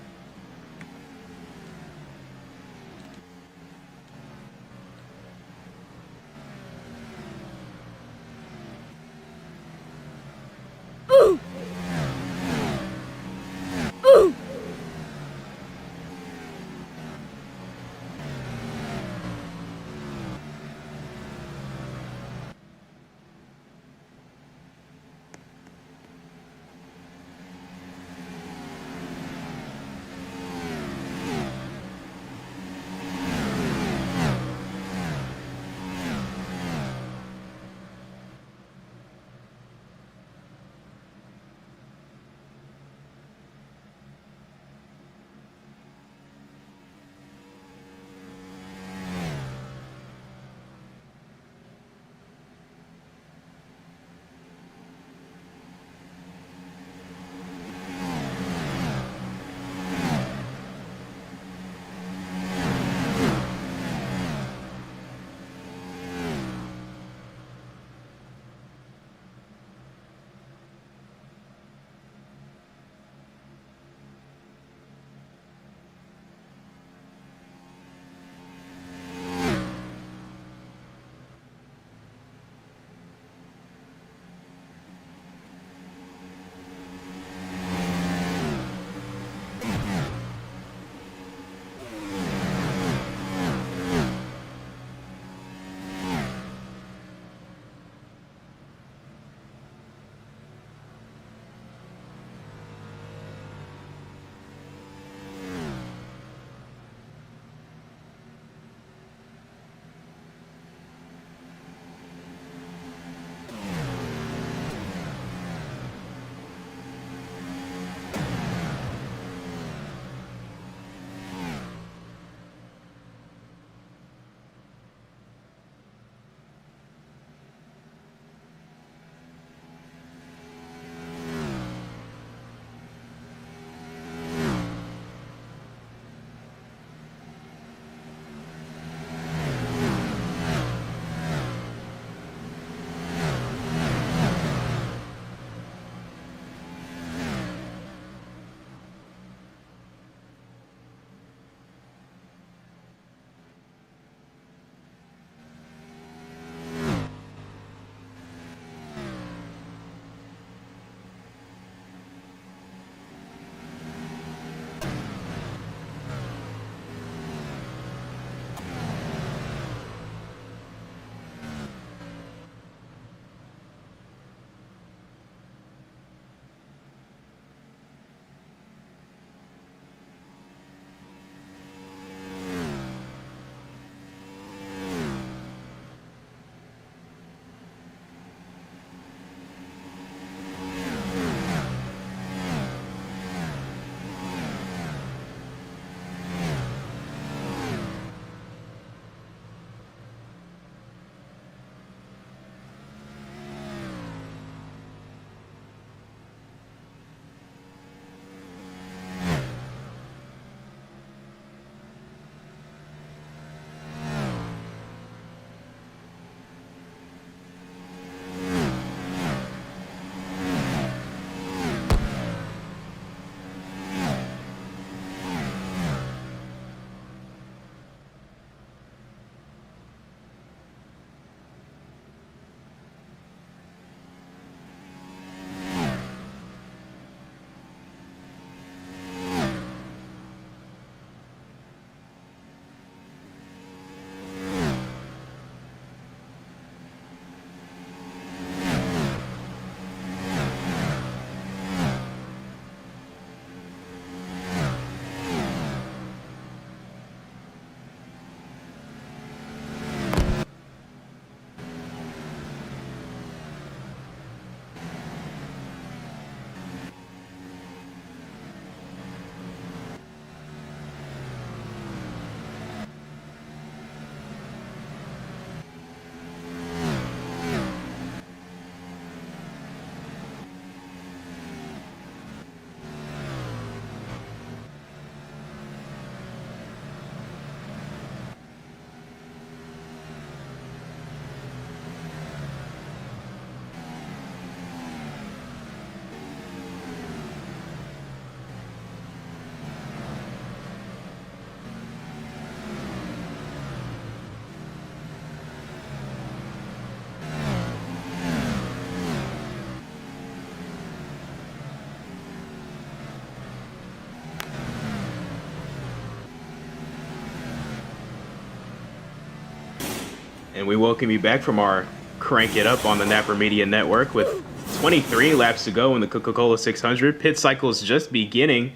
And we welcome you back from our Crank It Up on the NAPA Media Network with 23 laps to go in the Coca-Cola 600. Pit cycle is just beginning.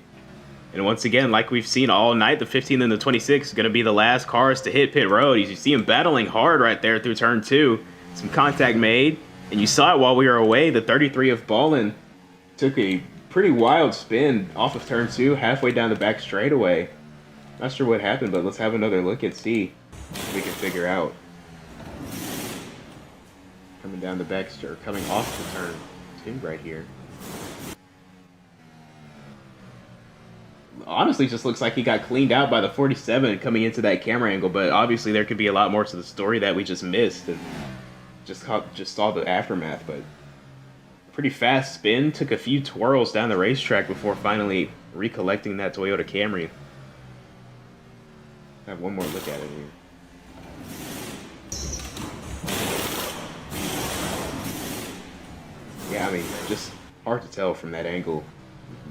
And once again, like we've seen all night, the 15 and the 26 is going to be the last cars to hit pit road. You see them battling hard right there through turn 2. Some contact made. And you saw it while we were away. The 33 of Ballin took a pretty wild spin off of turn 2, halfway down the back straightaway. Not sure what happened, but let's have another look and see if we can figure out. Coming down the back, or coming off the turn 2 right here. Honestly, just looks like he got cleaned out by the 47 coming into that camera angle, but obviously there could be a lot more to the story that we just missed and just saw the aftermath. But pretty fast spin, took a few twirls down the racetrack before finally recollecting that Toyota Camry. Have one more look at it here. Yeah, I mean, just hard to tell from that angle.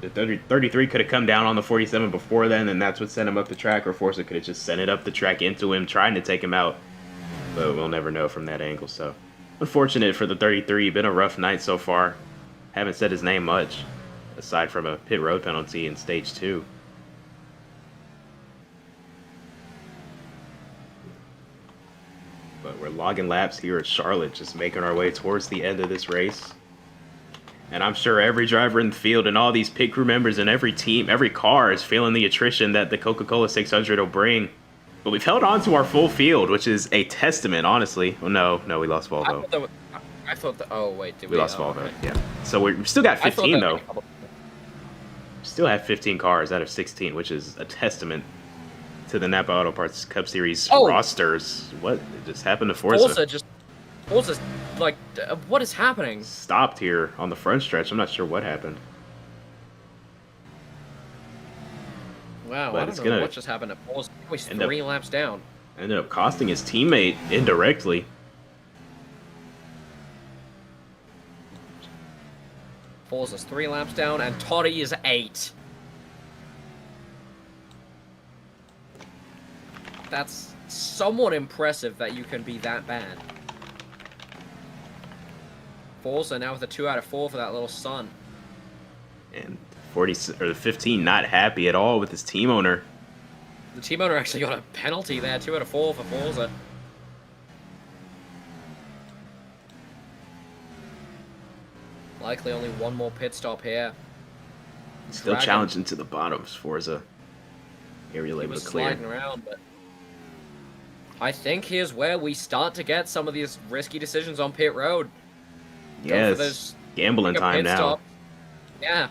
The 33 could have come down on the 47 before then, and that's what sent him up the track, or Forza could have just sent it up the track into him, trying to take him out. But we'll never know from that angle, so. Unfortunate for the 33, been a rough night so far. Haven't said his name much, aside from a pit road penalty in stage 2. But we're logging laps here at Charlotte, just making our way towards the end of this race. And I'm sure every driver in the field and all these pit crew members and every team, every car is feeling the attrition that the Coca-Cola 600 will bring. But we've held on to our full field, which is a testament, honestly. Oh, no, we lost Volvo. I thought that. Oh wait, did we lost Volvo? Okay. Yeah. So we still got 15 though. Still have 15 cars out of 16, which is a testament to the Napa Auto Parts Cup Series rosters. What just happened to Forza? Forza's like, what is happening? Stopped here on the front stretch. I'm not sure what happened. Wow, I don't know what just happened to Forza. He's 3 laps down. Ended up costing his teammate indirectly. Forza's 3 laps down, and Toddy is 8. That's somewhat impressive that you can be that bad. Forza now with a 2 out of 4 for that little son. And 15 not happy at all with his team owner. The team owner actually got a penalty there, 2 out of 4 for Forza. Likely only one more pit stop here. Still challenging to the bottoms, Forza. Aerial able to clear. Sliding around, but I think here's where we start to get some of these risky decisions on pit road. Yes, gambling time now. Stop. Yeah.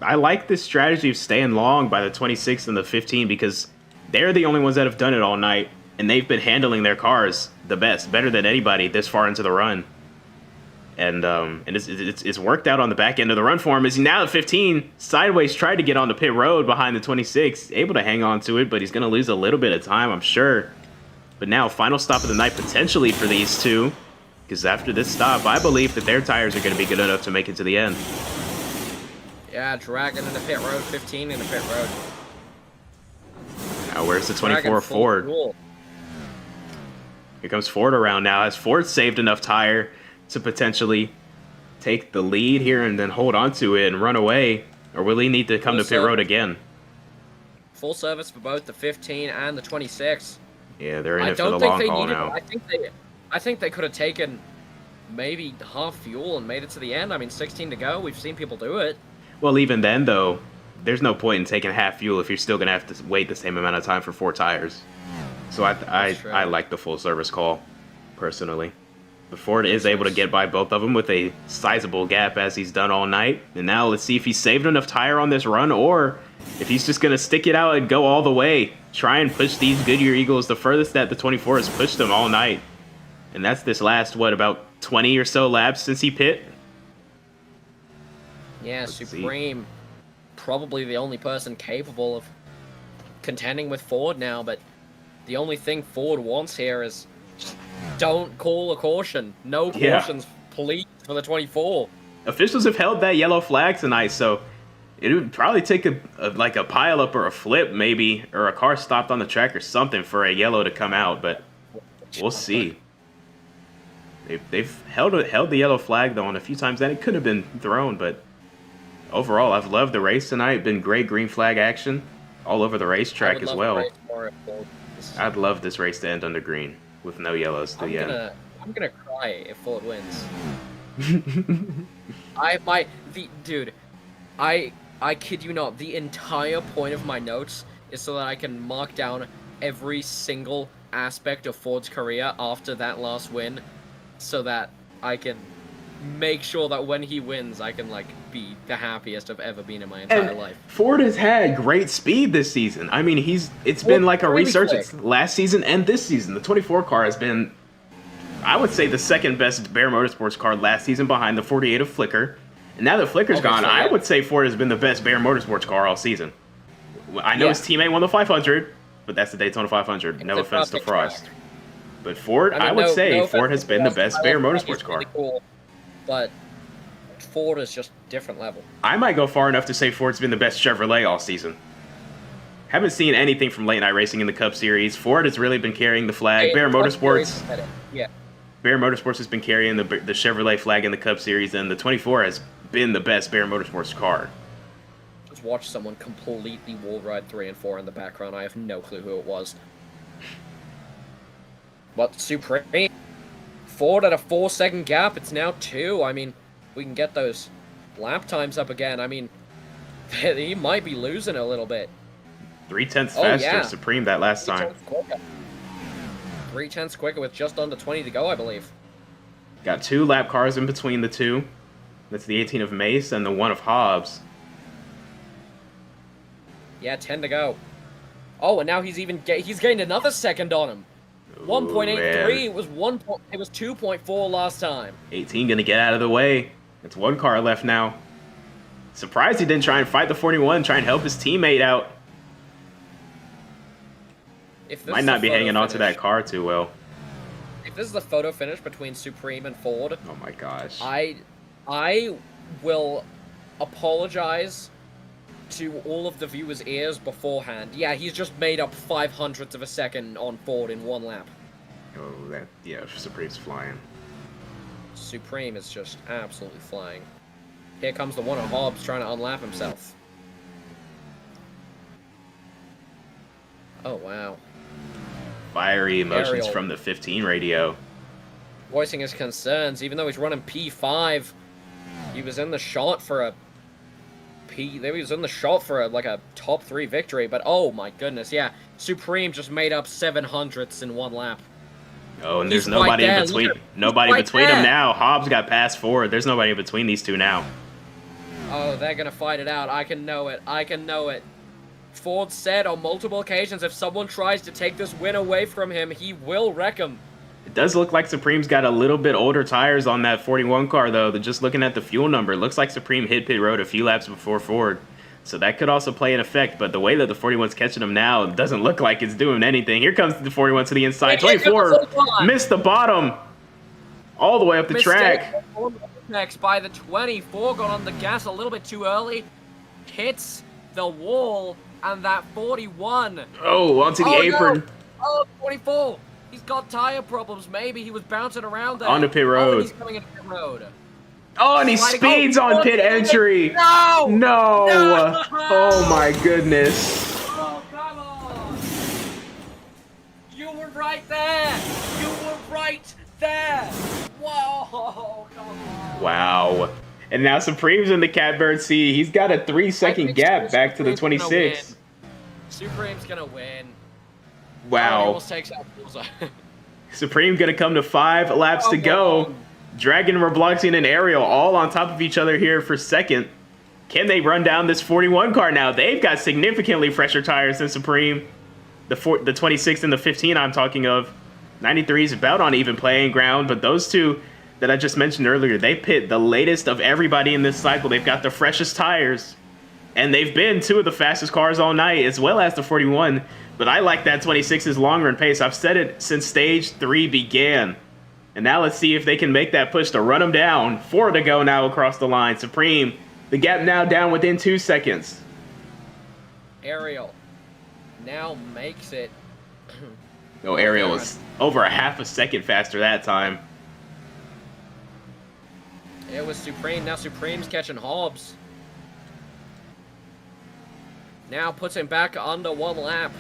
I like this strategy of staying long by the 26 and the 15 because they're the only ones that have done it all night, and they've been handling their cars the best, better than anybody this far into the run. And it's worked out on the back end of the run for him. As he now at 15, sideways tried to get on the pit road behind the 26, able to hang on to it, but he's going to lose a little bit of time, I'm sure. But now, final stop of the night potentially for these two, because after this stop, I believe that their tires are going to be good enough to make it to the end. Yeah, dragging into pit road, 15 in the pit road. Now, where's the 24 Ford? Fuel. Here comes Ford around now. Has Ford saved enough tire to potentially take the lead here and then hold on to it and run away? Or will he need to come to pit road again? Full service for both the 15 and the 26. Yeah, they're in it for the long haul now. I think they could have taken maybe half fuel and made it to the end. I mean, 16 to go. We've seen people do it. Well, even then, though, there's no point in taking half fuel if you're still going to have to wait the same amount of time for 4 tires. So I like the full service call, personally. But Ford is able to get by both of them with a sizable gap as he's done all night. And now let's see if he saved enough tire on this run or if he's just going to stick it out and go all the way. Try and push these Goodyear Eagles the furthest that the 24 has pushed them all night. And that's this last, about 20 or so laps since he pit? Yeah, Supreme. Probably the only person capable of contending with Ford now, but the only thing Ford wants here is just don't call a caution. No cautions, please, for the 24. Officials have held that yellow flag tonight, so It would probably take like a pile up or a flip maybe, or a car stopped on the track or something for a yellow to come out, but we'll see. They've held the yellow flag though on a few times, and it could have been thrown, but overall, I've loved the race tonight. Been great green flag action all over the racetrack as well. I'd love this race to end under green with no yellows to the end. I'm gonna cry if Ford wins. I kid you not, the entire point of my notes is so that I can mark down every single aspect of Ford's career after that last win, so that I can make sure that when he wins, I can, like, be the happiest I've ever been in my entire life. Ford has had great speed this season. I mean, it's been like a resurgence last season and this season. The 24 car has been, I would say, the second best Bear Motorsports car last season behind the 48 of Flicker. And now that Flicker's gone, I would say Ford has been the best Bear Motorsports car all season. I know his teammate won the 500, but that's the Daytona 500. No offense to Frost. But Ford, I would say Ford has been the best Bear Motorsports car. Really cool, but Ford is just different level. I might go far enough to say Ford's been the best Chevrolet all season. Haven't seen anything from late night racing in the Cup Series. Ford has really been carrying the flag. Bear Motorsports, Bear Motorsports has been carrying the Chevrolet flag in the Cup Series, and the 24 has been the best Bear Motorsports car. Just watch someone completely wall ride 3 and 4 in the background. I have no clue who it was. But Supreme. Ford at a 4-second gap. It's now 2. I mean, we can get those lap times up again. I mean, he might be losing a little bit. 3/10 faster, Supreme that last time. 3/10 quicker with just under 20 to go, I believe. Got 2 lap cars in between the two. That's the 18 of Mace and the 1 of Hobbs. Yeah, 10 to go. Oh, and now he's gained another second on him. 1.83. It was 2.4 last time. 18 gonna get out of the way. It's 1 car left now. Surprised he didn't try and fight the 41, try and help his teammate out. Might not be hanging on to that car too well. If this is a photo finish between Supreme and Ford, oh my gosh. I will apologize to all of the viewers' ears beforehand. Yeah, he's just made up 0.05 of a second on Ford in 1 lap. Oh, Supreme's flying. Supreme is just absolutely flying. Here comes the 1 of Hobbs trying to unlap himself. Oh, wow. Fiery emotions from the 15 radio. Voicing his concerns, even though he's running P5, he was in the shot for a like a top 3 victory, but oh my goodness, yeah. Supreme just made up 700ths in 1 lap. Oh, and there's nobody in between. Nobody between them now. Hobbs got past Ford. There's nobody in between these two now. Oh, they're gonna fight it out. I can know it. I can know it. Ford said on multiple occasions if someone tries to take this win away from him, he will wreck him. It does look like Supreme's got a little bit older tires on that 41 car, though. Just looking at the fuel number, it looks like Supreme hit pit road a few laps before Ford. So that could also play an effect, but the way that the 41's catching him now, it doesn't look like it's doing anything. Here comes the 41 to the inside. 24 missed the bottom all the way up the track. Next by the 24, got on the gas a little bit too early. Hits the wall, and that 41. Oh, onto the apron. No. Oh, 24. He's got tire problems. Maybe he was bouncing around there. Onto pit road. Oh, he's coming into pit road. Oh, and he speeds on pit entry. No! No! Oh my goodness. Oh, come on! You were right there! You were right there! Whoa! Come on! Wow. And now Supreme's in the catbird seat. He's got a 3-second gap back to the 26. Supreme's gonna win. Wow. Oh, he almost takes out Forza. Supreme gonna come to 5 laps to go. Dragon, Robloxian, and Ariel all on top of each other here for second. Can they run down this 41 car now? They've got significantly fresher tires than Supreme. The 26 and the 15 I'm talking of. 93 is about on even playing ground, but those two that I just mentioned earlier, they pit the latest of everybody in this cycle. They've got the freshest tires, and they've been 2 of the fastest cars all night, as well as the 41. But I like that 26's long run pace. I've said it since stage 3 began. And now let's see if they can make that push to run them down. 4 to go now across the line. Supreme The gap now down within 2 seconds. Ariel now makes it. No, Ariel was over a half a second faster that time. It was Supreme. Now Supreme's catching Hobbs. Now puts him back under 1 lap.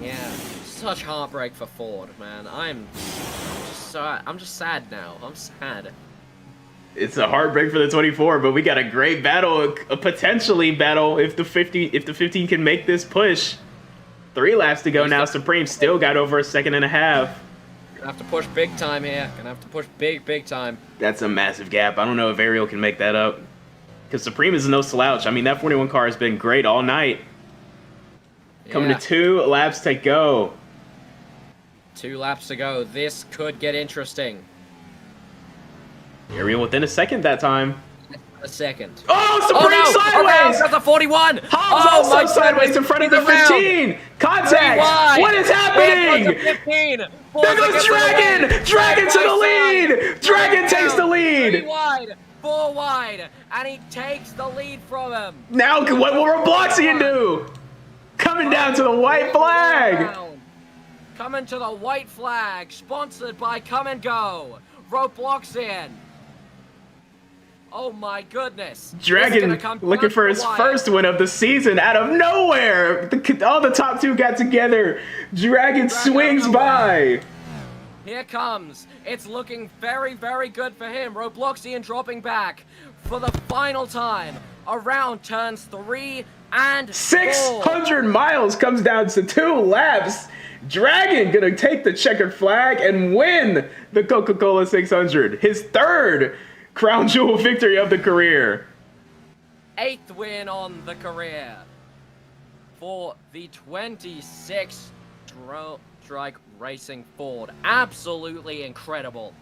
Yeah, such heartbreak for Ford, man. I'm just sad now. I'm sad. It's a heartbreak for the 24, but we got a great battle, a potentially battle if the 15 can make this push. 3 laps to go now. Supreme still got over a second and a half. Gonna have to push big time here. Gonna have to push big time. That's a massive gap. I don't know if Ariel can make that up. Because Supreme is no slouch. I mean, that 41 car has been great all night. Coming to 2 laps to go. 2 laps to go. This could get interesting. Ariel within a second that time. A second. Oh, Supreme sideways! That's a 41! Hobbs also sideways in front of the 15! Contact! What is happening? 15. There goes Dragon! Dragon to the lead! Dragon takes the 3 lead! wide, 4 wide, and he takes the lead from him. Now, what will Robloxian do? Coming down to the white flag! Coming to the white flag, sponsored by Come and Go. Robloxian. Oh my goodness. Dragon looking for his first win of the season out of nowhere. All the top 2 got together. Dragon swings by. Here comes. It's looking very, very good for him. Robloxian dropping back for the final time around turns 3 and 4. 600 miles comes down to 2 laps. Dragon gonna take the checkered flag and win the Coca-Cola 600. His 3rd crown jewel victory of the career. 8th win on the career for the 26 Strike Racing Ford. Absolutely incredible.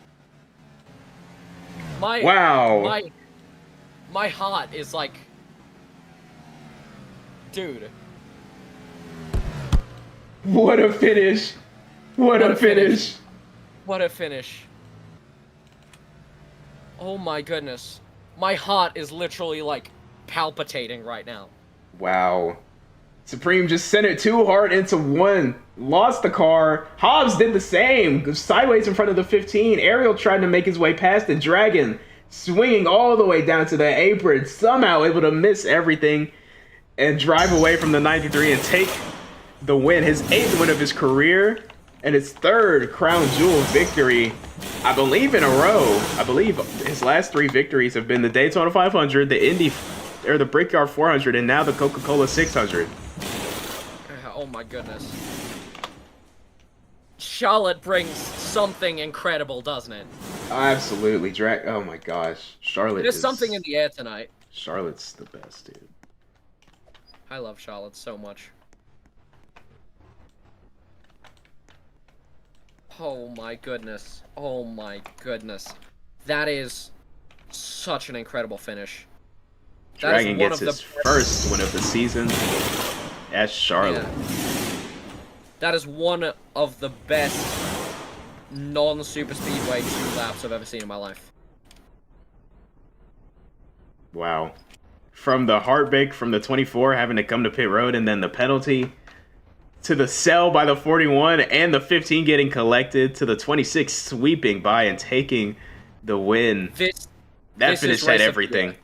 Wow. My heart is like, dude. What a finish. What a finish. What a finish. Oh my goodness. My heart is literally like palpitating right now. Wow. Supreme just sent it too hard into 1. Lost the car. Hobbs did the same. Sideways in front of the 15. Ariel tried to make his way past the Dragon. Swinging all the way down to the apron. Somehow able to miss everything. And drive away from the 93 and take the win. His 8th win of his career. And his 3rd crown jewel victory, I believe, in a row. I believe his last 3 victories have been the Daytona 500, the Indy, or the Brickyard 400, and now the Coca-Cola 600. Oh my goodness. Charlotte brings something incredible, doesn't it? Absolutely. Oh my gosh. Charlotte There's something in the air tonight. Charlotte's the best, dude. I love Charlotte so much. Oh my goodness. Oh my goodness. That is such an incredible finish. Dragon gets his first win of the season as Charlotte. Yeah. That is one of the best non-super speedway 2 laps I've ever seen in my life. Wow. From the heartbreak from the 24 having to come to pit road and then the penalty, to the sell by the 41 and the 15 getting collected, to the 26 sweeping by and taking the win. That finish had everything.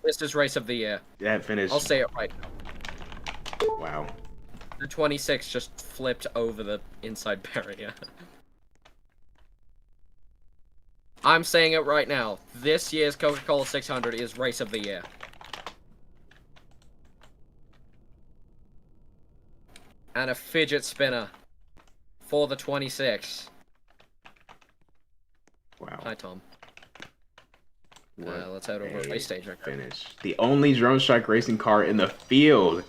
This is race of the year. That finish. I'll say it right now. Wow. The 26 just flipped over the inside barrier. I'm saying it right now. This year's Coca-Cola 600 is race of the year. And a fidget spinner for the 26. Wow. Hi, Tom. Let's head over to race stage. Finish. The only Drone Strike racing car in the field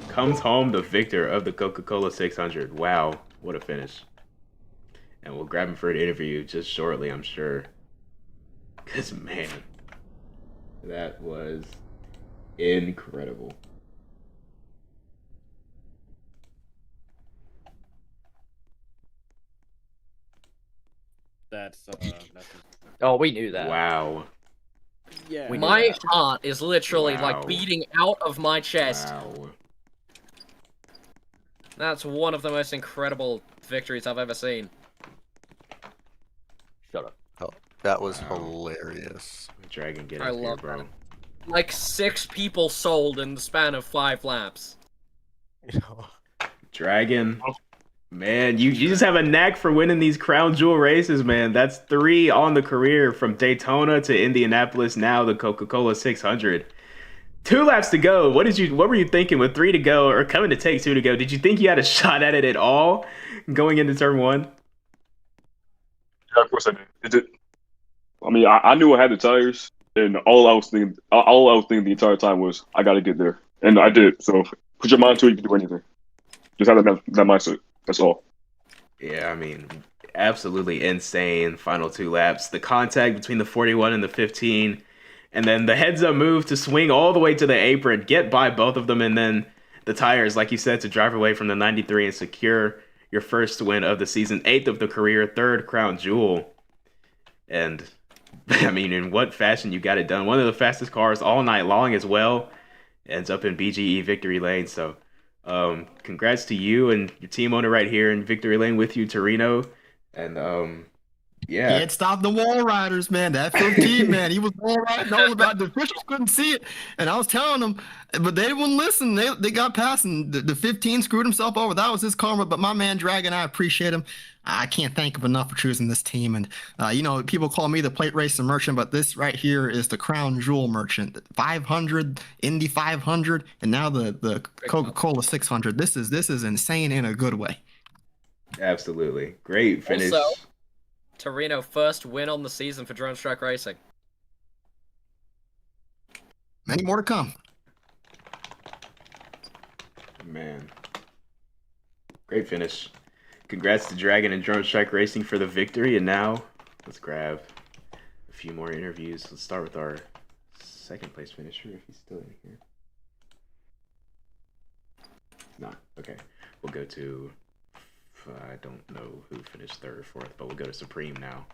comes home the victor of the Coca-Cola 600. Wow, what a finish. And we'll grab him for an interview just shortly, I'm sure. Because, man, that was incredible. That's Oh, we knew that. Wow. Yeah. We knew My that. heart is literally Wow. like beating out of my chest. Wow. That's one of the most incredible victories I've ever seen. Shut up. Oh, that was Wow. hilarious. Dragon, get I up here, love bro. that. Like 6 people sold in the span of 5 laps. Dragon. Man, you just have a knack for winning these crown jewel races, man. That's 3 on the career from Daytona to Indianapolis, now the Coca-Cola 600. 2 laps to go. What were you thinking with 3 to go or coming to take 2 to go? Did you think you had a shot at it at all going into turn 1? Yeah, of course I did. I mean, I knew I had the tires, and all I was thinking the entire time was I got to get there, and I did. So put your mind to it, you can do anything. Just have that mindset. That's all. Yeah, I mean, absolutely insane final 2 laps. The contact between the 41 and the 15, and then the heads-up move to swing all the way to the apron, get by both of them, and then the tires, like you said, to drive away from the 93 and secure your first win of the season, 8th of the career, 3rd crown jewel. And, I mean, in what fashion you got it done. One of the fastest cars all night long as well. Ends up in BGE Victory Lane, so... congrats to you and your team owner right here in Victory Lane with you, Torino. And yeah. Can't stop the wall riders, man. That 15, man, he was wall riding all about. The officials couldn't see it, and I was telling them, but they wouldn't listen. They got past, and the 15 screwed himself over. That was his karma. But my man Dragon, I appreciate him. I can't thank him enough for choosing this team. And people call me the plate racing merchant, but this right here is the crown jewel merchant. 500, Indy 500, and now the Coca-Cola 600. This is insane in a good way. Absolutely. Great finish. Also, Torino first win on the season for Drone Strike Racing. Many more to come. Man. Great finish. Congrats to Dragon and Drone Strike Racing for the victory. And now, let's grab a few more interviews. Let's start with our 2nd place finisher, if he's still in here. Not. Okay. We'll go to... I don't know who finished 3rd or 4th, but we'll go to Supreme now.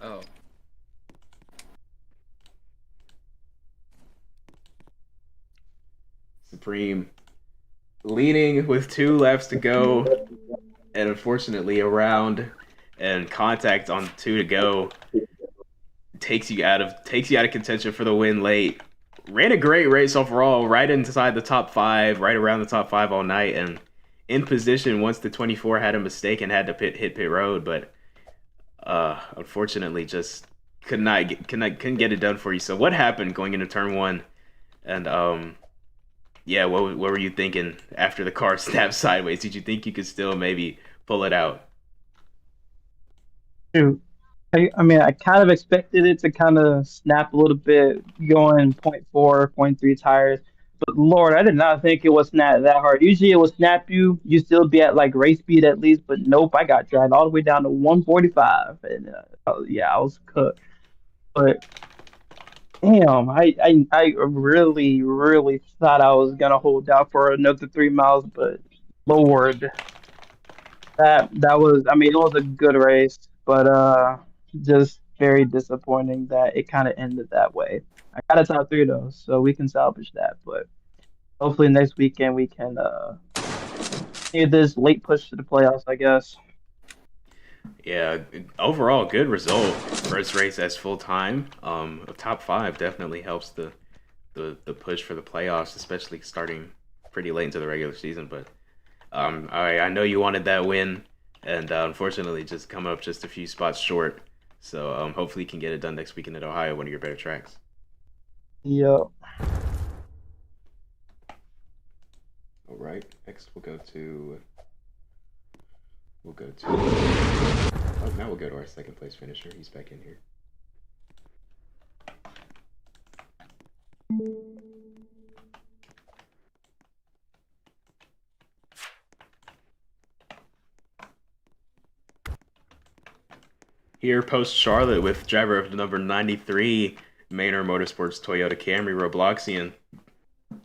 Oh. Supreme leading with 2 laps to go, and unfortunately a round and contact on 2 to go takes you out of contention for the win late. Ran a great race overall, right inside the top 5, right around the top 5 all night, and in position once the 24 had a mistake and had to hit pit road, but unfortunately just couldn't get it done for you. So what happened going into turn 1? And yeah, what were you thinking after the car snapped sideways? Did you think you could still maybe pull it out? Shoot. I mean, I kind of expected it to kind of snap a little bit going 0.4, 0.3 tires. But Lord, I did not think it was snap that hard. Usually it would snap you still be at like race speed at least. But nope, I got dragged all the way down to 145. And yeah, I was cooked. But damn, I really, really thought I was going to hold out for another 3 miles. But Lord, that was, I mean, it was a good race. But just very disappointing that it kind of ended that way. I got a top 3 though, so we can salvage that. But hopefully next weekend we can get this late push to the playoffs, I guess. Yeah, overall good result. First race as full time. A top 5 definitely helps the push for the playoffs, especially starting pretty late into the regular season. But I know you wanted that win, and unfortunately just come up just a few spots short. So hopefully you can get it done next weekend at Ohio, one of your better tracks. Yep. All right. Next, we'll go to. Oh, now we'll go to our 2nd place finisher. He's back in here. Here, post Charlotte with driver of number 93, Manor Motorsports Toyota Camry Robloxian.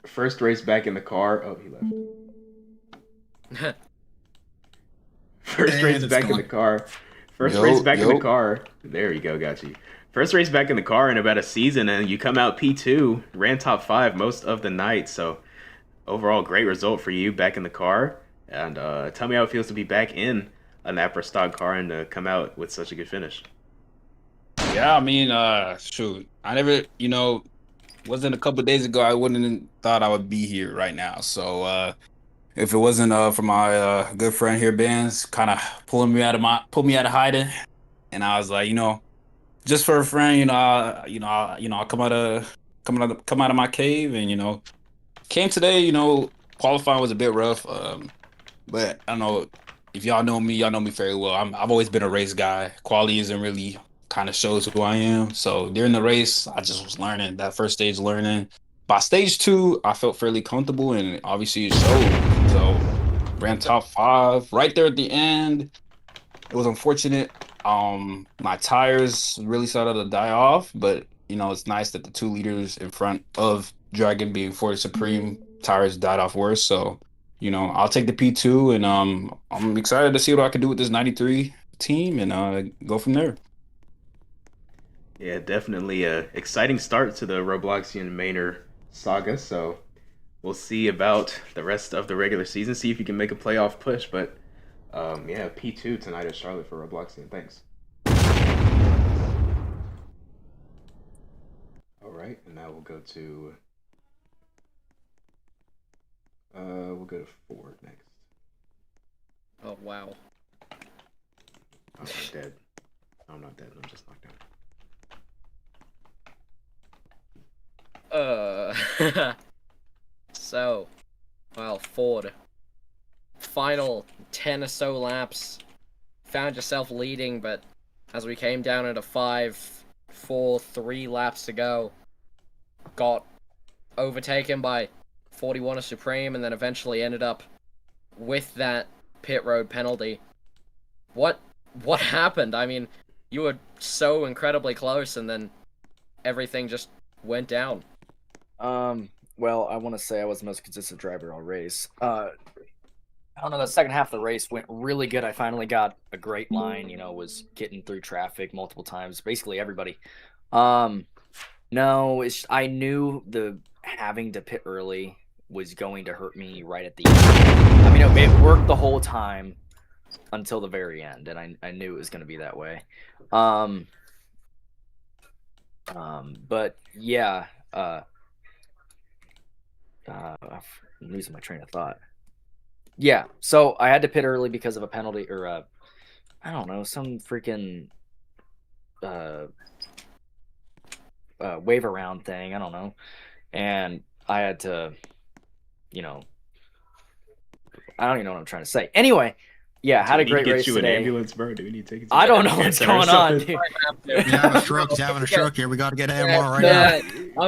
First race back in the car. Oh, he left. First race back in the car First race back in the car. There you go, got you. First race back in the car in about a season, and you come out P2, ran top 5 most of the night. So overall, great result for you back in the car. And tell me how it feels to be back in a NAPA stock car and to come out with such a good finish. Yeah, I mean, shoot, I never, wasn't a couple of days ago, I wouldn't have thought I would be here right now. So if it wasn't for my good friend here, Benz, kind of pulled me out of hiding, and I was like, just for a friend, I'll come out of my cave, and came today. Qualifying was a bit rough, but I don't know if y'all know me. Y'all know me very well. I've always been a race guy. Quality isn't really kind of shows who I am. So during the race, I just was learning that first stage learning. By stage 2, I felt fairly comfortable, and obviously it showed. So ran top 5 right there at the end. It was unfortunate. My tires really started to die off, but it's nice that the 2 liters in front of Dragon being Ford Supreme tires died off worse. So, I'll take the P2, and I'm excited to see what I can do with this 93 team and go from there. Yeah, definitely a exciting start to the Robloxian Maynard saga. So we'll see about the rest of the regular season, see if you can make a playoff push. But yeah, P2 tonight at Charlotte for Robloxian. Thanks. All right, and now we'll go to Ford next. Oh wow. I'm not dead. I'm not dead. I'm just knocked out. So, well, Ford. Final 10 or so laps. Found yourself leading, but as we came down into 5, 4, 3 laps to go, got overtaken by 41 Supreme, and then eventually ended up with that pit road penalty. What happened? I mean, you were so incredibly close, and then everything just went down. Well, I want to say I was the most consistent driver all race. I don't know, the second half of the race went really good. I finally got a great line, was getting through traffic multiple times, basically everybody. No, I knew the having to pit early was going to hurt me right at the end. I mean, it worked the whole time until the very end, and I knew it was going to be that way. But yeah, I'm losing my train of thought. Yeah, so I had to pit early because of a penalty, or I don't know, some freaking wave around thing. I don't know, and I had to, I don't even know what I'm trying to say. Anyway, yeah, I had a great race today. An ambulance, bro? Do we need to take it? I don't know what's going on, dude. He's having a stroke. He's having a stroke here. We got to get AMR right now.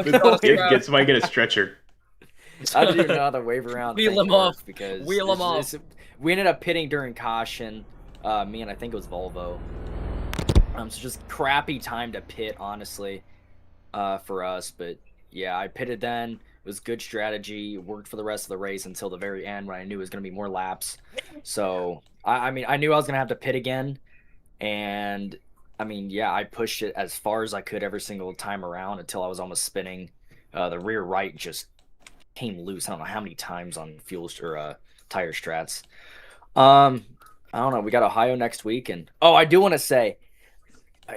Get somebody get a stretcher. I didn't even know how the wave around. Wheel him off. Because Wheel him off. We ended up pitting during caution. Me and I think it was Volvo. So just crappy time to pit, honestly, for us. But yeah, I pitted then. It was good strategy. It worked for the rest of the race until the very end when I knew it was going to be more laps. So I mean, I knew I was going to have to pit again, and I mean, yeah, I pushed it as far as I could every single time around until I was almost spinning. The rear right just came loose. I don't know how many times on fuel or tire strats. I don't know. We got Ohio next week, and I do want to say,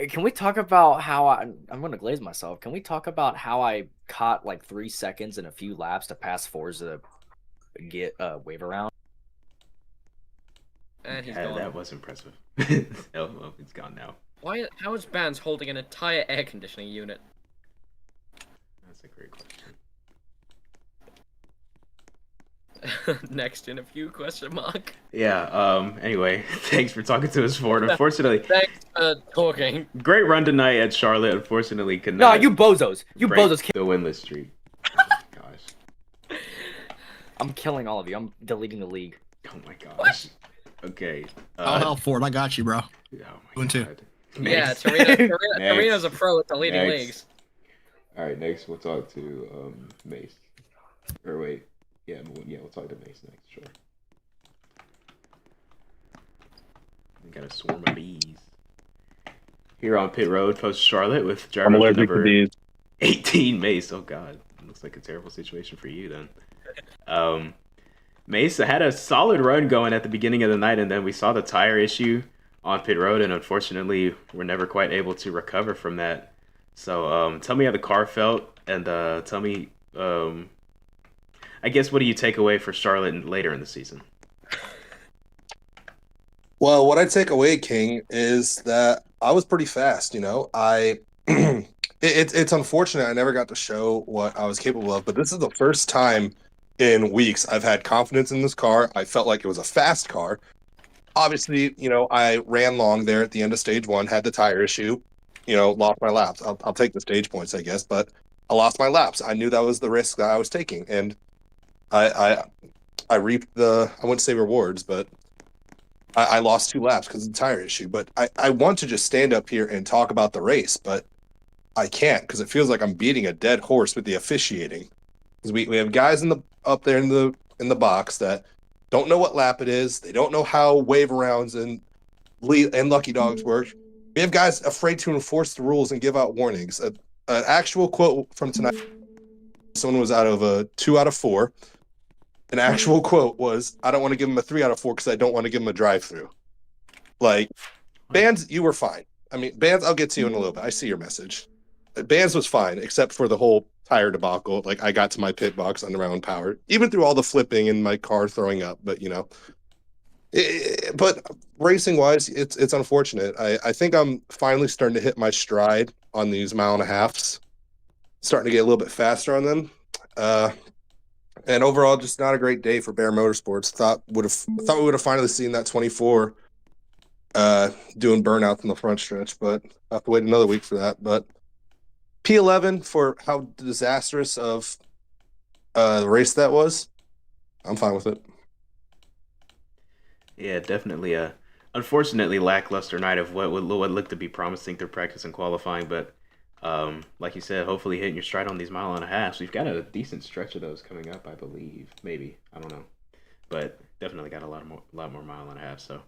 can we talk about how I'm going to glaze myself? Can we talk about how I caught like 3 seconds in a few laps to pass Forza to get wave around? And he's gone. That was impressive. Oh, it's gone now. How is Bands holding an entire air conditioning unit? That's a great question. Next in a few ? Yeah, anyway, thanks for talking to us, Ford. Unfortunately, thanks for talking. Great run tonight at Charlotte. Unfortunately, could No, not. you bozos. You bozos. The winless streak. Gosh. I'm killing all of you. I'm deleting the league. Oh my gosh. What? Okay. I'll help Ford. I got you, bro. Oh my Doing God. Yeah, Next. Tarina's a pro at deleting Next. leagues. All right, next we'll talk to Mace. Or wait. Yeah, we'll talk to Mace next, sure. We got a swarm of bees. here on Pit Road, post Charlotte, with I'm driver allergic to number these. 18, Mace. Oh God, looks like a terrible situation for you then. Mace had a solid run going at the beginning of the night, and then we saw the tire issue on pit road, and unfortunately, we're never quite able to recover from that. So, tell me how the car felt, and tell me, I guess, what do you take away for Charlotte later in the season? Well, what I take away, King, is that I was pretty fast. It's unfortunate I never got to show what I was capable of, but this is the first time in weeks I've had confidence in this car. I felt like it was a fast car. Obviously, I ran long there at the end of stage one, had the tire issue, lost my laps. I'll take the stage points, I guess, but I lost my laps. I knew that was the risk that I was taking, and I reaped I wouldn't say rewards, but I lost 2 laps because of the tire issue. But I want to just stand up here and talk about the race, but I can't because it feels like I'm beating a dead horse with the officiating. Because we have guys up there in the box that don't know what lap it is. They don't know how wave arounds and lucky dogs work. We have guys afraid to enforce the rules and give out warnings. An actual quote from tonight. Someone was out of a 2 out of 4. An actual quote was, "I don't want to give him a 3 out of 4 because I don't want to give him a drive-through." Like, Bands, you were fine. I mean, Bands, I'll get to you in a little bit. I see your message. Bands was fine, except for the whole tire debacle. Like, I got to my pit box under my own power, even through all the flipping and my car throwing up. But but racing-wise, it's unfortunate. I think I'm finally starting to hit my stride on these 1.5 miles. Starting to get a little bit faster on them. And overall, just not a great day for Bear Motorsports. Thought we would have finally seen that 24 doing burnouts in the front stretch, but I have to wait another week for that. But P11 for how disastrous of the race that was, I'm fine with it. Yeah, definitely a unfortunately lackluster night of what looked to be promising through practice and qualifying, but like you said, hopefully hitting your stride on these 1.5 miles. We've got a decent stretch of those coming up, I believe. Maybe, I don't know, but definitely got a lot more 1.5 miles. So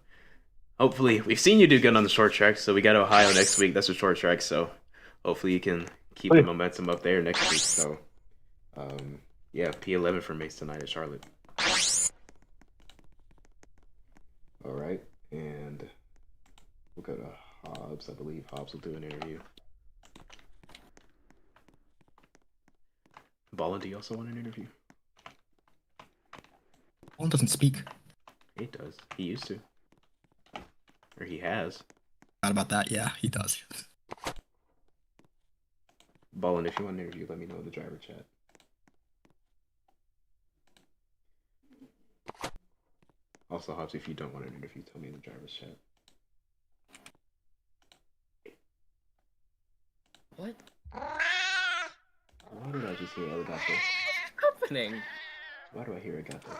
hopefully, we've seen you do good on the short track. So we got Ohio next week. That's a short track. So hopefully you can keep the momentum up there next week. So yeah, P11 for Mace tonight at Charlotte. All right, and we'll go to Hobbs. I believe Hobbs will do an interview. Ballin, do you also want an interview? Ballin doesn't speak. He does. He used to. Or he has. Not about that. Yeah, he does. Ballin, if you want an interview, let me know in the driver chat. Also, Hobbs, if you don't want an interview, tell me in the driver's chat. What? Why did I just hear Arigato? What's happening? Why do I hear Arigato?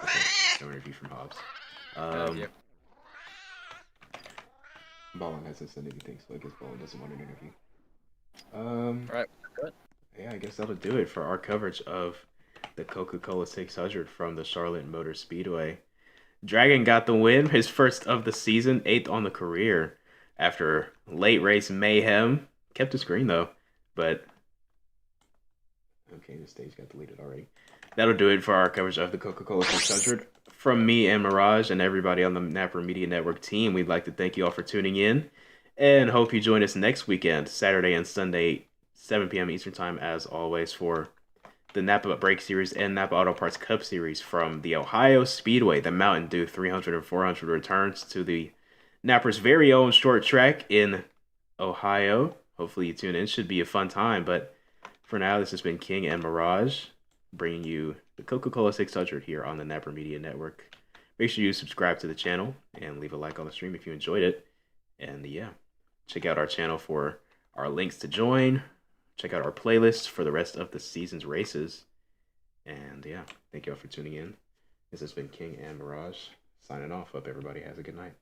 Okay, no interview from Hobbs. Yeah. Ballin hasn't said anything, so I guess Ballin doesn't want an interview. Right. Good. Yeah, I guess that'll do it for our coverage of the Coca-Cola 600 from the Charlotte Motor Speedway. Dragon got the win, his first of the season, 8th on the career after late race mayhem. Kept his green though, but okay, the stage got deleted already. That'll do it for our coverage of the Coca-Cola 600. From me and Mirage and everybody on the NAPA Media Network team, we'd like to thank you all for tuning in and hope you join us next weekend, Saturday and Sunday, 7 p.m. Eastern Time, as always, for the NAPA Brake Series and NAPA Auto Parts Cup Series from the Ohio Speedway. The Mountain Dew 300 and 400 returns to the NAPA's very own short track in Ohio. Hopefully you tune in. Should be a fun time. But for now, this has been King and Mirage, bringing you the Coca-Cola 600 here on the NAPA Media Network. Make sure you subscribe to the channel and leave a like on the stream if you enjoyed it. And yeah, check out our channel for our links to join. Check out our playlist for the rest of the season's races. And yeah, thank you all for tuning in. This has been King and Mirage signing off. Hope everybody has a good night.